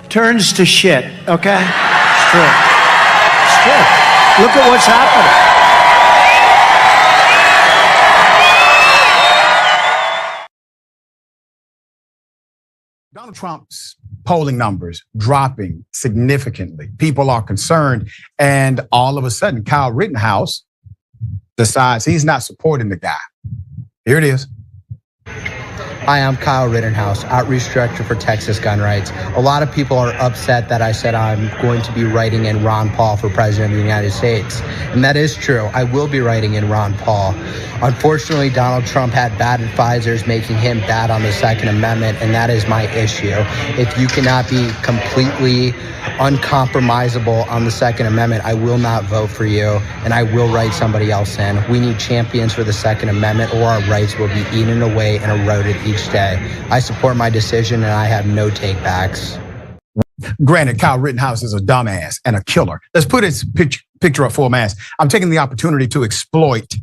Turns to shit, okay? It's true. It's true. Look at what's happening. Donald Trump's polling numbers dropping significantly. People are concerned. And all of a sudden, Kyle Rittenhouse decides he's not supporting the guy. Here it is. Hi, I'm Kyle Rittenhouse, Outreach Director for Texas Gun Rights. A lot of people are upset that I said I'm going to be writing in Ron Paul for President of the United States. And that is true. I will be writing in Ron Paul. Unfortunately, Donald Trump had bad advisors making him bad on the Second Amendment, and that is my issue. If you cannot be completely uncompromisable on the Second Amendment, I will not vote for you, and I will write somebody else in. We need champions for the Second Amendment, or our rights will be eaten away and eroded each day. I support my decision, and I have no takebacks. Granted, Kyle Rittenhouse is a dumbass and a killer. Let's put his picture up full mass. I'm taking the opportunity to exploit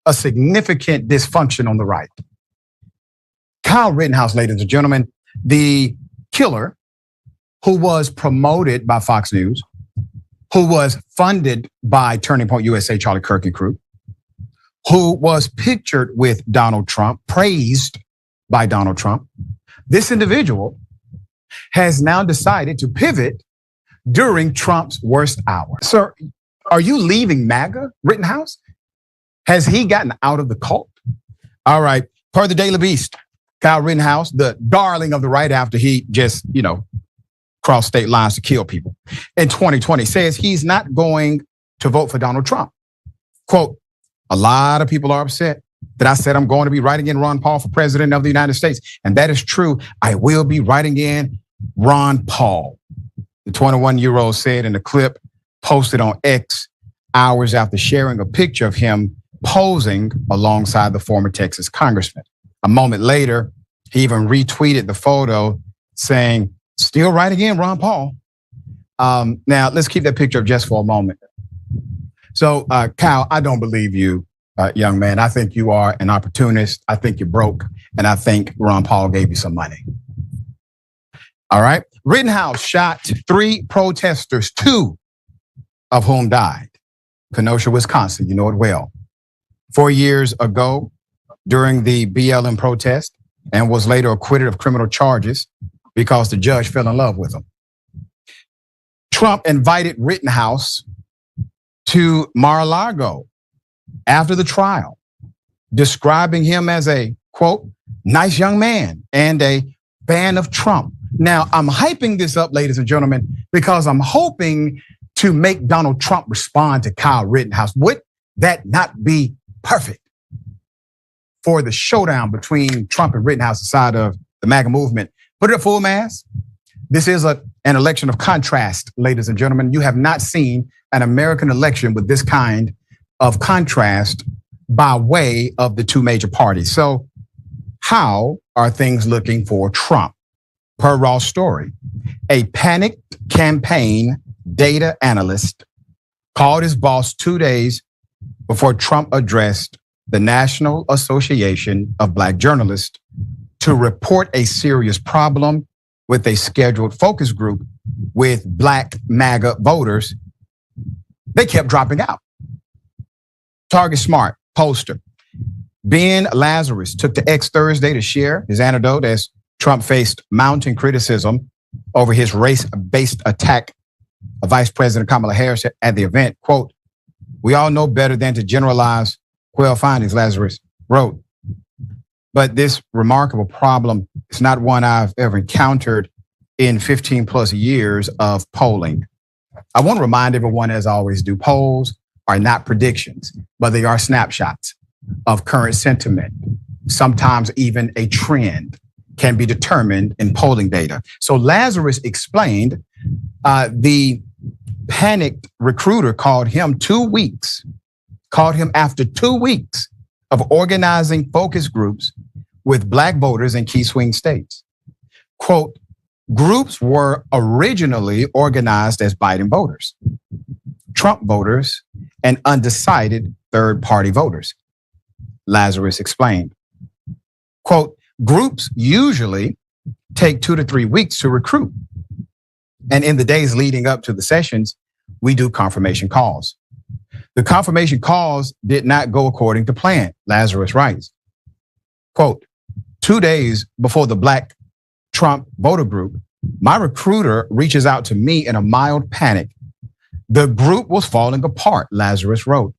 a significant dysfunction on the right. Kyle Rittenhouse, ladies and gentlemen, the killer who was promoted by Fox News, who was funded by Turning Point USA, Charlie Kirk and crew, who was pictured with Donald Trump, praised by Donald Trump. This individual has now decided to pivot during Trump's worst hour. Sir, are you leaving MAGA, Rittenhouse? Has he gotten out of the cult? All right, per the Daily Beast, Kyle Rittenhouse, the darling of the right after he just, crossed state lines to kill people in 2020, says he's not going to vote for Donald Trump. Quote, a lot of people are upset that I said I'm going to be writing in Ron Paul for President of the United States. And that is true. I will be writing in Ron Paul. The 21-year-old said in a clip posted on X hours after sharing a picture of him posing alongside the former Texas congressman. A moment later, he even retweeted the photo saying, still writing in Ron Paul. Now, let's keep that picture up just for a moment. So, Kyle, I don't believe you, young man. I think you are an opportunist. I think you're broke. And I think Ron Paul gave you some money. All right. Rittenhouse shot 3 protesters, 2 of whom died. Kenosha, Wisconsin. You know it well. 4 years ago, during the BLM protest, and was later acquitted of criminal charges because the judge fell in love with him. Trump invited Rittenhouse to Mar-a-Lago after the trial, describing him as a, quote, nice young man and a fan of Trump. Now, I'm hyping this up, ladies and gentlemen, because I'm hoping to make Donald Trump respond to Kyle Rittenhouse. Would that not be perfect for the showdown between Trump and Rittenhouse side of the MAGA movement? Put it at full mass. This is an election of contrast, ladies and gentlemen. You have not seen an American election with this kind of contrast by way of the 2 major parties. So how are things looking for Trump? Per Raw story, a panicked campaign data analyst called his boss 2 days before Trump addressed the National Association of Black Journalists to report a serious problem with a scheduled focus group with Black MAGA voters. They kept dropping out. Target Smart poster. Ben Lazarus took to X Thursday to share his anecdote as Trump faced mounting criticism over his race-based attack of Vice President Kamala Harris at the event. Quote, "We all know better than to generalize quail findings," Lazarus wrote. But this remarkable problem is not one I've ever encountered in 15 plus years of polling. I want to remind everyone, as I always do, polls are not predictions, but they are snapshots of current sentiment. Sometimes even a trend can be determined in polling data. So Lazarus explained the panicked recruiter called him after 2 weeks of organizing focus groups with Black voters in key swing states. Quote, "Groups were originally organized as Biden voters, Trump voters, and undecided third-party voters," Lazarus explained. Quote, "Groups usually take 2 to 3 weeks to recruit. And in the days leading up to the sessions, we do confirmation calls. The confirmation calls did not go according to plan," Lazarus writes. Quote, "2 days before the Black Trump voter group, my recruiter reaches out to me in a mild panic. The group was falling apart," Lazarus wrote.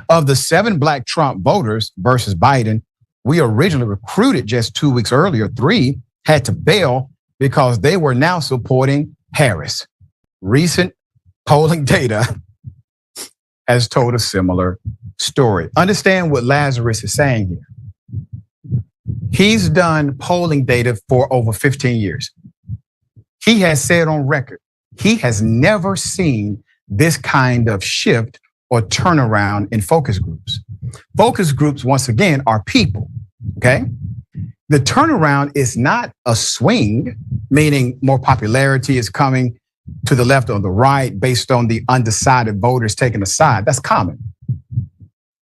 "Of the 7 Black Trump voters versus Biden, we originally recruited just 2 weeks earlier. 3 had to bail because they were now supporting Harris. Recent polling data has told a similar story." Understand what Lazarus is saying here. He's done polling data for over 15 years. He has said on record, he has never seen this kind of shift or turnaround in focus groups. Focus groups, once again, are people, okay? The turnaround is not a swing, meaning more popularity is coming to the left or the right based on the undecided voters taking a side. That's common.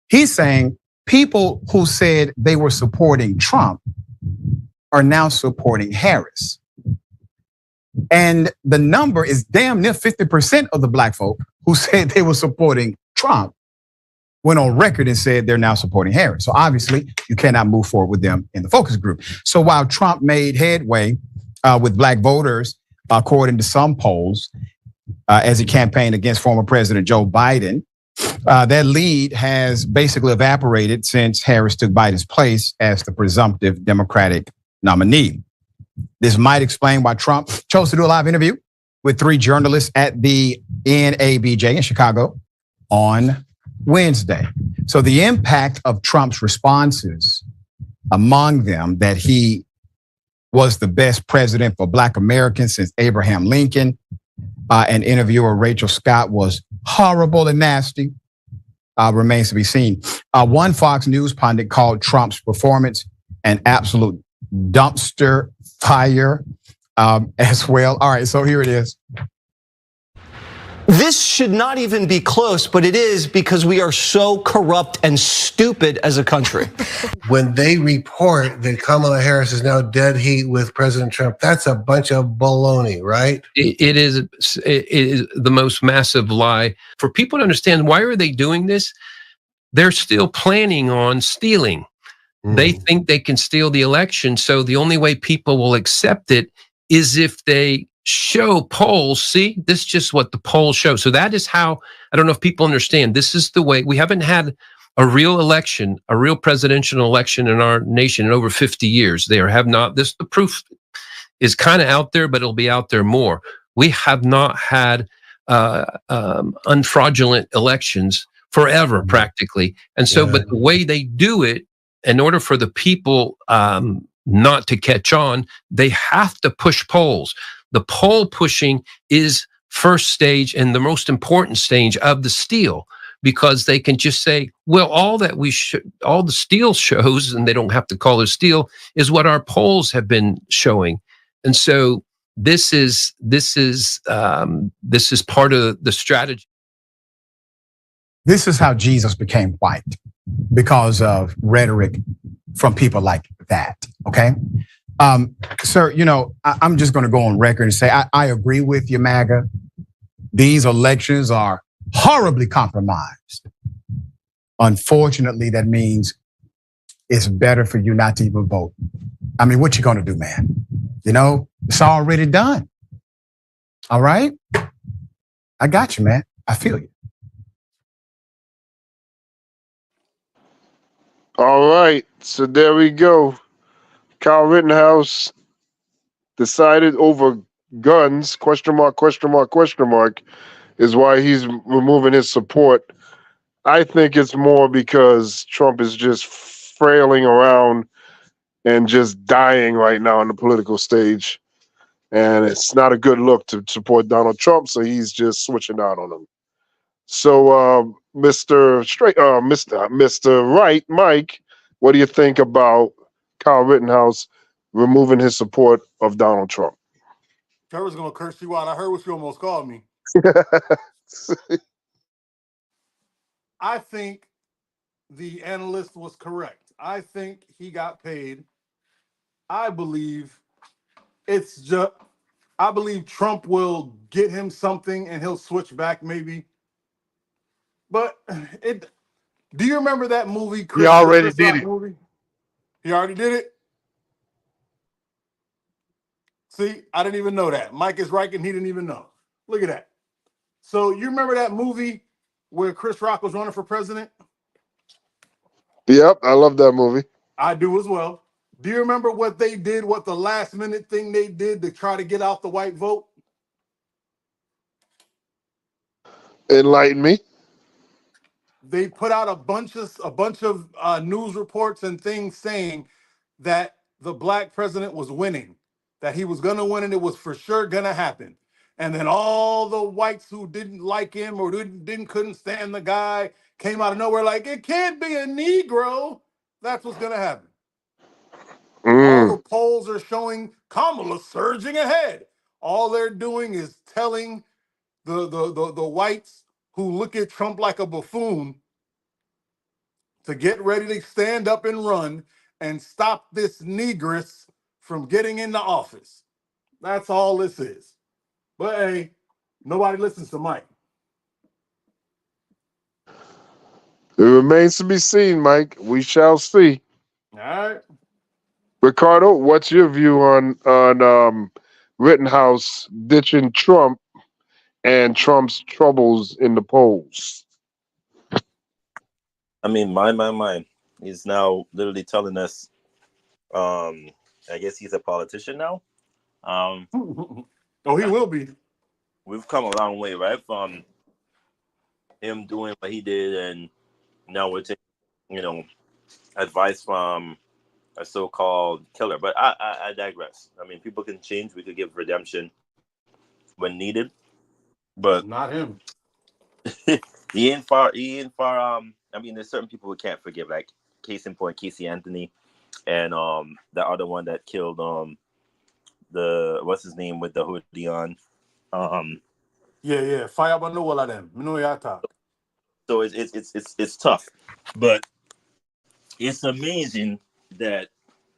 He's saying people who said they were supporting Trump are now supporting Harris. And the number is damn near 50% of the Black folk who said they were supporting Trump went on record and said they're now supporting Harris. So obviously you cannot move forward with them in the focus group. So while Trump made headway with Black voters, according to some polls, as he campaigned against former President Joe Biden, that lead has basically evaporated since Harris took Biden's place as the presumptive Democratic nominee. This might explain why Trump chose to do a live interview with 3 journalists at the NABJ in Chicago on Wednesday. So the impact of Trump's responses, among them that he was the best president for Black Americans since Abraham Lincoln, and interviewer Rachel Scott was horrible and nasty, remains to be seen. One Fox News pundit called Trump's performance an absolute dumpster fire as well. All right, so here it is. This should not even be close, but it is because we are so corrupt and stupid as a country. When they report that Kamala Harris is now dead heat with President Trump, that's a bunch of baloney, right? It is the most massive lie. For people to understand, why are they doing this? They're still planning on stealing. They think they can steal the election, so the only way people will accept it is if they show polls. See, this is just what the polls show. So that is how, I don't know if people understand, this is the way. We haven't had a real election, a real presidential election in our nation in over 50 years. They have not, this, the proof is kind of out there, but it'll be out there more. We have not had unfraudulent elections forever, practically. And so, but the way they do it, in order for the people not to catch on, they have to push polls. The poll pushing is first stage and the most important stage of the steal, because they can just say, well, all the steal shows, and they don't have to call it steal, is what our polls have been showing. And so this is part of the strategy. This is how Jesus became white, because of rhetoric from people like that, okay? Sir, you know, I'm just going to go on record and say I agree with you, MAGA. These elections are horribly compromised. Unfortunately, that means it's better for you not to even vote. I mean, what you gonna do, man? You know, it's already done. All right? I got you, man. I feel you. All right, so there we go. Kyle Rittenhouse decided over guns, question mark, question mark, question mark, is why he's removing his support. I think it's more because Trump is just frailing around and just dying right now on the political stage. And it's not a good look to support Donald Trump, so he's just switching out on him. So, Mr. Right, Mike, what do you think about Kyle Rittenhouse removing his support of Donald Trump? Trevor's gonna curse you out. I heard what you almost called me. I think the analyst was correct. I think he got paid. I believe it's just. I believe Trump will get him something and he'll switch back maybe. But it. Do you remember that movie, He Chris? The already Chris did Rock it. movie. He already did it. See, I didn't even know that. Mike is right, and he didn't even know. Look at that. So you remember that movie where Chris Rock was running for president? Yep, I love that movie. I do as well. Do you remember what they did, what the last minute thing they did to try to get out the white vote? Enlighten me. They put out a bunch of news reports and things saying that the black president was winning, that he was going to win and it was for sure going to happen. And then all the whites who didn't like him or couldn't stand the guy came out of nowhere like, it can't be a Negro. That's what's going to happen. All the polls are showing Kamala surging ahead. All they're doing is telling the whites who look at Trump like a buffoon to get ready to stand up and run and stop this negress from getting into office. That's all this is. But hey, nobody listens to Mike. It remains to be seen, Mike. We shall see. All right. Ricardo, what's your view on Rittenhouse ditching Trump and Trump's troubles in the polls? I mean, my. He's now literally telling us, I guess he's a politician now. Oh, he will be. We've come a long way, right? From him doing what he did, and now we're taking, advice from a so-called killer. But I digress. I mean, people can change. We could give redemption when needed, but not him. he ain't far. I mean, there's certain people we can't forgive, like case in point, Casey Anthony, and the other one that killed the what's his name with the hoodie on. Yeah. Fire up on the wall of them. You know y'all talk. So it's tough, but it's amazing that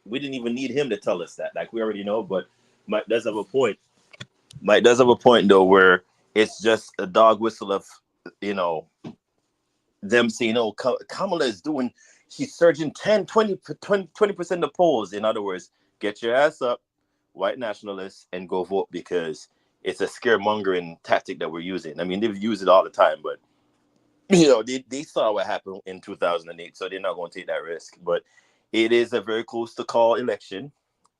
we didn't even need him to tell us that. Like we already know, but Mike does have a point. Mike does have a point though, where it's just a dog whistle of them saying, "Oh, Kamala is doing. She's surging 20% of the polls." In other words, get your ass up, white nationalists, and go vote, because it's a scaremongering tactic that we're using. I mean, they've used it all the time, but they saw what happened in 2008, so they're not going to take that risk. But it is a very close to call election.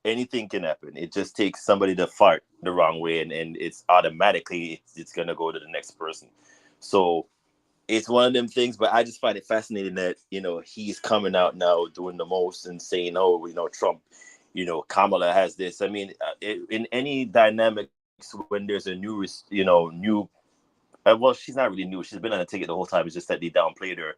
Anything can happen. It just takes somebody to fart the wrong way, and it's automatically it's going to go to the next person. So it's one of them things, but I just find it fascinating that, he's coming out now doing the most and saying, oh, Trump, Kamala has this. I mean, in any dynamics, when there's a new, well, she's not really new. She's been on the ticket the whole time. It's just that they downplayed her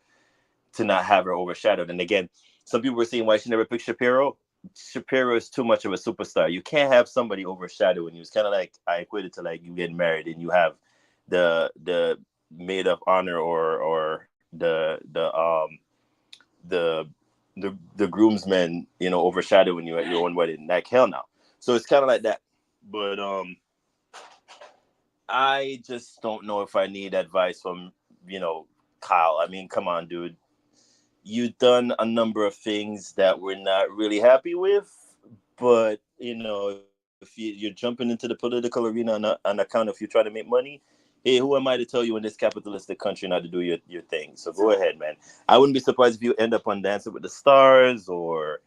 to not have her overshadowed. And again, some people were saying why she never picked Shapiro. Shapiro is too much of a superstar. You can't have somebody overshadowing you. It's kind of like I equate it to like you getting married and you have the maid of honor or the groomsmen, overshadowing you at your own wedding. Like hell no. So it's kind of like that. But I just don't know if I need advice from, Kyle. I mean, come on, dude. you've done a number of things that we're not really happy with, but if you're jumping into the political arena on account of you trying to make money, hey, who am I to tell you in this capitalistic country not to do your thing? So go ahead, man. I wouldn't be surprised if you end up on Dancing with the Stars or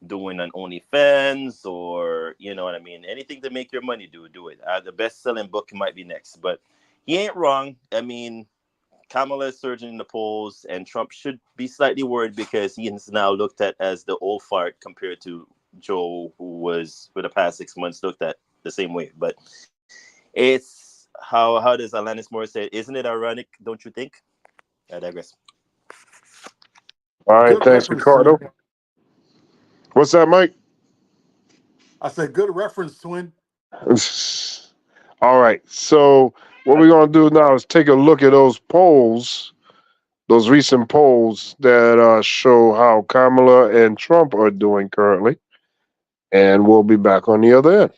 doing an OnlyFans or, you know what I mean? Anything to make your money, do it. The best-selling book might be next, but he ain't wrong. I mean, Kamala is surging in the polls, and Trump should be slightly worried because he is now looked at as the old fart compared to Joe, who was, for the past 6 months, looked at the same way. But it's, how does Alanis Morris say it? Isn't it ironic, don't you think? I digress. All right, Good thanks, reference, Ricardo. Twin. What's that, Mike? I said good reference, Twin. All right, so what we're going to do now is take a look at those polls, those recent polls that show how Kamala and Trump are doing currently, and we'll be back on the other end.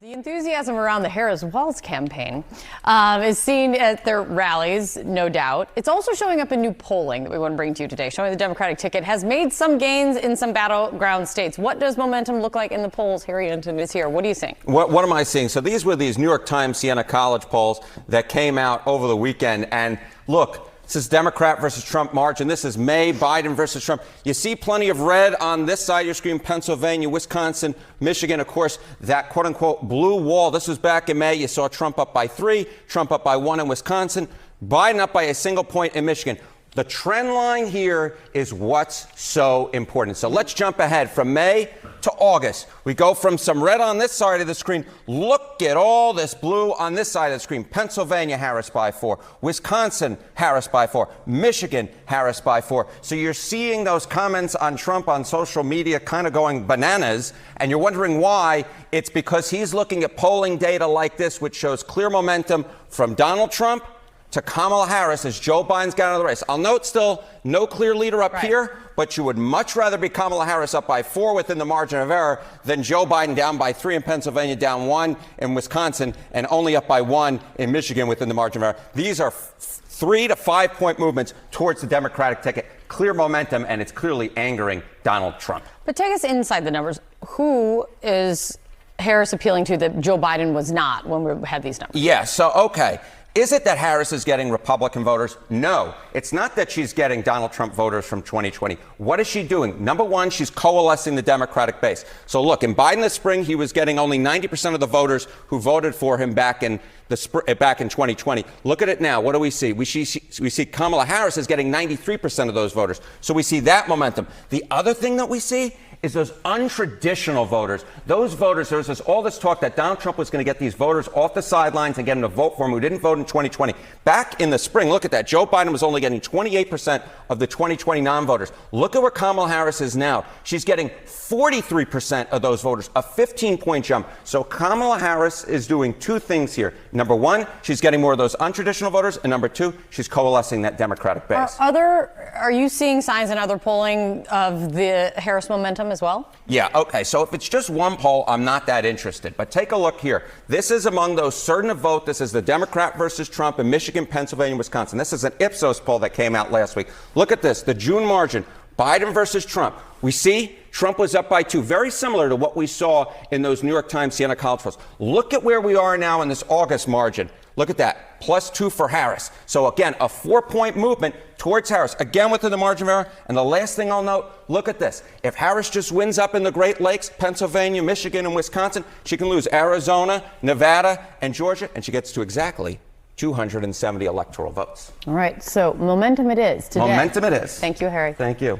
The enthusiasm around the Harris-Walz campaign is seen at their rallies, no doubt. It's also showing up in new polling that we want to bring to you today, showing the Democratic ticket has made some gains in some battleground states. What does momentum look like in the polls? Harry Hinton is here. What do you think? What am I seeing? So these were these New York Times Siena College polls that came out over the weekend. And look, this is Democrat versus Trump margin. This is May, Biden versus Trump. You see plenty of red on this side of your screen, Pennsylvania, Wisconsin, Michigan. Of course, that quote unquote blue wall. This was back in May. You saw Trump up by 3, Trump up by 1 in Wisconsin, Biden up by a single point in Michigan. The trend line here is what's so important. So let's jump ahead from May to August. We go from some red on this side of the screen. Look at all this blue on this side of the screen. Pennsylvania, Harris by 4. Wisconsin, Harris by 4. Michigan, Harris by 4. So you're seeing those comments on Trump on social media kind of going bananas, and you're wondering why. It's because he's looking at polling data like this, which shows clear momentum from Donald Trump to Kamala Harris as Joe Biden's got out of the race. I'll note still no clear leader up here, but you would much rather be Kamala Harris up by 4 within the margin of error than Joe Biden down by 3 in Pennsylvania, down 1 in Wisconsin, and only up by 1 in Michigan within the margin of error. These are 3 to 5 point movements towards the Democratic ticket. Clear momentum, and it's clearly angering Donald Trump. But take us inside the numbers. Who is Harris appealing to that Joe Biden was not when we had these numbers? Yeah, so, okay. Is it that Harris is getting Republican voters? No, it's not that she's getting Donald Trump voters from 2020. What is she doing? Number one, she's coalescing the Democratic base. So look, in Biden this spring, he was getting only 90% of the voters who voted for him back in 2020. Look at it now. What do we see? We see Kamala Harris is getting 93% of those voters. So we see that momentum. The other thing that we see is those untraditional voters. Those voters, there's all this talk that Donald Trump was going to get these voters off the sidelines and get them to vote for him who didn't vote in 2020. Back in the spring, look at that. Joe Biden was only getting 28% of the 2020 non-voters. Look at where Kamala Harris is now. She's getting 43% of those voters, a 15-point jump. So Kamala Harris is doing two things here. Number one, she's getting more of those untraditional voters. And number two, she's coalescing that Democratic base. Are you seeing signs in other polling of the Harris momentum as well? Yeah, okay. So if it's just one poll, I'm not that interested. But take a look here. This is among those certain to vote. This is the Democrat versus Trump in Michigan, Pennsylvania, Wisconsin. This is an Ipsos poll that came out last week. Look at this, the June margin, Biden versus Trump. We see Trump was up by 2, very similar to what we saw in those New York Times Siena College polls. Look at where we are now in this August margin. Look at that, +2 for Harris. So again, a 4-point movement towards Harris, again within the margin of error. And the last thing I'll note, look at this. If Harris just wins up in the Great Lakes, Pennsylvania, Michigan, and Wisconsin, she can lose Arizona, Nevada, and Georgia, and she gets to exactly 270 electoral votes. All right, so momentum it is today. Momentum it is. Thank you, Harry. Thank you.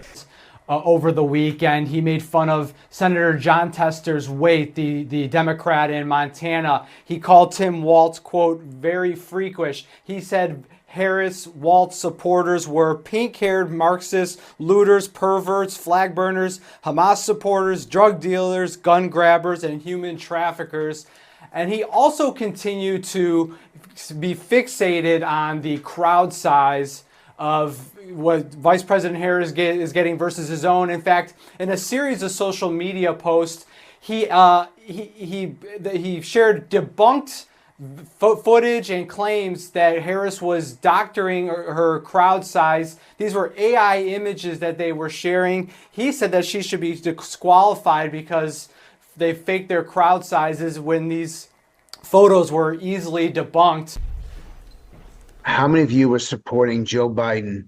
over the weekend. He made fun of Senator John Tester's weight, the Democrat in Montana. He called Tim Walz, quote, very freakish. He said Harris Walz supporters were pink-haired Marxists, looters, perverts, flag burners, Hamas supporters, drug dealers, gun grabbers, and human traffickers. And he also continued to be fixated on the crowd size of what Vice President Harris is getting versus his own. In fact, in a series of social media posts, he shared debunked footage and claims that Harris was doctoring her crowd size. These were AI images that they were sharing. He said that she should be disqualified because they faked their crowd sizes when these photos were easily debunked. How many of you were supporting Joe Biden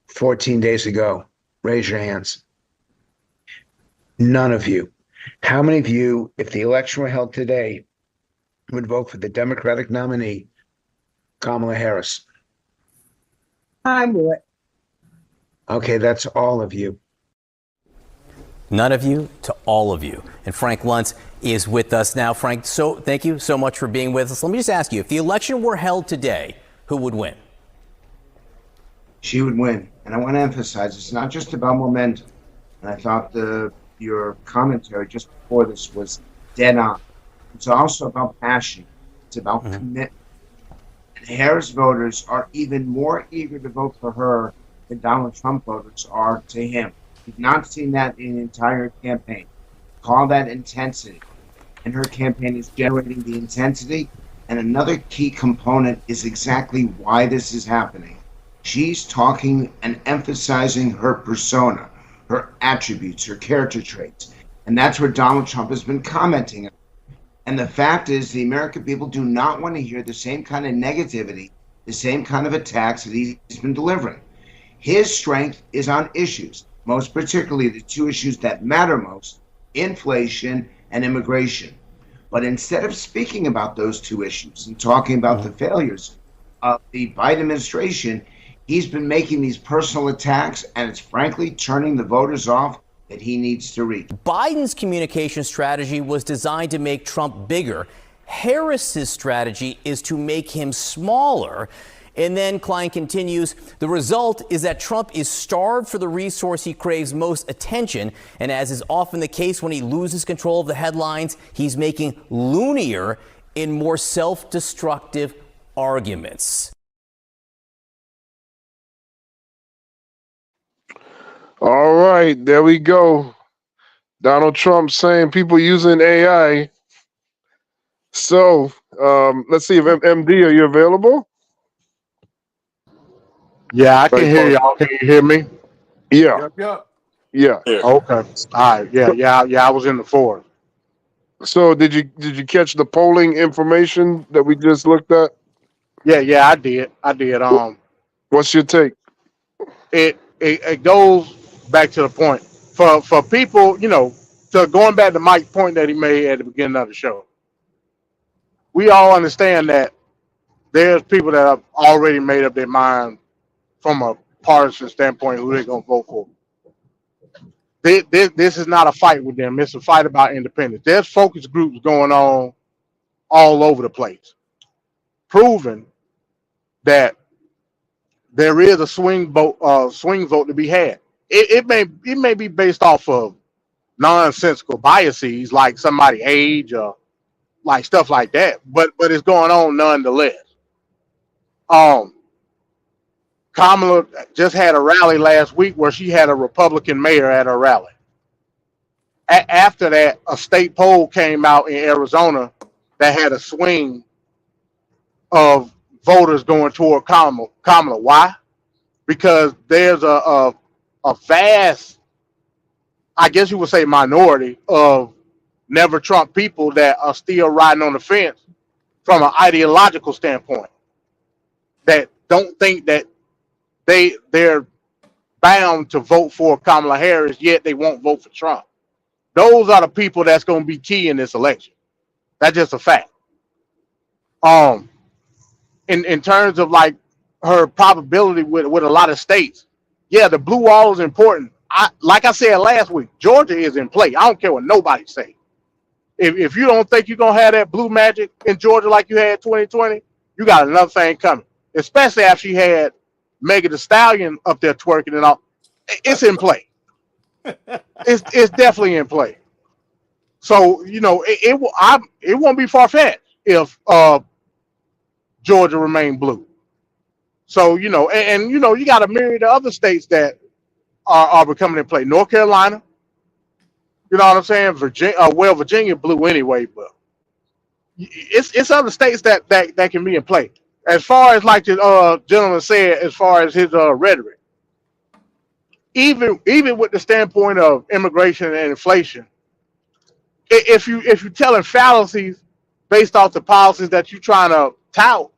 14 days ago? Raise your hands. None of you. How many of you, if the election were held today, would vote for the Democratic nominee, Kamala Harris? I would. Okay, that's all of you. None of you to all of you. And Frank Luntz is with us now. Frank, so thank you so much for being with us. Let me just ask you, if the election were held today, who would win? She would win. And I want to emphasize, it's not just about momentum. And I thought your commentary just before this was dead on. It's also about passion. It's about commitment. And Harris voters are even more eager to vote for her than Donald Trump voters are to him. We've not seen that in the entire campaign. Call that intensity. And her campaign is generating the intensity. And another key component is exactly why this is happening. She's talking and emphasizing her persona, her attributes, her character traits. And that's where Donald Trump has been commenting on. And the fact is, the American people do not want to hear the same kind of negativity, the same kind of attacks that he's been delivering. His strength is on issues, most particularly the two issues that matter most, inflation and immigration. But instead of speaking about those two issues and talking about the failures of the Biden administration, he's been making these personal attacks, and it's frankly turning the voters off that he needs to reach. Biden's communication strategy was designed to make Trump bigger. Harris's strategy is to make him smaller. And then Klein continues, the result is that Trump is starved for the resource he craves most, attention. And as is often the case when he loses control of the headlines, he's making loonier in more self-destructive arguments. All right, there we go. Donald Trump saying people using AI. So let's see if MD, are you available? Yeah, I can hear y'all. Can you hear me? Yeah. Yeah. Okay. All right. Yeah. I was in the forest. So did you catch the polling information that we just looked at? Yeah, I did. What's your take? It goes back to the point for people, so going back to Mike's point that he made at the beginning of the show. We all understand that there's people that have already made up their mind from a partisan standpoint who they're going to vote for. This is not a fight with them. It's a fight about independence. There's focus groups going on all over the place, proving that there is a swing vote to be had. It may be based off of nonsensical biases like somebody's age or like stuff like that, but it's going on nonetheless. Kamala just had a rally last week where she had a Republican mayor at her rally. After that, a state poll came out in Arizona that had a swing of voters going toward Kamala. Why? Because there's a vast, I guess you would say, minority of never Trump people that are still riding on the fence from an ideological standpoint, that don't think that they're bound to vote for Kamala Harris, yet they won't vote for Trump. Those are the people that's going to be key in this election. That's just a fact. In terms of like her probability with a lot of states, yeah, the blue wall is important. Like I said last week, Georgia is in play. I don't care what nobody say. If you don't think you're gonna have that blue magic in Georgia like you had 2020, you got another thing coming. Especially after you had Megan Thee Stallion up there twerking and all. It's in play. It's definitely in play. So it won't be far fetched if Georgia remain blue. So you got a myriad of other states that are becoming in play. North Carolina, you know what I'm saying? Virginia blue anyway, but it's other states that can be in play. As far as like the gentleman said, as far as his rhetoric, even with the standpoint of immigration and inflation, if you're telling fallacies based off the policies that you're trying to tout,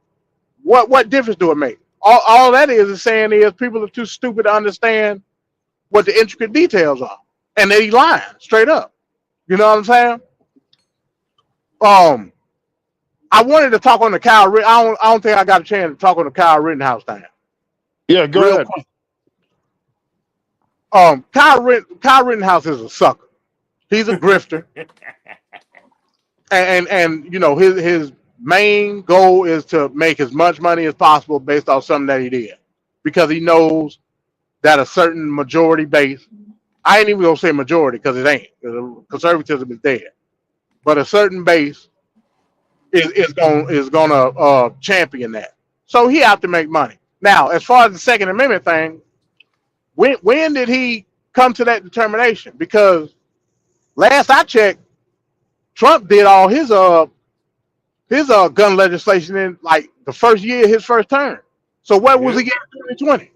what difference do it make? All that is saying is people are too stupid to understand what the intricate details are, and they lying straight up. You know what I'm saying? I wanted to talk on the Kyle. I don't think I got a chance to talk on the Kyle Rittenhouse thing. Yeah, go Real ahead. quick. Kyle Rittenhouse is a sucker. He's a grifter, and his main goal is to make as much money as possible based off something that he did, because he knows that a certain majority base. I ain't even gonna say majority because it ain't. Conservatism is dead, but a certain base is gonna champion that. So he have to make money. Now, as far as the Second Amendment thing, when did he come to that determination? Because last I checked, Trump did all his gun legislation in like the first year of his first term. So where was he in 2020?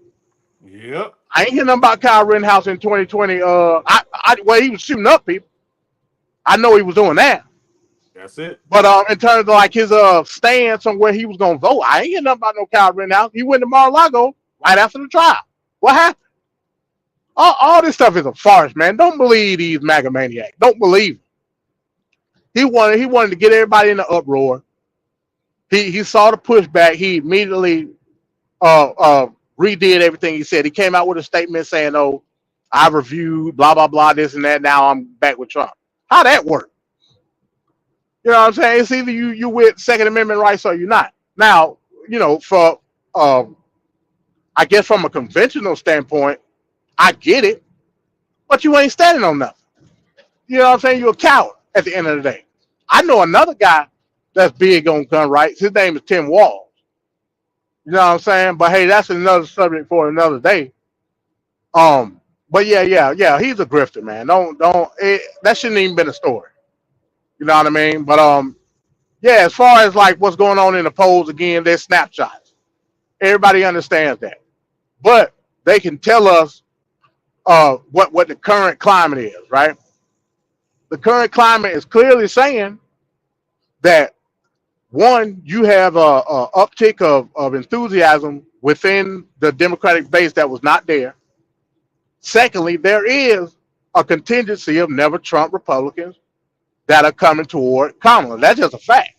Yep. I ain't hear nothing about Kyle Rittenhouse in 2020. Well, he was shooting up people. I know he was doing that. That's it. But in terms of like his stance on where he was gonna vote, I ain't hear nothing about no Kyle Rittenhouse. He went to Mar-a-Lago right after the trial. What happened? All this stuff is a farce, man. Don't believe these MAGA maniacs. Don't believe him. He wanted to get everybody in the uproar. He saw the pushback. He immediately redid everything he said. He came out with a statement saying, "Oh, I reviewed blah blah blah this and that. Now I'm back with Trump." How that work? You know what I'm saying? It's either you with Second Amendment rights or you're not. Now, for I guess from a conventional standpoint, I get it, but you ain't standing on nothing. You know what I'm saying? You're a coward at the end of the day. I know another guy that's big on gun rights. His name is Tim Walz. You know what I'm saying? But hey, that's another subject for another day. But yeah, he's a grifter, man. That shouldn't even been a story. You know what I mean? But yeah, as far as like what's going on in the polls, again, they're snapshots. Everybody understands that. But they can tell us what the current climate is, right? The current climate is clearly saying that, one, you have a uptick of enthusiasm within the Democratic base that was not there. Secondly, there is a contingency of never Trump Republicans that are coming toward Kamala. That's just a fact.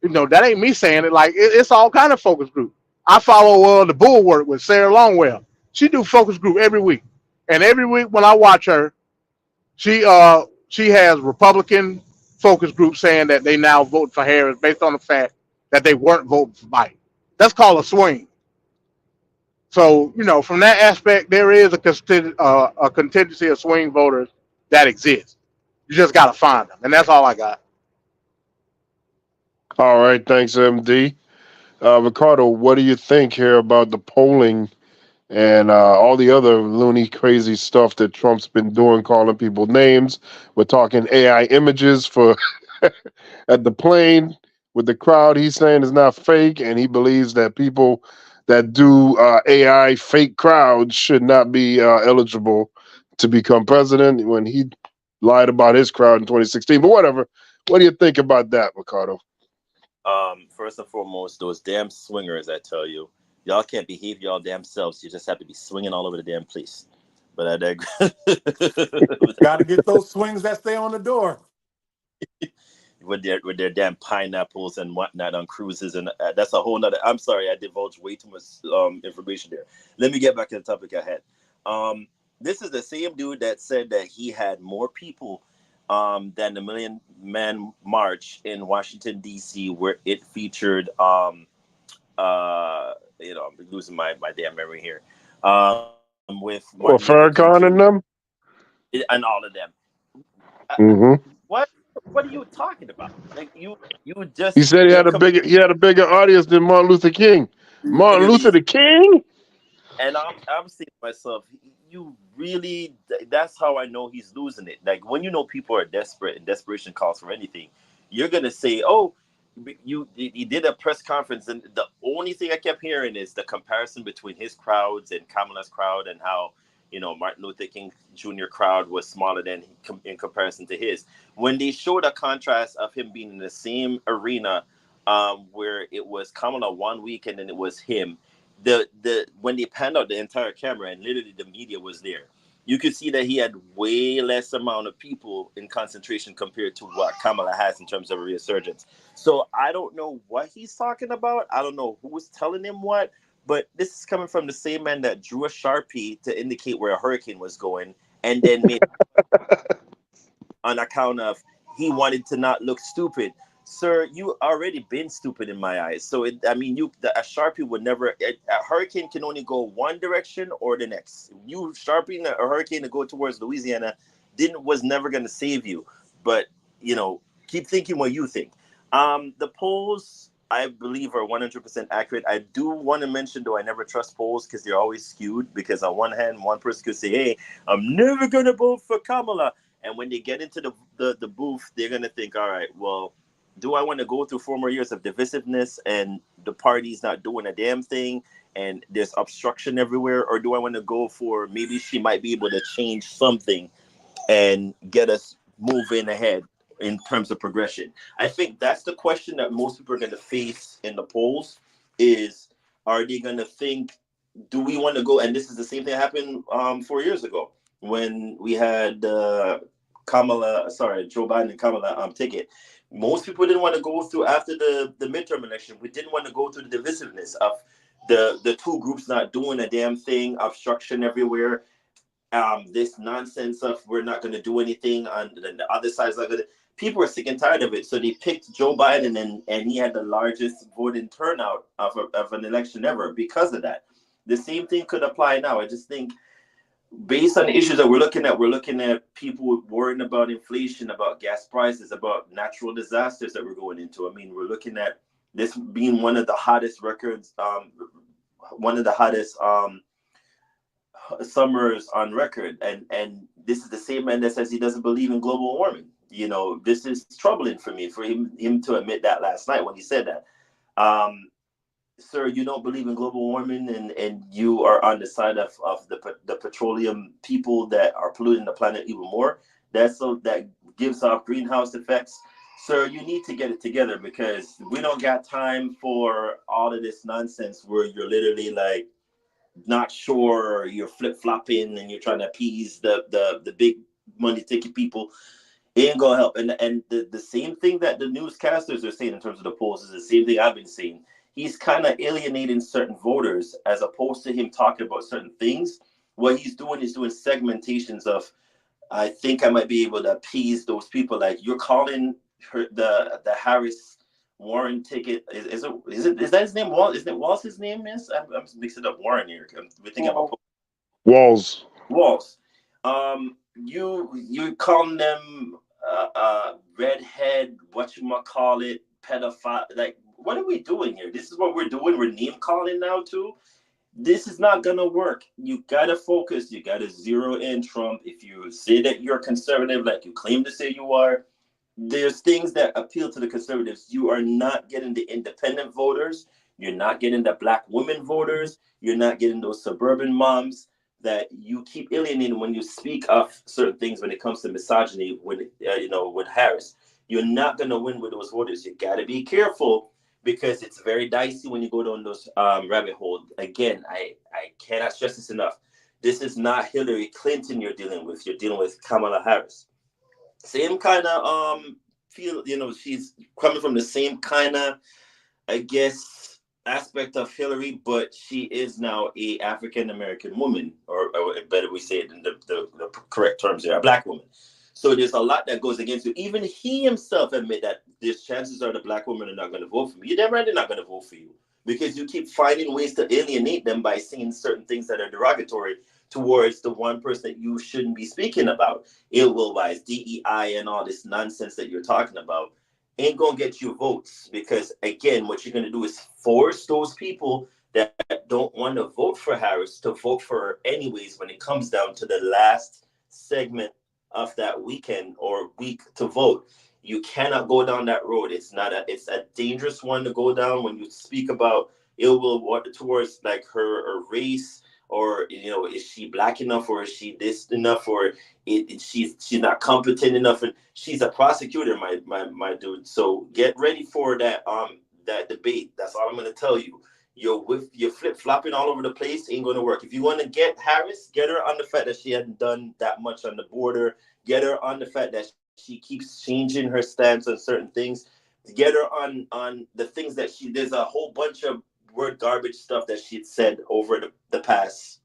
That ain't me saying it. Like it's all kind of focus group. I follow the Bulwark with Sarah Longwell. She do focus group every week, and every week when I watch her, she has Republican focus group saying that they now vote for Harris based on the fact that they weren't voting for Biden. That's called a swing. So from that aspect, there is a contingency of swing voters that exists. You just got to find them, and that's all I got. All right, thanks, MD. Ricardo, what do you think here about the polling and all the other loony, crazy stuff that Trump's been doing, calling people names? We're talking AI images for at the plane with the crowd. He's saying it's not fake, and he believes that people that do AI fake crowds should not be eligible to become president, when he lied about his crowd in 2016. But whatever. What do you think about that, Ricardo? First and foremost, those damn swingers, I tell you, y'all can't behave y'all damn selves. You just have to be swinging all over the damn place. But I digress. Got to get those swings that stay on the door. with their damn pineapples and whatnot on cruises, and that's a whole nother. I'm sorry, I divulged way too much information there. Let me get back to the topic I had. This is the same dude that said that he had more people than the Million Man March in Washington D.C., where it featured I'm losing my damn memory here. With Or Martin Luther King Farrakhan and Jr. them. and all of them. Mm-hmm. What are you talking about? Like you He just said he had a bigger audience than Martin Luther King. Martin Luther literally. the King. And I'm saying to myself, you really, that's how I know he's losing it. Like when you know people are desperate and desperation calls for anything, you're gonna say, oh, he did a press conference, and the only thing I kept hearing is the comparison between his crowds and Kamala's crowd, and how Martin Luther King Jr. crowd was smaller than in comparison to his. When they showed a contrast of him being in the same arena, where it was Kamala one week and then it was him, when they panned out the entire camera and literally the media was there, you could see that he had way less amount of people in concentration compared to what Kamala has in terms of a resurgence. So I don't know what he's talking about. I don't know who was telling him what, but this is coming from the same man that drew a Sharpie to indicate where a hurricane was going and then made on account of he wanted to not look stupid. Sir, you already been stupid in my eyes. So a Sharpie would never. A hurricane can only go one direction or the next. You sharpieing a hurricane to go towards Louisiana was never going to save you. But keep thinking what you think. The polls, I believe, are 100% accurate. I do want to mention, though, I never trust polls because they're always skewed. Because on one hand, one person could say, "Hey, I'm never going to vote for Kamala," and when they get into the booth, they're going to think, "All right, well, do I want to go through 4 more years of divisiveness and the party's not doing a damn thing and there's obstruction everywhere? Or do I want to go for maybe she might be able to change something and get us moving ahead in terms of progression?" I think that's the question that most people are going to face in the polls is, are they going to think, do we want to go? And this is the same thing that happened 4 years ago when we had Joe Biden and Kamala ticket. Most people didn't want to go through after the midterm election. We didn't want to go through the divisiveness of the two groups not doing a damn thing, obstruction everywhere. This nonsense of we're not going to do anything on the other side's not going to. People are sick and tired of it, so they picked Joe Biden, and he had the largest voting turnout of an election ever because of that. The same thing could apply now. I just think, based on the issues that we're looking at people worrying about inflation, about gas prices, about natural disasters that we're going into. I mean, we're looking at this being one of the hottest records, one of the hottest summers on record, and this is the same man that says he doesn't believe in global warming. This is troubling for me, for him to admit that last night when he said that. Sir, you don't believe in global warming, and you are on the side of the petroleum people that are polluting the planet even more. That gives off greenhouse effects. Sir, you need to get it together, because we don't got time for all of this nonsense where you're literally like not sure, you're flip-flopping and you're trying to appease the big money ticket people. It ain't gonna help. And the same thing that the newscasters are saying in terms of the polls is the same thing I've been seeing. He's kind of alienating certain voters as opposed to him talking about certain things. What he's doing is doing segmentations of, I think I might be able to appease those people. Like, you're calling the Harris Warren ticket. Is that his name? Isn't it Walls his name is? I'm mixing up Warren here. We're thinking about Walls. Walls. You calling them redhead, whatchamacallit, pedophile. Like, what are we doing here? This is what we're doing. We're name calling now too. This is not gonna work. You gotta focus. You gotta zero in Trump. If you say that you're conservative, like you claim to say you are, there's things that appeal to the conservatives. You are not getting the independent voters. You're not getting the Black women voters. You're not getting those suburban moms that you keep alienating when you speak of certain things when it comes to misogyny with Harris. You're not going to win with those voters. You got to be careful, because it's very dicey when you go down those rabbit holes. Again, I cannot stress this enough. This is not Hillary Clinton you're dealing with. You're dealing with Kamala Harris. Same kind of feel, she's coming from the same kind of, I guess, aspect of Hillary, but she is now a African American woman, or better we say it in the correct terms here, a black woman. So there's a lot that goes against you. Even he himself admit that there's chances are the black women are not going to vote for me. You're damn right they're not going to vote for you because you keep finding ways to alienate them by saying certain things that are derogatory towards the one person that you shouldn't be speaking about. Ill will wise, DEI, and all this nonsense that you're talking about ain't gonna get you votes because again, what you're gonna do is force those people that don't want to vote for Harris to vote for her anyways when it comes down to the last segment of that weekend or week to vote. You cannot go down that road. It's a dangerous one to go down when you speak about ill will towards like her race, or is she black enough, or is she this enough, or she's not competent enough, and she's a prosecutor, my dude. So get ready for that debate. That's all I'm gonna tell you. You're flip flopping all over the place. Ain't gonna work. If you want to get Harris, get her on the fact that she hadn't done that much on the border. Get her on the fact that she keeps changing her stance on certain things. Get her on the things that there's a whole bunch of word garbage stuff that she'd said over the past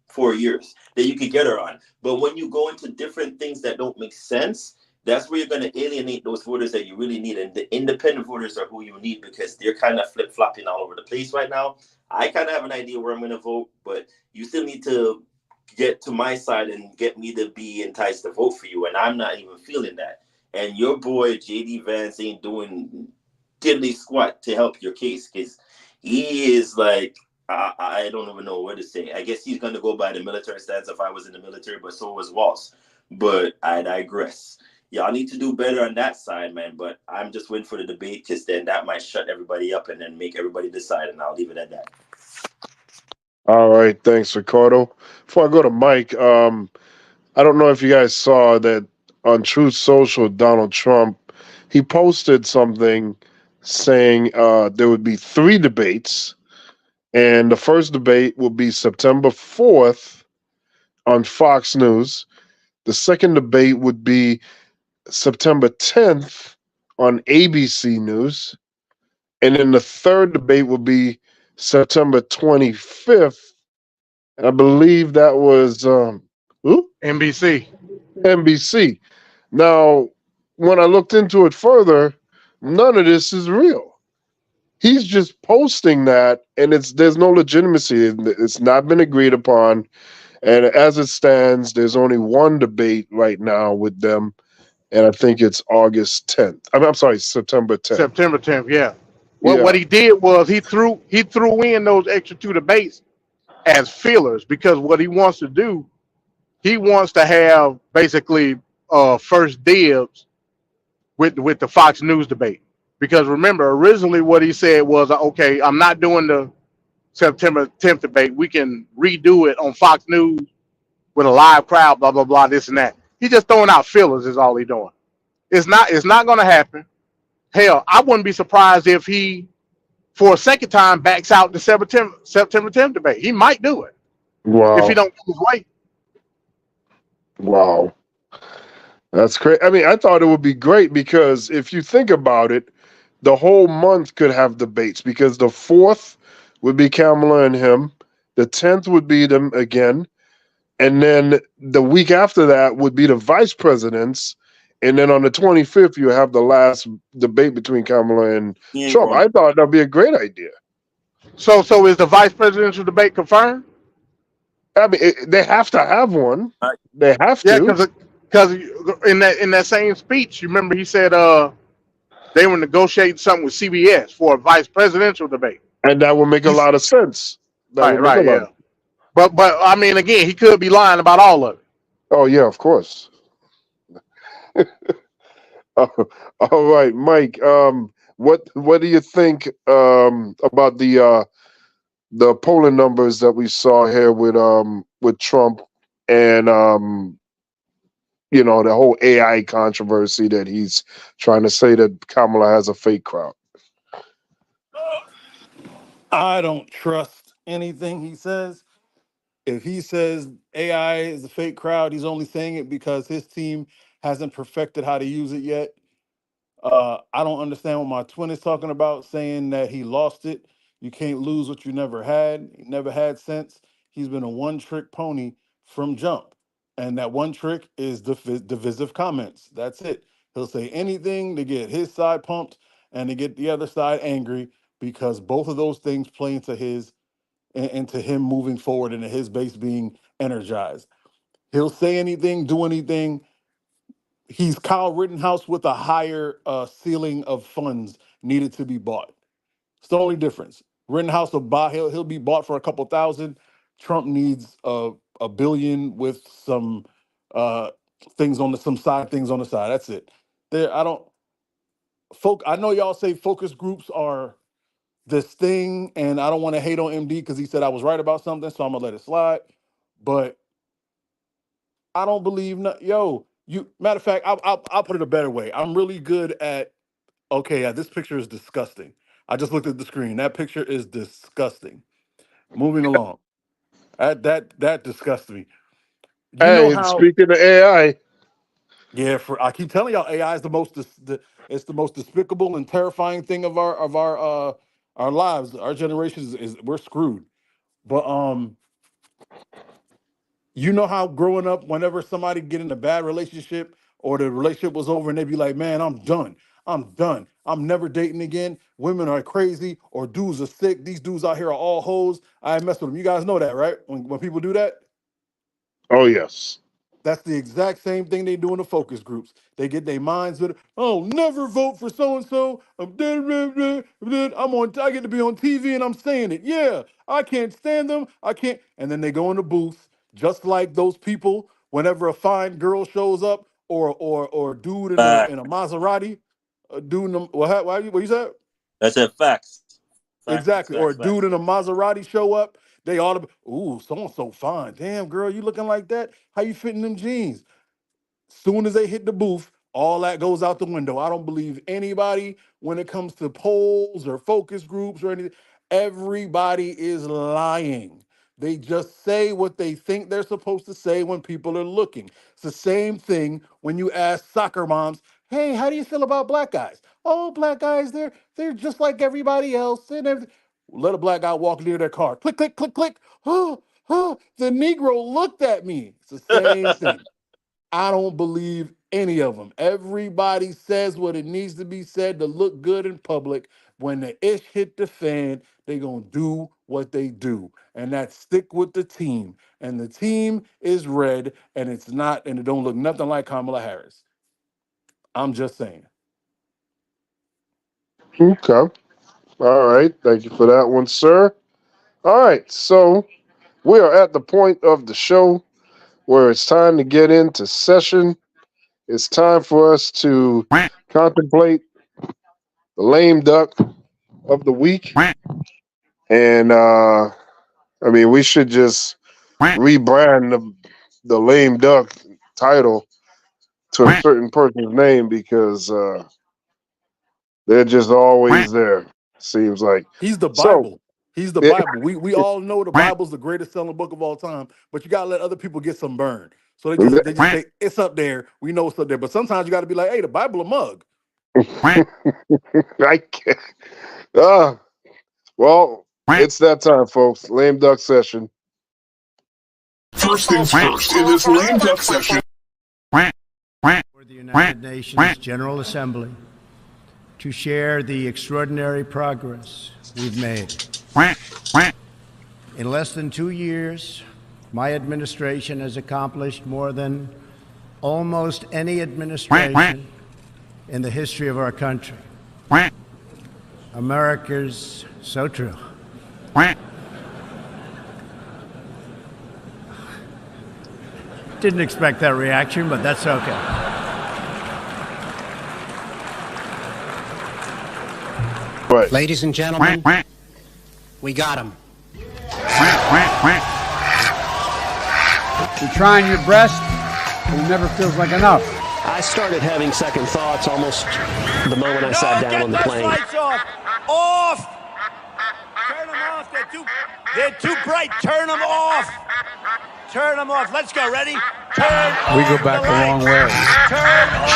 4 years that you could get her on. But when you go into different things that don't make sense, that's where you're going to alienate those voters that you really need. And the independent voters are who you need because they're kind of flip-flopping all over the place right now. I kind of have an idea where I'm going to vote, but you still need to get to my side and get me to be enticed to vote for you. And I'm not even feeling that. And your boy, JD Vance, ain't doing diddly squat to help your case because he is like, I don't even know what to say. I guess he's going to go by the military stance if I was in the military, but so was Waltz. But I digress. Y'all need to do better on that side, man. But I'm just waiting for the debate because then that might shut everybody up and then make everybody decide. And I'll leave it at that. All right, thanks, Ricardo. Before I go to Mike, I don't know if you guys saw that on Truth Social, Donald Trump, he posted something saying there would be 3 debates, and the first debate will be September 4th on Fox News. The second debate would be September 10th on ABC News. And then the third debate will be September 25th. And I believe that was NBC. NBC. Now, when I looked into it further, none of this is real. He's just posting that, and there's no legitimacy. It's not been agreed upon. And as it stands, there's only one debate right now with them, and I think it's August 10th. I'm sorry, September 10th. September 10th, yeah. Yeah. What he did was he threw in those extra 2 debates as fillers because what he wants to do, he wants to have basically first dibs with the Fox News debate. Because remember, originally what he said was, okay, I'm not doing the September 10th debate. We can redo it on Fox News with a live crowd, blah, blah, blah, this and that. He's just throwing out fillers is all he's doing. It's not going to happen. Hell, I wouldn't be surprised if he, for a second time, backs out the September 10th debate. He might do it if he Wow. don't get his way. Wow. That's great. I mean, I thought it would be great because if you think about it, the whole month could have debates because the 4th would be Kamala and him, the 10th would be them again, and then the week after that would be the vice presidents, and then on the 25th you have the last debate between Kamala and Trump. I thought that'd be a great idea. So is the vice presidential debate confirmed? I mean, they have to have one. They have Yeah, to. because in that same speech, you remember he said they were negotiating something with CBS for a vice presidential debate. And that would make a lot of sense. That would make a lot. Yeah. But I mean, again, he could be lying about all of it. Oh yeah, of course. All right, Mike. What do you think about the polling numbers that we saw here with Trump and the whole AI controversy that he's trying to say that Kamala has a fake crowd? I don't trust anything he says. If he says AI is a fake crowd, he's only saying it because his team hasn't perfected how to use it yet. I don't understand what my twin is talking about, saying that he lost it. You can't lose what you never had. He never had sense. He's been a one-trick pony from jump. And that one trick is divisive comments. That's it. He'll say anything to get his side pumped and to get the other side angry, because both of those things play into him moving forward and his base being energized. He'll say anything, do anything. He's Kyle Rittenhouse with a higher ceiling of funds needed to be bought. It's the only difference. Rittenhouse will buy. He'll be bought for a couple thousand. Trump needs a billion with some things on some side things on the side. That's it. There, I don't. I know y'all say focus groups are this thing, and I don't want to hate on MD because he said I was right about something, so I'm gonna let it slide. But I don't believe yo. You matter of fact, I'll put it a better way. I'm really good at okay. Yeah, this picture is disgusting. I just looked at the screen. That picture is disgusting. Moving along. That disgusts me. You know Hey, how? speaking of AI, Yeah, I keep telling y'all, AI is it's the most despicable and terrifying thing of our lives. Our generation is we're screwed. But you know how growing up, whenever somebody get in a bad relationship or the relationship was over and they'd be like, man, I'm done. I'm done. I'm never dating again. Women are crazy or dudes are sick. These dudes out here are all hoes. I ain't mess with them. You guys know that, right? When people do that, oh yes. that's the exact same thing they do in the focus groups. They get their minds with, oh, never vote for so and so. I get to be on TV and I'm saying it. Yeah, I can't stand them. I can't. And then they go in the booth, just like those people. Whenever a fine girl shows up, or dude in Fact. a Maserati, a dude in a, what you said? I said facts. Facts, Exactly. Or facts, a dude facts. in a Maserati show up, they ought to be, ooh, someone's so fine. Damn, girl, you looking like that? How you fitting them jeans? Soon as they hit the booth, all that goes out the window. I don't believe anybody when it comes to polls or focus groups or anything. Everybody is lying. They just say what they think they're supposed to say when people are looking. It's the same thing when you ask soccer moms, hey, how do you feel about black guys? Oh, black guys, they're just like everybody else. And everything. Let a black guy walk near their car. Click, click, click, click. Oh, oh, the Negro looked at me. It's the same thing. I don't believe any of them. Everybody says what it needs to be said to look good in public. When the ish hit the fan, they gonna do what they do, and that's stick with the team. And the team is red, and it don't look nothing like Kamala Harris. I'm just saying. Okay. All right. Thank you for that one, sir. All right. So we are at the point of the show where it's time to get into session. It's time for us to contemplate the lame duck of the week. And I mean, we should just rebrand the lame duck title to a certain person's name because they're just always there. Seems like. He's the So Bible. He's the yeah, Bible. We all know the Bible's the greatest selling book of all time, but you gotta let other people get some burn. So they just say it's up there. We know it's up there, but sometimes you got to be like, hey, the Bible a mug. I can't. Well, it's that time, folks. Lame duck session. First things first, in this lame duck session. For the United Nations General Assembly to share the extraordinary progress we've made. In less than 2 years, my administration has accomplished more than almost any administration in the history of our country. America's so true. Didn't expect that reaction, but that's okay. Right. Ladies and gentlemen, we got him. You're trying your best, but it never feels like enough. I started having second thoughts almost the moment I sat down on the plane. Lights off! Off! Turn them off. They're too bright. Turn them off. Turn them off. Let's go. Ready? We go back a long way.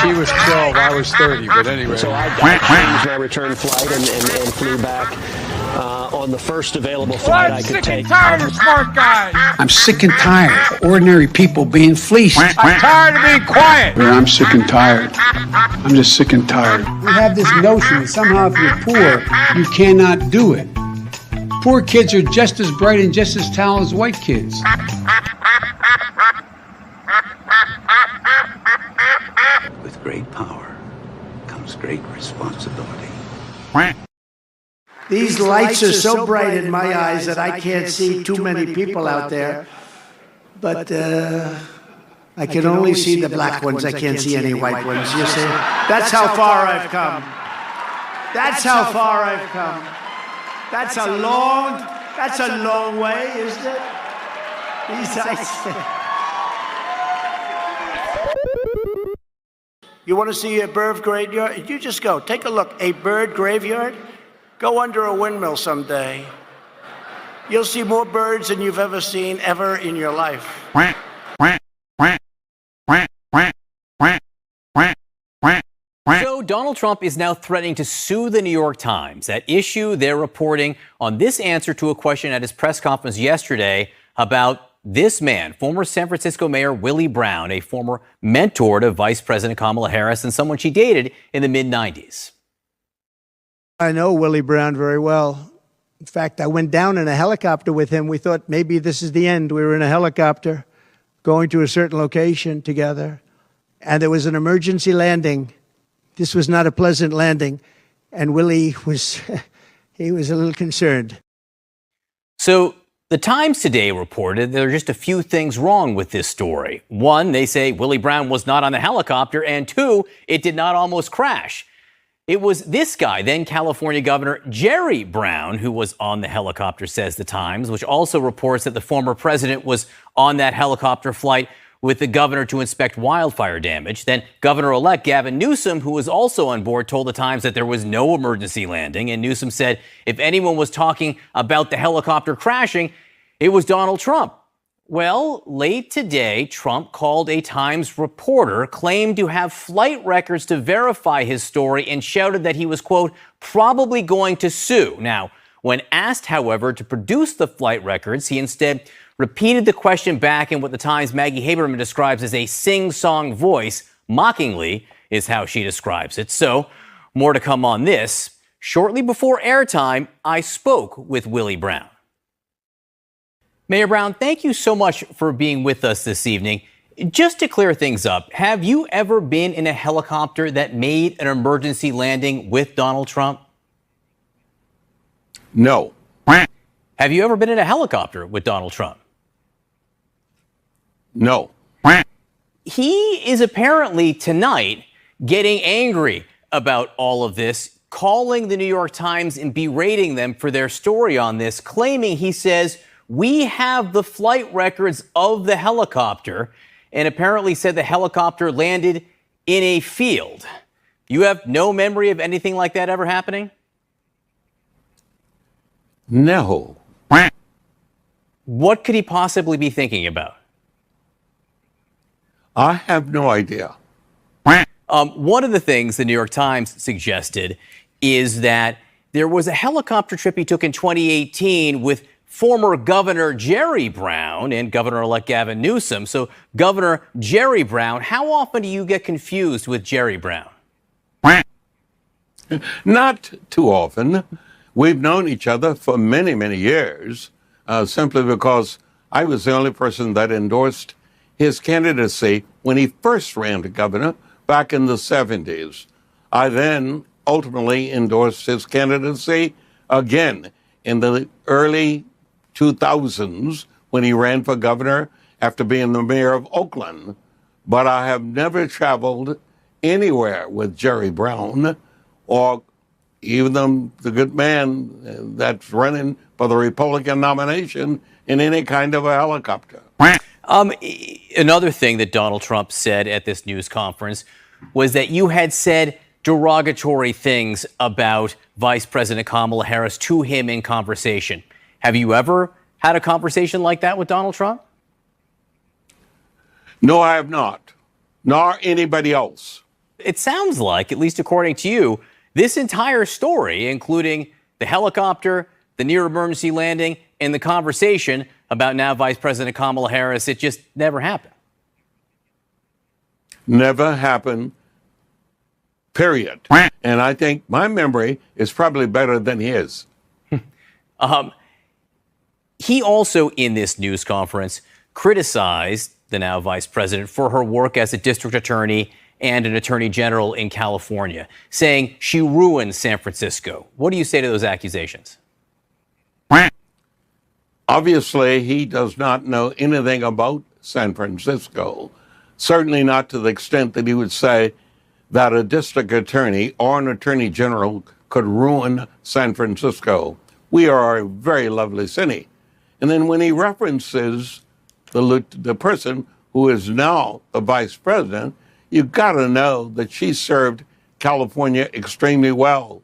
She was 12, I was 30, but anyway. So I changed my return flight and flew back on the first available flight I could take. I'm sick and tired of smart guys. I'm sick and tired of ordinary people being fleeced. I'm tired of being quiet. Yeah, I'm sick and tired. I'm just sick and tired. We have this notion that somehow if you're poor, you cannot do it. Poor kids are just as bright and just as talented as white kids. With great power comes great responsibility. These lights are so bright in my eyes that I can't see too many people out there. But I can only see the black ones. I can't see any white ones. You see? That's how far I've come. That's how far I've come. That's a long way, isn't it? These eyes. You want to see a bird graveyard? You just go. Take a look. A bird graveyard? Go under a windmill someday. You'll see more birds than you've ever seen ever in your life. So Donald Trump is now threatening to sue the New York Times. At issue, they're reporting on this answer to a question at his press conference yesterday about this man, former San Francisco Mayor Willie Brown, a former mentor to Vice President Kamala Harris and someone she dated in the mid-90s. I know Willie Brown very well. In fact, I went down in a helicopter with him. We thought maybe this is the end. We were in a helicopter going to a certain location together, and there was an emergency landing. This was not a pleasant landing, and Willie was, he was a little concerned. So the Times today reported there are just a few things wrong with this story. One, they say Willie Brown was not on the helicopter, and two, it did not almost crash. It was this guy, then California Governor Jerry Brown, who was on the helicopter, says the Times, which also reports that the former president was on that helicopter flight with the governor to inspect wildfire damage. Then Governor-elect Gavin Newsom, who was also on board, told the Times that there was no emergency landing. And Newsom said if anyone was talking about the helicopter crashing, it was Donald Trump. Well, late today, Trump called a Times reporter, claimed to have flight records to verify his story, and shouted that he was, quote, probably going to sue. Now, when asked, however, to produce the flight records, he instead repeated the question back in what the Times' Maggie Haberman describes as a sing-song voice. Mockingly is how she describes it. So, more to come on this. Shortly before airtime, I spoke with Willie Brown. Mayor Brown, thank you so much for being with us this evening. Just to clear things up, have you ever been in a helicopter that made an emergency landing with Donald Trump? No. Have you ever been in a helicopter with Donald Trump? No. He is apparently tonight getting angry about all of this, calling the New York Times and berating them for their story on this, claiming, he says, we have the flight records of the helicopter, and apparently said the helicopter landed in a field. You have no memory of anything like that ever happening? No. What could he possibly be thinking about? I have no idea. One of the things the New York Times suggested is that there was a helicopter trip he took in 2018 with former Governor Jerry Brown and Governor-elect Gavin Newsom. So, Governor Jerry Brown, how often do you get confused with Jerry Brown? Not too often. We've known each other for many, many years, simply because I was the only person that endorsed his candidacy when he first ran for governor back in the 70s. I then ultimately endorsed his candidacy again in the early 2000s when he ran for governor after being the mayor of Oakland. But I have never traveled anywhere with Jerry Brown or even the good man that's running for the Republican nomination in any kind of a helicopter. Another thing that Donald Trump said at this news conference was that you had said derogatory things about Vice President Kamala Harris to him in conversation. Have you ever had a conversation like that with Donald Trump? No, I have not, nor anybody else. It sounds like, at least according to you, this entire story, including the helicopter, the near emergency landing, and the conversation about now Vice President Kamala Harris, it just never happened. Never happened, period. And I think my memory is probably better than his. He also, in this news conference, criticized the now vice president for her work as a district attorney and an attorney general in California, saying she ruined San Francisco. What do you say to those accusations? Obviously, he does not know anything about San Francisco, certainly not to the extent that he would say that a district attorney or an attorney general could ruin San Francisco. We are a very lovely city. And then when he references the person who is now the vice president, you've got to know that she served California extremely well.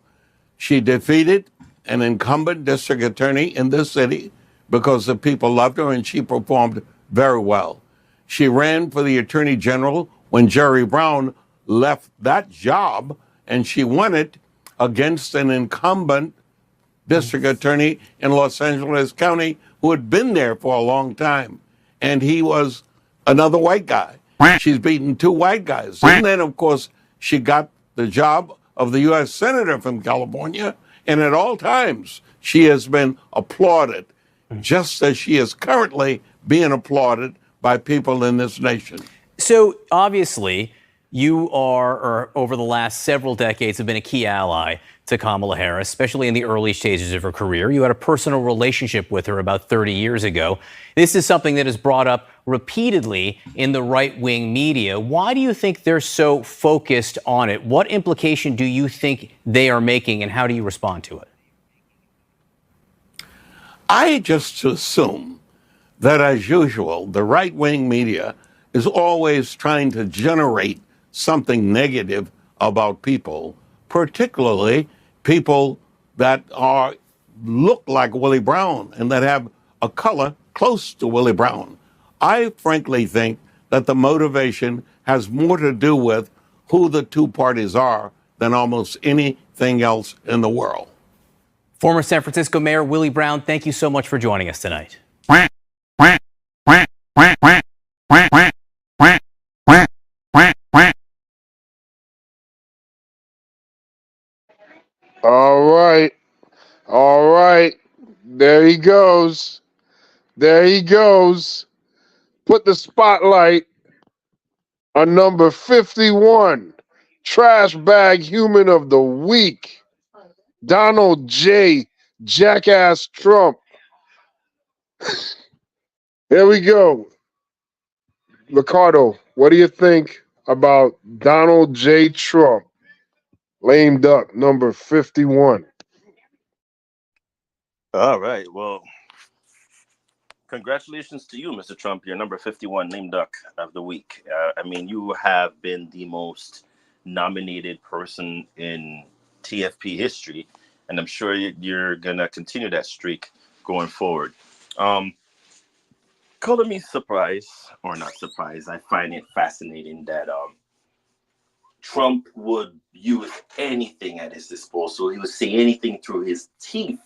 She defeated an incumbent district attorney in this city because the people loved her, and she performed very well. She ran for the attorney general when Jerry Brown left that job, and she won it against an incumbent district attorney in Los Angeles County who had been there for a long time. And he was another white guy. She's beaten two white guys. And then, of course, she got the job of the U.S. Senator from California. And at all times, she has been applauded, just as she is currently being applauded by people in this nation. So obviously, you are, or over the last several decades, have been a key ally to Kamala Harris, especially in the early stages of her career. You had a personal relationship with her about 30 years ago. This is something that is brought up repeatedly in the right-wing media. Why do you think they're so focused on it? What implication do you think they are making, and how do you respond to it? I just assume that, as usual, the right-wing media is always trying to generate something negative about people, particularly people that look like Willie Brown and that have a color close to Willie Brown. I frankly think that the motivation has more to do with who the two parties are than almost anything else in the world. Former San Francisco Mayor Willie Brown, thank you so much for joining us tonight. All right. There he goes. There he goes. Put the spotlight on number 51, Trash Bag Human of the Week, Donald J. Jackass Trump. Here we go. Ricardo, what do you think about Donald J. Trump, lame duck, number 51? All right. Well, congratulations to you, Mr. Trump. You're number 51 lame duck of the week. I mean, you have been the most nominated person in TFP history, and I'm sure you're going to continue that streak going forward. Color me surprised, or not surprised. I find it fascinating that Trump would use anything at his disposal. He would say anything through his teeth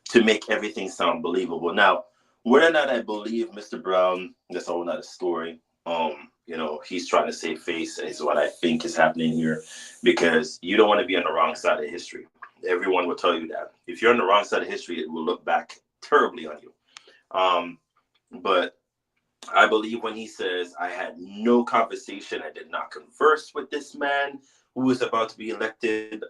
to make everything sound believable. Now, whether or not I believe Mr. Brown, that's all another story. He's trying to save face is what I think is happening here, because you don't want to be on the wrong side of history. Everyone will tell you that. If you're on the wrong side of history, it will look back terribly on you. But I believe when he says, I had no conversation, I did not converse with this man who was about to be elected,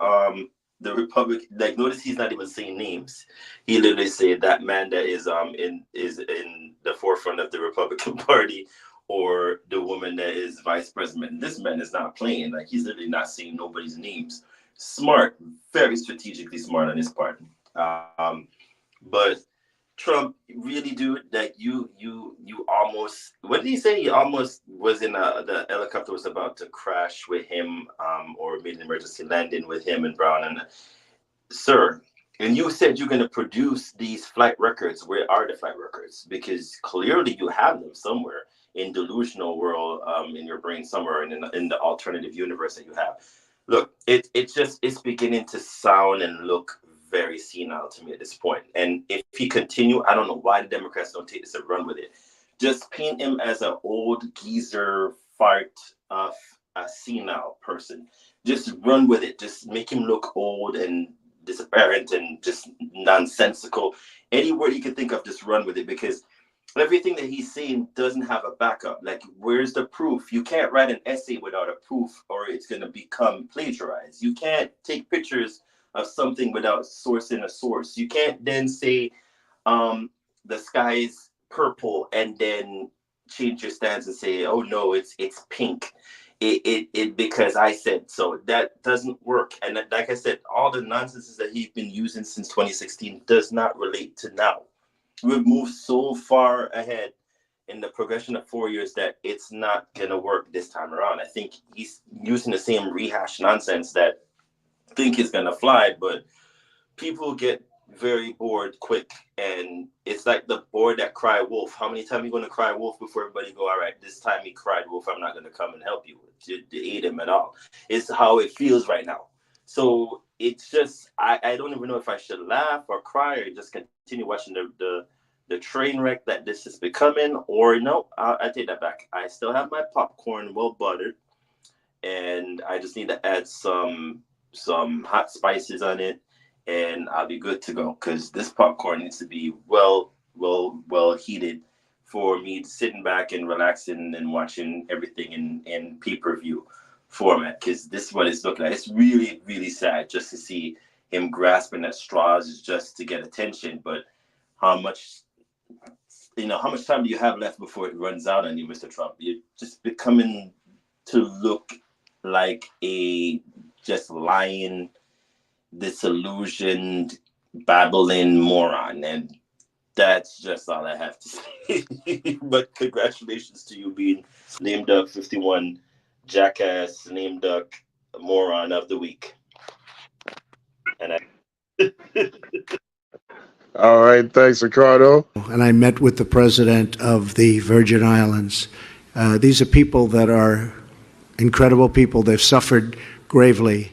the Republic, like, notice he's not even saying names. He literally said that man that is in the forefront of the Republican Party, or the woman that is vice president. This man is not playing. Like, he's literally not saying nobody's names. Smart, very strategically smart on his part. But Trump really do that. You almost, what did he say? He almost was in the helicopter was about to crash with him, or made an emergency landing with him and Brown. And sir, and you said you're going to produce these flight records. Where are the flight records? Because clearly you have them somewhere in delusional world in your brain somewhere in the alternative universe that you have. Look, it's beginning to sound and look very senile to me at this point. And if he continue, I don't know why the Democrats don't take this and run with it. Just paint him as an old geezer fart of a senile person. Just run with it. Just make him look old and disapparent and just nonsensical. Any word you can think of, just run with it, because everything that he's saying doesn't have a backup. Like, where's the proof? You can't write an essay without a proof, or it's going to become plagiarized. You can't take pictures of something without sourcing a source. You can't then say the sky is purple and then change your stance and say, oh no, it's pink. It because I said so. That doesn't work. And like I said, all the nonsense that he's been using since 2016 does not relate to now. We've moved so far ahead in the progression of 4 years that it's not gonna work this time around. I think he's using the same rehash nonsense that I think is gonna fly, but people get very bored quick, and it's like the boy that cry wolf. How many times are you gonna cry wolf before everybody go, all right, this time he cried wolf, I'm not gonna come and help you to aid him at all. It's how it feels right now. So it's just I don't even know if I should laugh or cry or just continue watching the train wreck that this is becoming, or no, I take that back. I still have my popcorn well buttered, and I just need to add some hot spices on it, and I'll be good to go, because this popcorn needs to be well heated for me sitting back and relaxing and watching everything in pay-per-view format, because this is what it's looking like. It's really, really sad just to see him grasping at straws just to get attention. But how much time do you have left before it runs out on you, Mr. Trump? You're just becoming to look like a just lying, disillusioned, babbling moron, and that's just all I have to say. But congratulations to you being lame duck 51 jackass lame duck moron of the week. And All right, thanks, Ricardo. And I met with the president of the Virgin Islands. These are people that are incredible people. They've suffered gravely.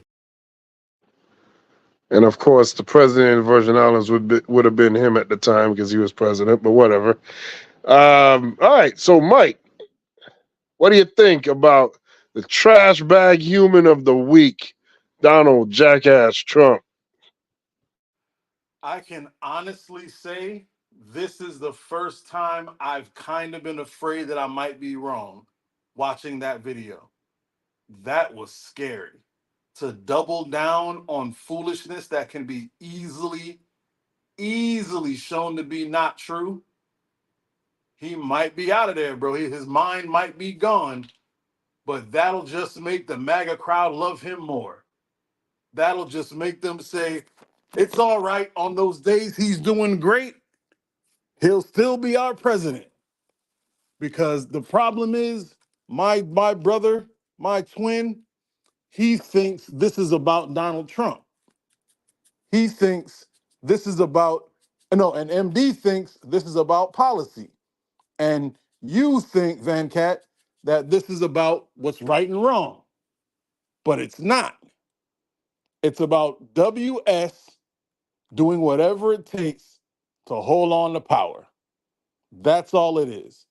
And of course, the president of the Virgin Islands would have been him at the time because he was president, but whatever. All right, so Mike, what do you think about the trash bag human of the week, Donald Jackass Trump? I can honestly say this is the first time I've kind of been afraid that I might be wrong watching that video. That was scary. To double down on foolishness that can be easily shown to be not true. He might be out of there, bro. His mind might be gone, but that'll just make the MAGA crowd love him more. That'll just make them say, it's all right. On those days he's doing great, he'll still be our president. Because the problem is, my brother, my twin, he thinks this is about Donald Trump. He thinks this is about, no, and MD thinks this is about policy. And you think, Van Cat, that this is about what's right and wrong. But it's not. It's about WS doing whatever it takes to hold on to power. That's all it is.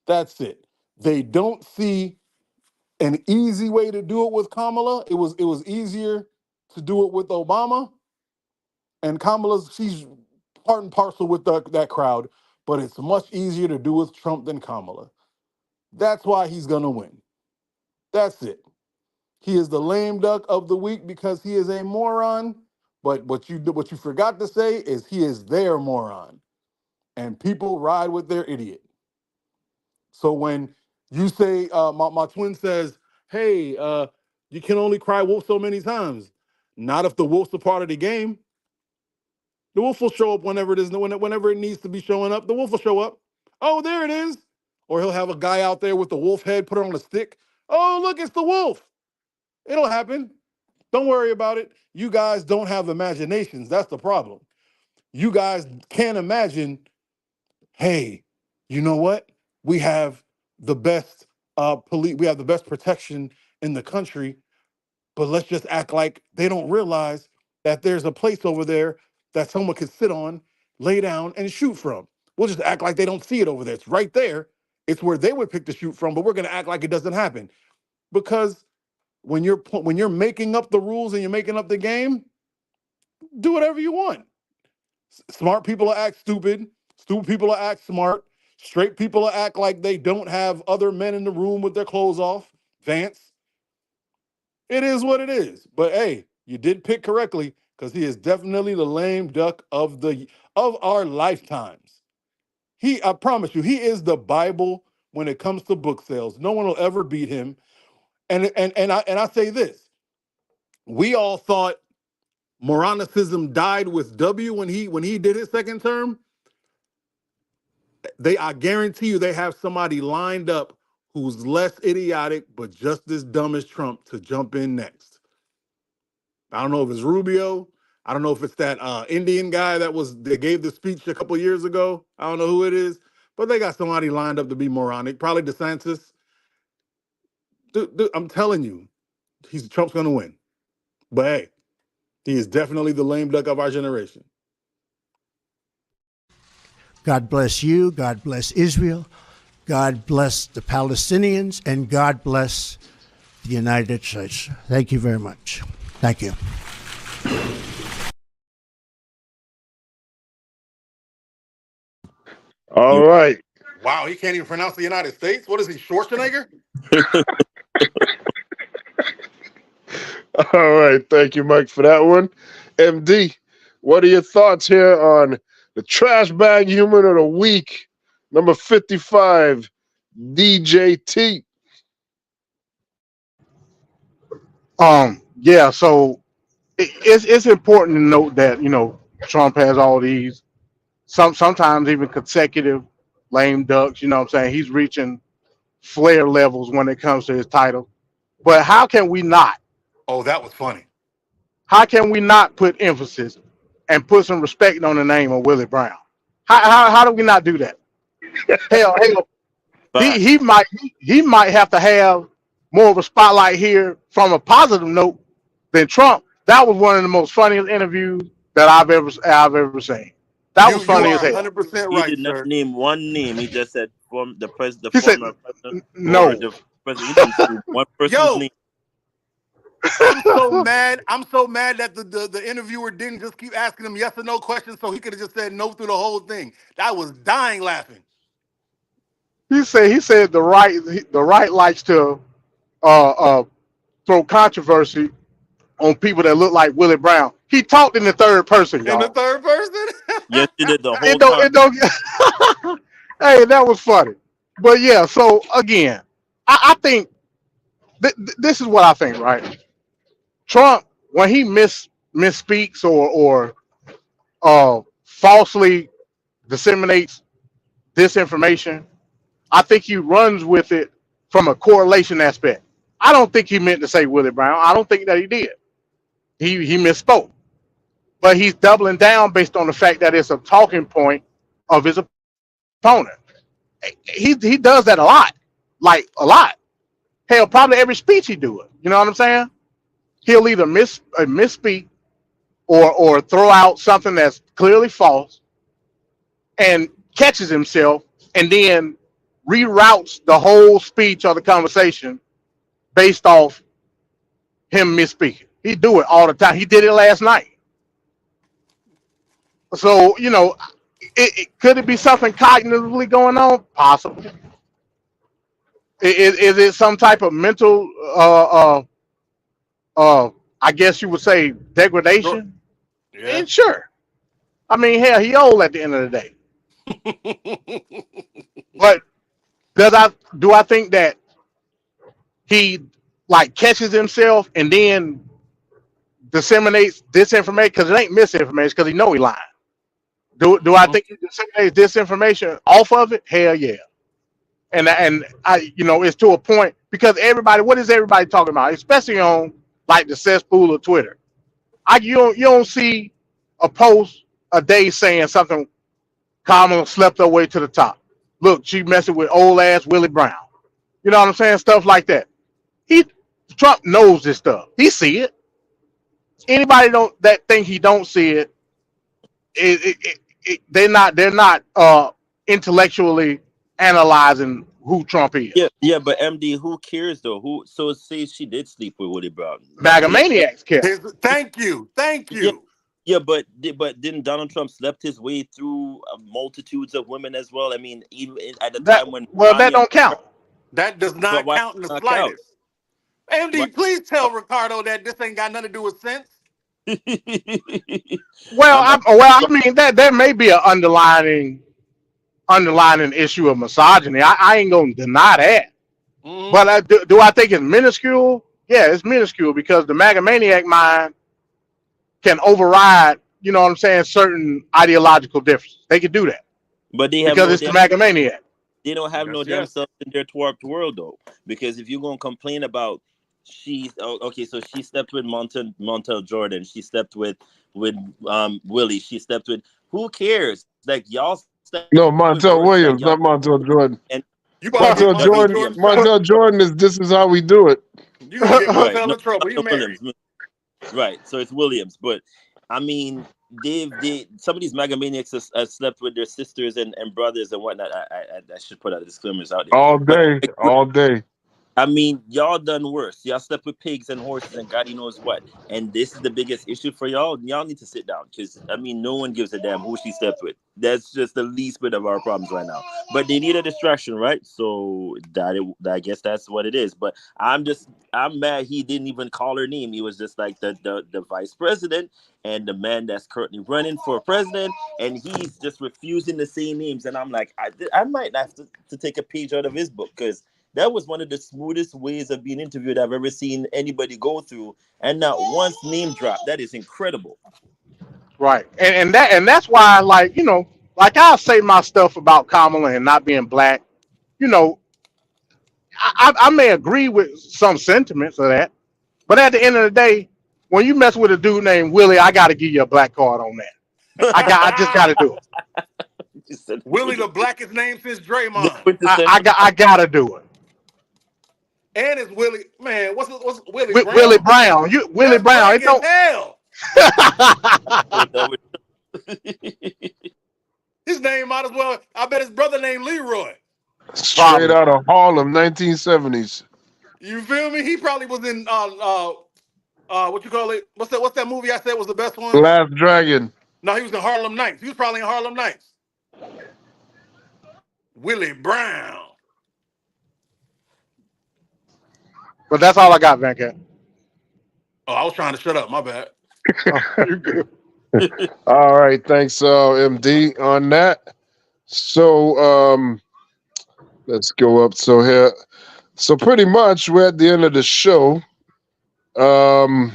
That's it. They don't see an easy way to do it with Kamala. It was easier to do it with Obama. And she's part and parcel with that crowd, but it's much easier to do with Trump than Kamala. That's why he's gonna win. That's it. He is the lame duck of the week because he is a moron. But what you forgot to say is he is their moron, and people ride with their idiot. So when you say, my twin says, "Hey, you can only cry wolf so many times." Not if the wolf's a part of the game. The wolf will show up whenever it needs to be showing up. The wolf will show up. Oh, there it is. Or he'll have a guy out there with the wolf head, put it on a stick. Oh, look, it's the wolf. It'll happen. Don't worry about it. You guys don't have imaginations. That's the problem. You guys can't imagine, hey, you know what? We have the best police, we have the best protection in the country, but let's just act like they don't realize that there's a place over there that someone could sit on, lay down, and shoot from. We'll just act like they don't see it over there. It's right there. It's where they would pick to shoot from, but we're going to act like it doesn't happen. Because when you're making up the rules and you're making up the game, do whatever you want. Smart people will act stupid. Stupid people will act smart. Straight people will act like they don't have other men in the room with their clothes off. Vance. It is what it is. But hey, you did pick correctly because he is definitely the lame duck of our lifetimes. I promise you, he is the Bible when it comes to book sales. No one will ever beat him. And I say this: we all thought Moronicism died with W when he did his second term. I guarantee you, they have somebody lined up who's less idiotic but just as dumb as Trump to jump in next. I don't know if it's Rubio. I don't know if it's that Indian guy that gave the speech a couple years ago. I don't know who it is, but they got somebody lined up to be moronic. Probably DeSantis. Dude, I'm telling you, Trump's gonna win. But hey, he is definitely the lame duck of our generation. God bless you. God bless Israel. God bless the Palestinians. And God bless the United States. Thank you very much. Thank you. All right. Wow, he can't even pronounce the United States? What is he, Schwarzenegger? All right. Thank you, Mike, for that one. MD, what are your thoughts here on the trash bag human of the week, number 55, DJT? Yeah, so it's important to note that, Trump has all these sometimes even consecutive lame ducks, you know what I'm saying? He's reaching flair levels when it comes to his title. But how can we not? Oh, that was funny. How can we not put emphasis and put some respect on the name of Willie Brown? How do we not do that? Hell, he might have to have more of a spotlight here from a positive note than Trump. That was one of the most funniest interviews that I've ever seen. That was funny as hell. 100% He right, did not sir. name one name. He just said from the former president. No. Or the president. He didn't say one person's name. I'm so mad. I'm so mad that the interviewer didn't just keep asking him yes or no questions, so he could have just said no through the whole thing. I was dying laughing. He said the right likes to throw controversy on people that look like Willie Brown. He talked in the third person, y'all. In the third person? Yes, you did the whole It don't Hey, that was funny. But yeah, so again, I think this is what I think, right? Trump, when he misspeaks or falsely disseminates disinformation, I think he runs with it from a correlation aspect. I don't think he meant to say Willie Brown. I don't think that he did. He misspoke. But he's doubling down based on the fact that it's a talking point of his opponent. He does that a lot. Like a lot. Hell, probably every speech he do it. You know what I'm saying? He'll either misspeak or throw out something that's clearly false and catches himself and then reroutes the whole speech or the conversation based off him misspeaking. He do it all the time. He did it last night. So, could it be something cognitively going on? Possibly. Is it some type of mental, I guess you would say, degradation? Yeah. Sure. I mean, hell, he old at the end of the day. But do I think that he catches himself and then disseminates disinformation? Because it ain't misinformation, because he know he lying. Do I think he disseminates disinformation off of it? Hell yeah. And I it's to a point, because what is everybody talking about? Especially on the cesspool of Twitter. You don't see a post a day saying something. Kamala slept her way to the top. Look, she messing with old ass Willie Brown. You know what I'm saying? Stuff like that. Trump knows this stuff. He see it. Anybody don't that think he don't see it, they're not intellectually analyzing who Trump is. Yeah, but MD, who cares though? Who? So say she did sleep with Willie Brown. MAGA maniacs care. Thank you. Yeah, yeah, but didn't Donald Trump slept his way through multitudes of women as well? I mean, even at the time when that don't count. That does not count in the slightest. MD, please tell Ricardo that this ain't got nothing to do with sense. I mean that there may be an underlining issue of misogyny. I ain't gonna deny that. But do I think it's minuscule? Yeah, it's minuscule because the MAGA maniac mind can override, you know what I'm saying, certain ideological differences. They can do that. But they have because it's the MAGA maniac. They don't have no damn stuff in their warped world though. Because if you're gonna complain about so she slept with Montel Jordan, she slept with Willie, she slept with who cares? Like y'all slept No, Montel Williams, not Montel Jordan. And Montel Jordan is This Is How We Do It. You gonna get Montel in trouble. He married. Right, so it's Williams, but I mean, some of these MAGA maniacs have slept with their sisters and brothers and whatnot. I should put out the disclaimers out there. All day. I mean, y'all done worse. Y'all slept with pigs and horses and God knows what. And this is the biggest issue for y'all. Y'all need to sit down because, I mean, no one gives a damn who she slept with. That's just the least bit of our problems right now. But they need a distraction, right? So I guess that's what it is. But I'm mad he didn't even call her name. He was just like the vice president and the man that's currently running for president. And he's just refusing to say names. And I'm like, I might have to take a page out of his book because that was one of the smoothest ways of being interviewed I've ever seen anybody go through, and not once name drop. That is incredible. Right, and that's why, like, you know, like I'll say my stuff about Kamala and not being black. You know, I may agree with some sentiments of that, but at the end of the day, when you mess with a dude named Willie, I got to give you a black card on that. I just got to do it. Willie, the blackest name since Draymond. I got to do it. And it's Willie, man. What's Willie Brown? Willie Brown. Willie Brown. It don't. Hell. His name might as well. I bet his brother named Leroy. Straight out of Harlem, 1970s. You feel me? He probably was in what you call it? What's that movie I said was the best one? Last Dragon. No, he was in Harlem Nights. He was probably in Harlem Nights. Willie Brown. But that's all I got, Venkat. Oh, I was trying to shut up. My bad. You're good. All right, thanks, MD, on that. So let's go up. So pretty much we're at the end of the show. So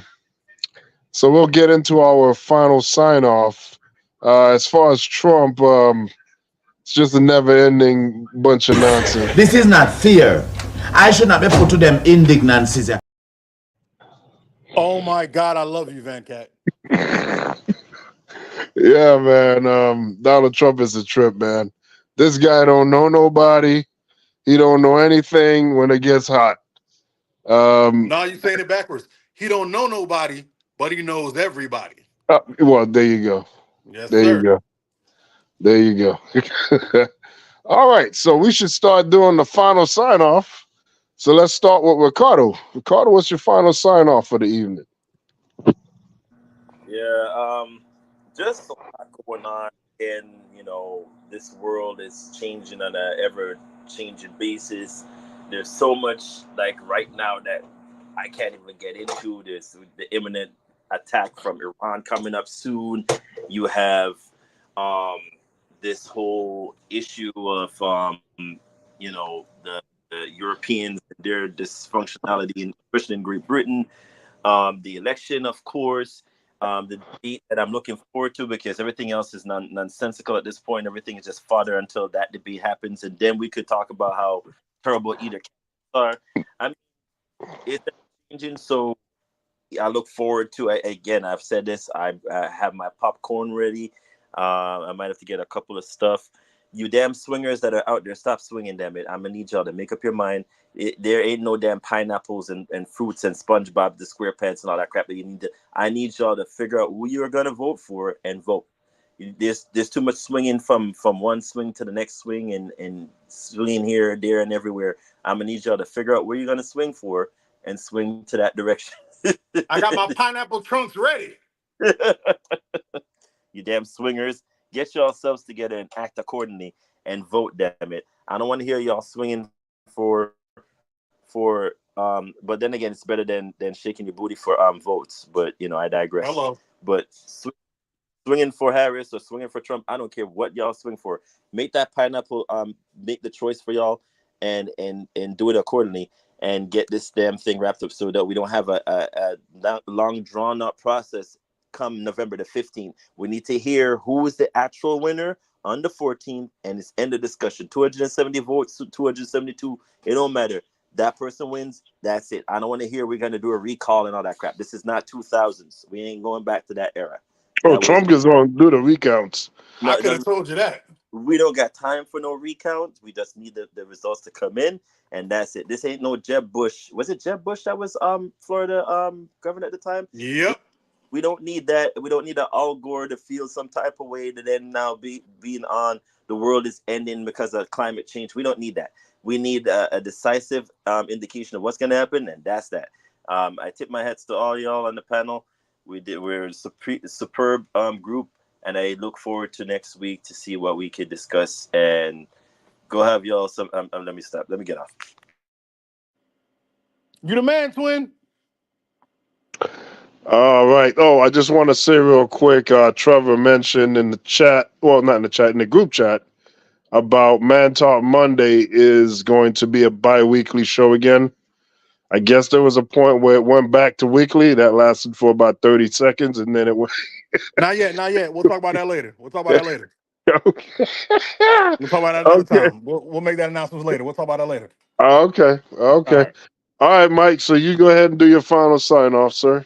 we'll get into our final sign off. As far as Trump, it's just a never-ending bunch of nonsense. This is not fear. I should not be put to them indignancies. Oh my God, I love you, Venkat. Yeah, man. Donald Trump is a trip, man. This guy don't know nobody. He don't know anything when it gets hot. No, you're saying it backwards. He don't know nobody, but he knows everybody. Well, there you go. Yes, there sir. you go. There you go. All right, so we should start doing the final sign off. So let's start with Ricardo. Ricardo, what's your final sign off for the evening? Yeah, just a lot going on, and you know, this world is changing on an ever-changing basis. There's so much, like right now, that I can't even get into. This the imminent attack from Iran coming up soon. You have this whole issue of you know, the Europeans, their dysfunctionality, especially in Great Britain. The election, of course, the debate that I'm looking forward to, because everything else is nonsensical at this point. Everything is just fodder until that debate happens, and then we could talk about how terrible either are. I mean, it's changing, so I look forward to it. Again, I've said this. I have my popcorn ready. I might have to get a couple of stuff. You damn swingers that are out there, stop swinging, damn it. I'm gonna need y'all to make up your mind. There ain't no damn pineapples and fruits and SpongeBob the SquarePants and all that crap that you need to. I need y'all to figure out who you're gonna vote for and vote. There's too much swinging from one swing to the next swing and swinging here, there, and everywhere. I'm gonna need y'all to figure out where you're gonna swing for and swing to that direction. I got my pineapple trunks ready. You damn swingers, get yourselves together and act accordingly and vote, damn it. I don't want to hear y'all swinging for but then again, it's better than shaking your booty for votes. But I digress. Hello. But swinging for Harris or swinging for Trump, I don't care what y'all swing for. Make that pineapple make the choice for y'all and do it accordingly and get this damn thing wrapped up so that we don't have a long drawn out process come November the 15th. We need to hear who is the actual winner on the 14th and it's end of discussion. 270 votes, 272, it don't matter. That person wins, that's it. I don't want to hear we're going to do a recall and all that crap. This is not 2000s. We ain't going back to that era. Oh, Trump is going to do the recounts. No, I could have told you that. We don't got time for no recounts. We just need the results to come in, and that's it. This ain't no Jeb Bush. Was it Jeb Bush that was Florida governor at the time? Yep. We don't need that. We don't need an Al Gore to feel some type of way to then now being on the world is ending because of climate change. We don't need that. We need a decisive indication of what's going to happen, and that's that. I tip my hats to all y'all on the panel. We're a superb group, and I look forward to next week to see what we can discuss and go have y'all some. Let me stop. Let me get off. You the man, twin. All right. Oh, I just want to say real quick, Trevor mentioned in the chat, well, not in the chat, in the group chat, about Man Talk Monday is going to be a bi-weekly show again. I guess there was a point where it went back to weekly. That lasted for about 30 seconds, and then it went... Not yet. We'll talk about that later. Okay. We'll talk about that another time. We'll make that announcement later. We'll talk about that later. Okay. All right, Mike, so you go ahead and do your final sign-off, sir.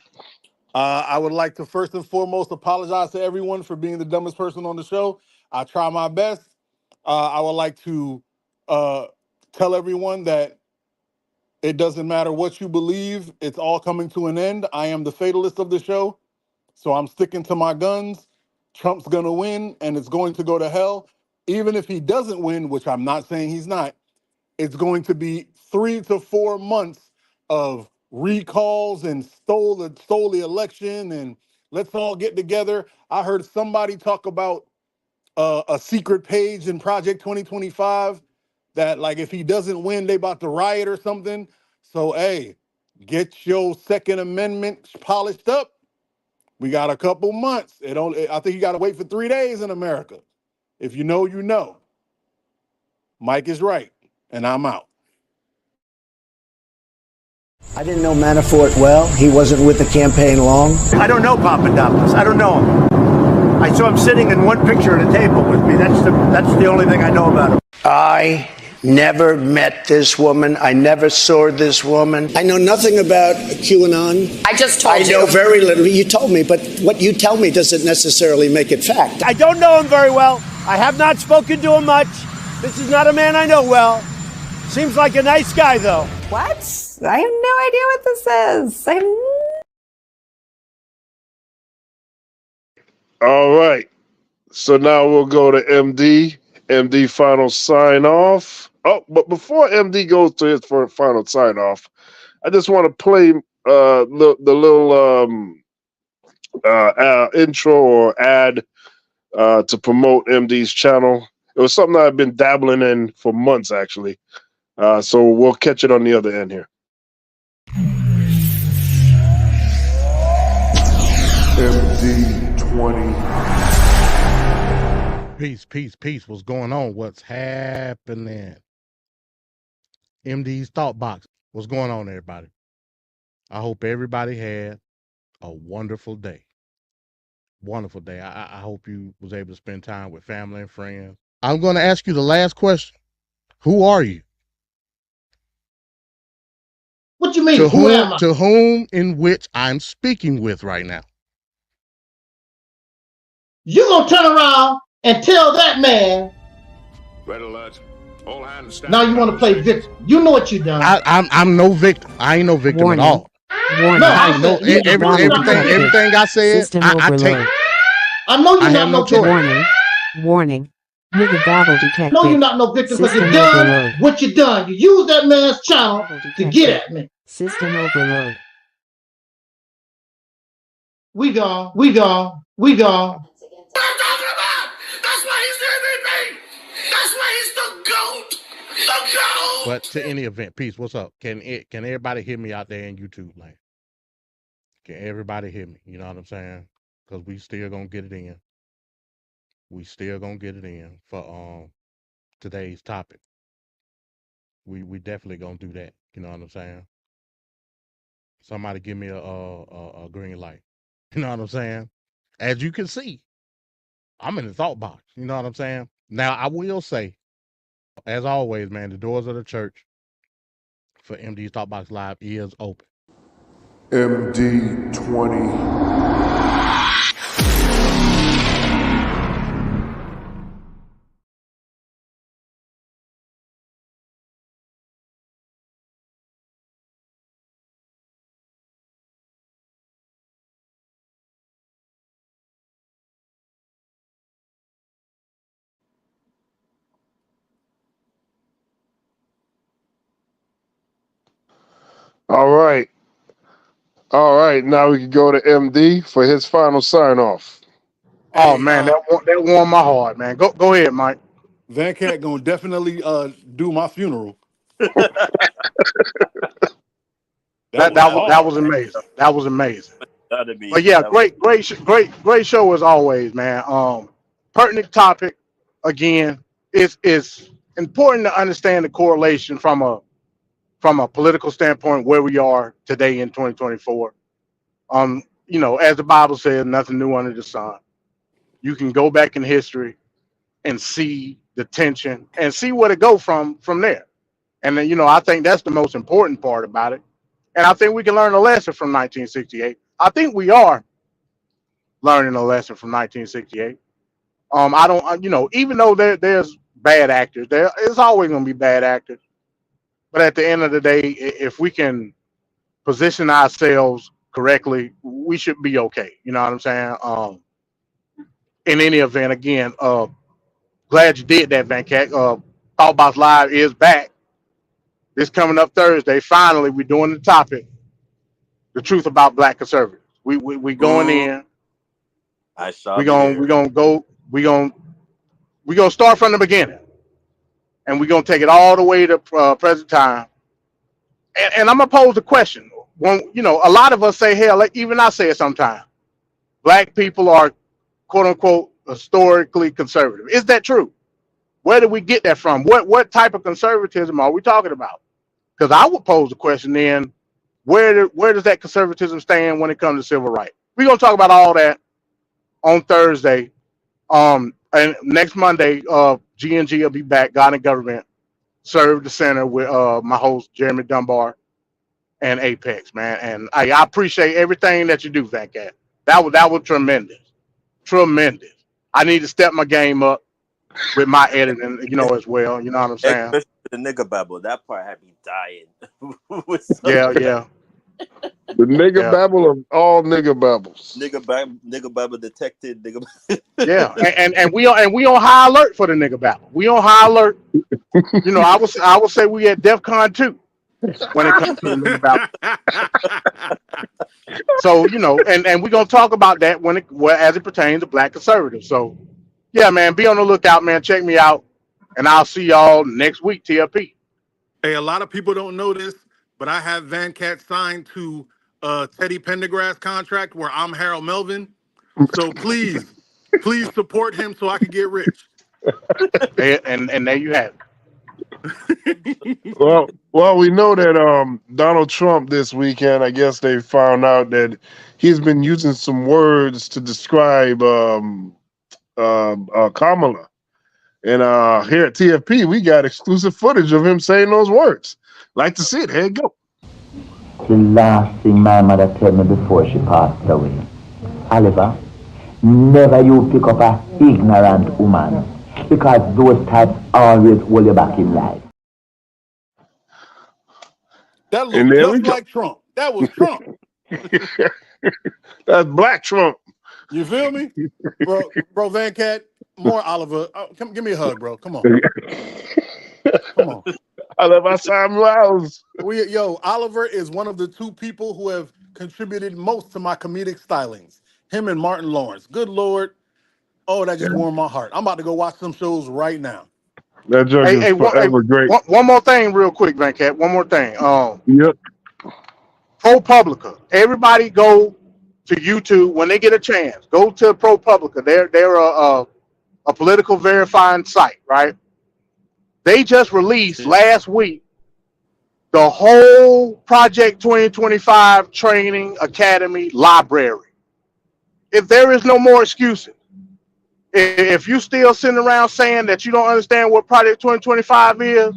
I would like to first and foremost apologize to everyone for being the dumbest person on the show. I try my best. I would like to tell everyone that it doesn't matter what you believe. It's all coming to an end. I am the fatalist of the show, so I'm sticking to my guns. Trump's going to win, and it's going to go to hell. Even if he doesn't win, which I'm not saying he's not, it's going to be 3 to 4 months of recalls and stole the election, and let's all get together. I heard somebody talk about a secret page in Project 2025 that, like, if he doesn't win, they about to riot or something. So, hey, get your Second Amendment polished up. We got a couple months. I think you got to wait for 3 days in America. If you know, you know. Mike is right, and I'm out. I didn't know Manafort well. He wasn't with the campaign long. I don't know Papadopoulos. I don't know him. I saw him sitting in one picture at a table with me. That's the only thing I know about him. I never met this woman. I never saw this woman. I know nothing about QAnon. I just told you. I know very little. You told me, but what you tell me doesn't necessarily make it fact. I don't know him very well. I have not spoken to him much. This is not a man I know well. Seems like a nice guy, though. What? I have no idea what this is. All right. So now we'll go to MD. MD final sign off. Oh, but before MD goes to his final sign off, I just want to play the little intro or ad to promote MD's channel. It was something I've been dabbling in for months, actually. So we'll catch it on the other end here. MD20. Peace. What's going on? What's happening? MD's Thought Box. What's going on, everybody? I hope everybody had a wonderful day. Wonderful day. I hope you was able to spend time with family and friends. I'm going to ask you the last question. Who are you? What you mean? Who am I? To whom in which I'm speaking with right now. You gonna turn around and tell that man Red alert. All hands stand. Now you want to play victim. You know what you done. I'm no victim. I ain't no victim at all. No, I know everything I said. I take. I know you're I not have no no choice. victim. Warning. Nigga babble detected. No, you're not no victim because you System done overload. what you done. You used that man's channel to get at me. System overload. We gone. That's why he's the MVP. That's why he's the GOAT. The GOAT. But to any event, peace. What's up? Can everybody hear me out there in YouTube land? Can everybody hear me? You know what I'm saying? Because we still gonna get it in. We still gonna get it in for today's topic. We definitely gonna do that. You know what I'm saying? Somebody give me a green light. You know what I'm saying? As you can see, I'm in the thought box. You know what I'm saying? Now I will say, as always, man, the doors of the church for MD's Thought Box Live is open. MD 20. All right. All right. Now we can go to MD for his final sign off. Oh man, that warmed my heart, man. Go ahead, Mike. Van Cat gonna definitely do my funeral. That was amazing. That was amazing. But yeah, great show as always, man. Pertinent topic. Again, it's important to understand the correlation from a political standpoint where we are today in 2024. You know, as the Bible says, nothing new under the sun. You can go back in history and see the tension and see where to go from there. And then, you know, I think that's the most important part about it. And I think we can learn a lesson from 1968. I think we are learning a lesson from 1968. I don't, you know, even though there's bad actors, there's always going to be bad actors. But at the end of the day, if we can position ourselves correctly, we should be okay. You know what I'm saying? In any event, again, glad you did that, Van Cat. Thought Box Live is back. This coming up Thursday. Finally, we're doing the topic, the truth about Black conservatives. We going in. We're gonna start from the beginning, and we're gonna take it all the way to present time. And I'm gonna pose the question. When, you know, a lot of us say, hell, like even I say it sometimes. Black people are, quote unquote, historically conservative. Is that true? Where did we get that from? What type of conservatism are we talking about? Because I would pose the question then, where does that conservatism stand when it comes to civil rights? We're gonna talk about all that on Thursday. And next Monday, G&G will be back, God and Government, serve the center with my host Jeremy Dunbar and Apex, man. And I appreciate everything that you do, Van Cat. That was tremendous. Tremendous. I need to step my game up with my editing, you know, as well. You know what I'm saying? Especially the nigga babble. That part had me dying. Yeah. The nigga babble of all nigga babbles. Nigga babble detected. Nigga. Yeah, and we on high alert for the nigga babble. We on high alert. You know, I would say we at DEFCON 2 when it comes to the nigga babble. So, you know, and we're gonna talk about that as it pertains to Black conservatives. So yeah, man, be on the lookout, man. Check me out, and I'll see y'all next week, TFP. Hey, a lot of people don't know this, but I have Van Cat signed to Teddy Pendergrass contract where I'm Harold Melvin. So please support him so I can get rich. And there you have it. Well, we know that Donald Trump this weekend, I guess they found out that he's been using some words to describe Kamala. And here at TFP, we got exclusive footage of him saying those words. Like to see it. Here you go. The last thing my mother told me before she passed away. Oliver, never you pick up a ignorant woman. because those types always hold you back in life. That And looked there we just go. like Trump. That was Trump. That's Black Trump. You feel me? Bro, Van Cat, more Oliver. Come give me a hug, bro. Come on. Come on. I love my Sam Wells. Oliver is one of the two people who have contributed most to my comedic stylings. Him and Martin Lawrence. Good Lord. Oh, that just warmed my heart. I'm about to go watch some shows right now. That joke is forever great. One more thing, real quick, Van Cat. One more thing. Yep. ProPublica. Everybody go to YouTube when they get a chance. Go to ProPublica. They're a political verifying site, right? They just released last week the whole Project 2025 Training Academy library. If there is no more excuses, if you still sitting around saying that you don't understand what Project 2025 is,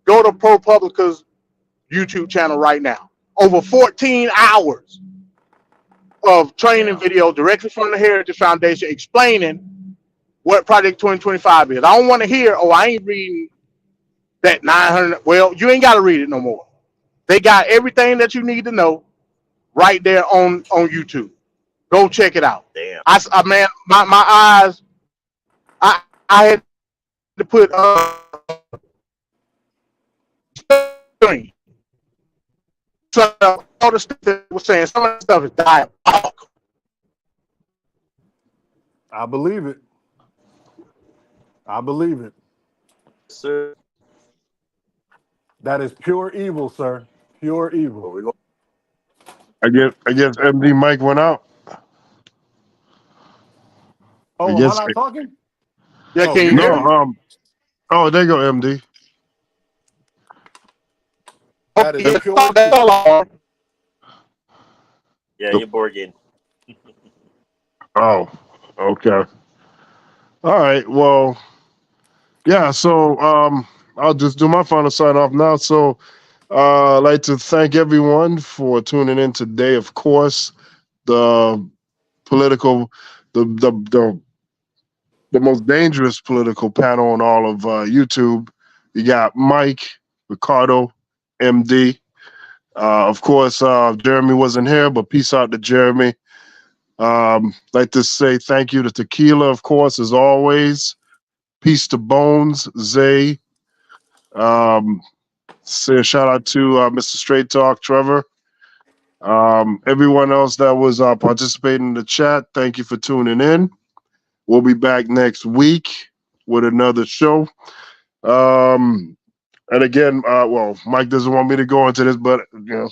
go to ProPublica's YouTube channel right now. Over 14 hours of training video directly from the Heritage Foundation explaining what Project 2025 is. I don't want to hear, oh, I ain't reading that 900. Well, you ain't got to read it no more. They got everything that you need to know right there on YouTube. Go check it out. Damn. Man, my eyes, I had to put so all the stuff that was saying, some of the stuff is diabolical. I believe it. I believe it. Sir. That is pure evil, sir. Pure evil. I guess MD Mike went out. Oh, am I not talking? Yeah, can you hear me? Oh, there you go, MD. That is pure. Yeah, you're Borgin. Oh, okay. All right. Well, yeah. So I'll just do my final sign off now. So I'd like to thank everyone for tuning in today. Of course, the most dangerous political panel on all of YouTube. You got Mike, Ricardo, MD. Of course, Jeremy wasn't here, but peace out to Jeremy. Like to say thank you to Tequila, of course, as always. Peace to Bones, Zay. Say a shout out to Mr. Straight Talk, Trevor. Everyone else that was participating in the chat, thank you for tuning in. We'll be back next week with another show. And again, well, Mike doesn't want me to go into this, but you know,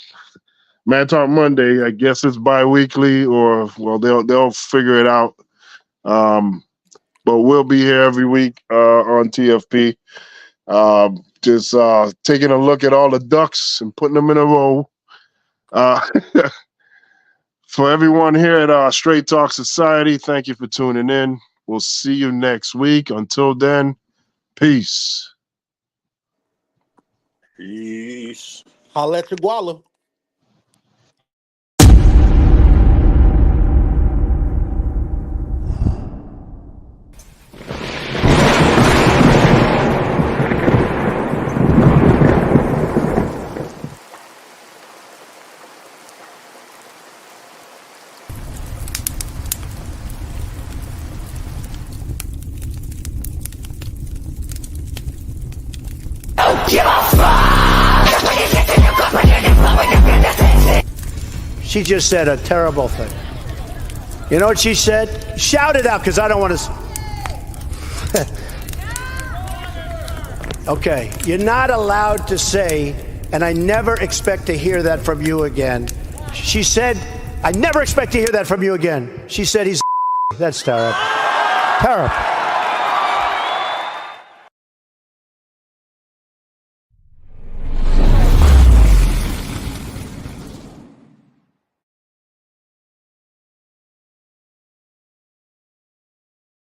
Man Talk Monday, I guess it's bi-weekly, or well, they'll figure it out. But we'll be here every week on TFP, just taking a look at all the ducks and putting them in a row. For everyone here at Straight Talk Society, thank you for tuning in. We'll see you next week. Until then, peace. Peace. Holla at your guala. She just said a terrible thing. You know what she said? Shout it out, because I don't want to. Okay, you're not allowed to say, and I never expect to hear that from you again. She said, I never expect to hear that from you again. She said he's. That's terrible. Terrible.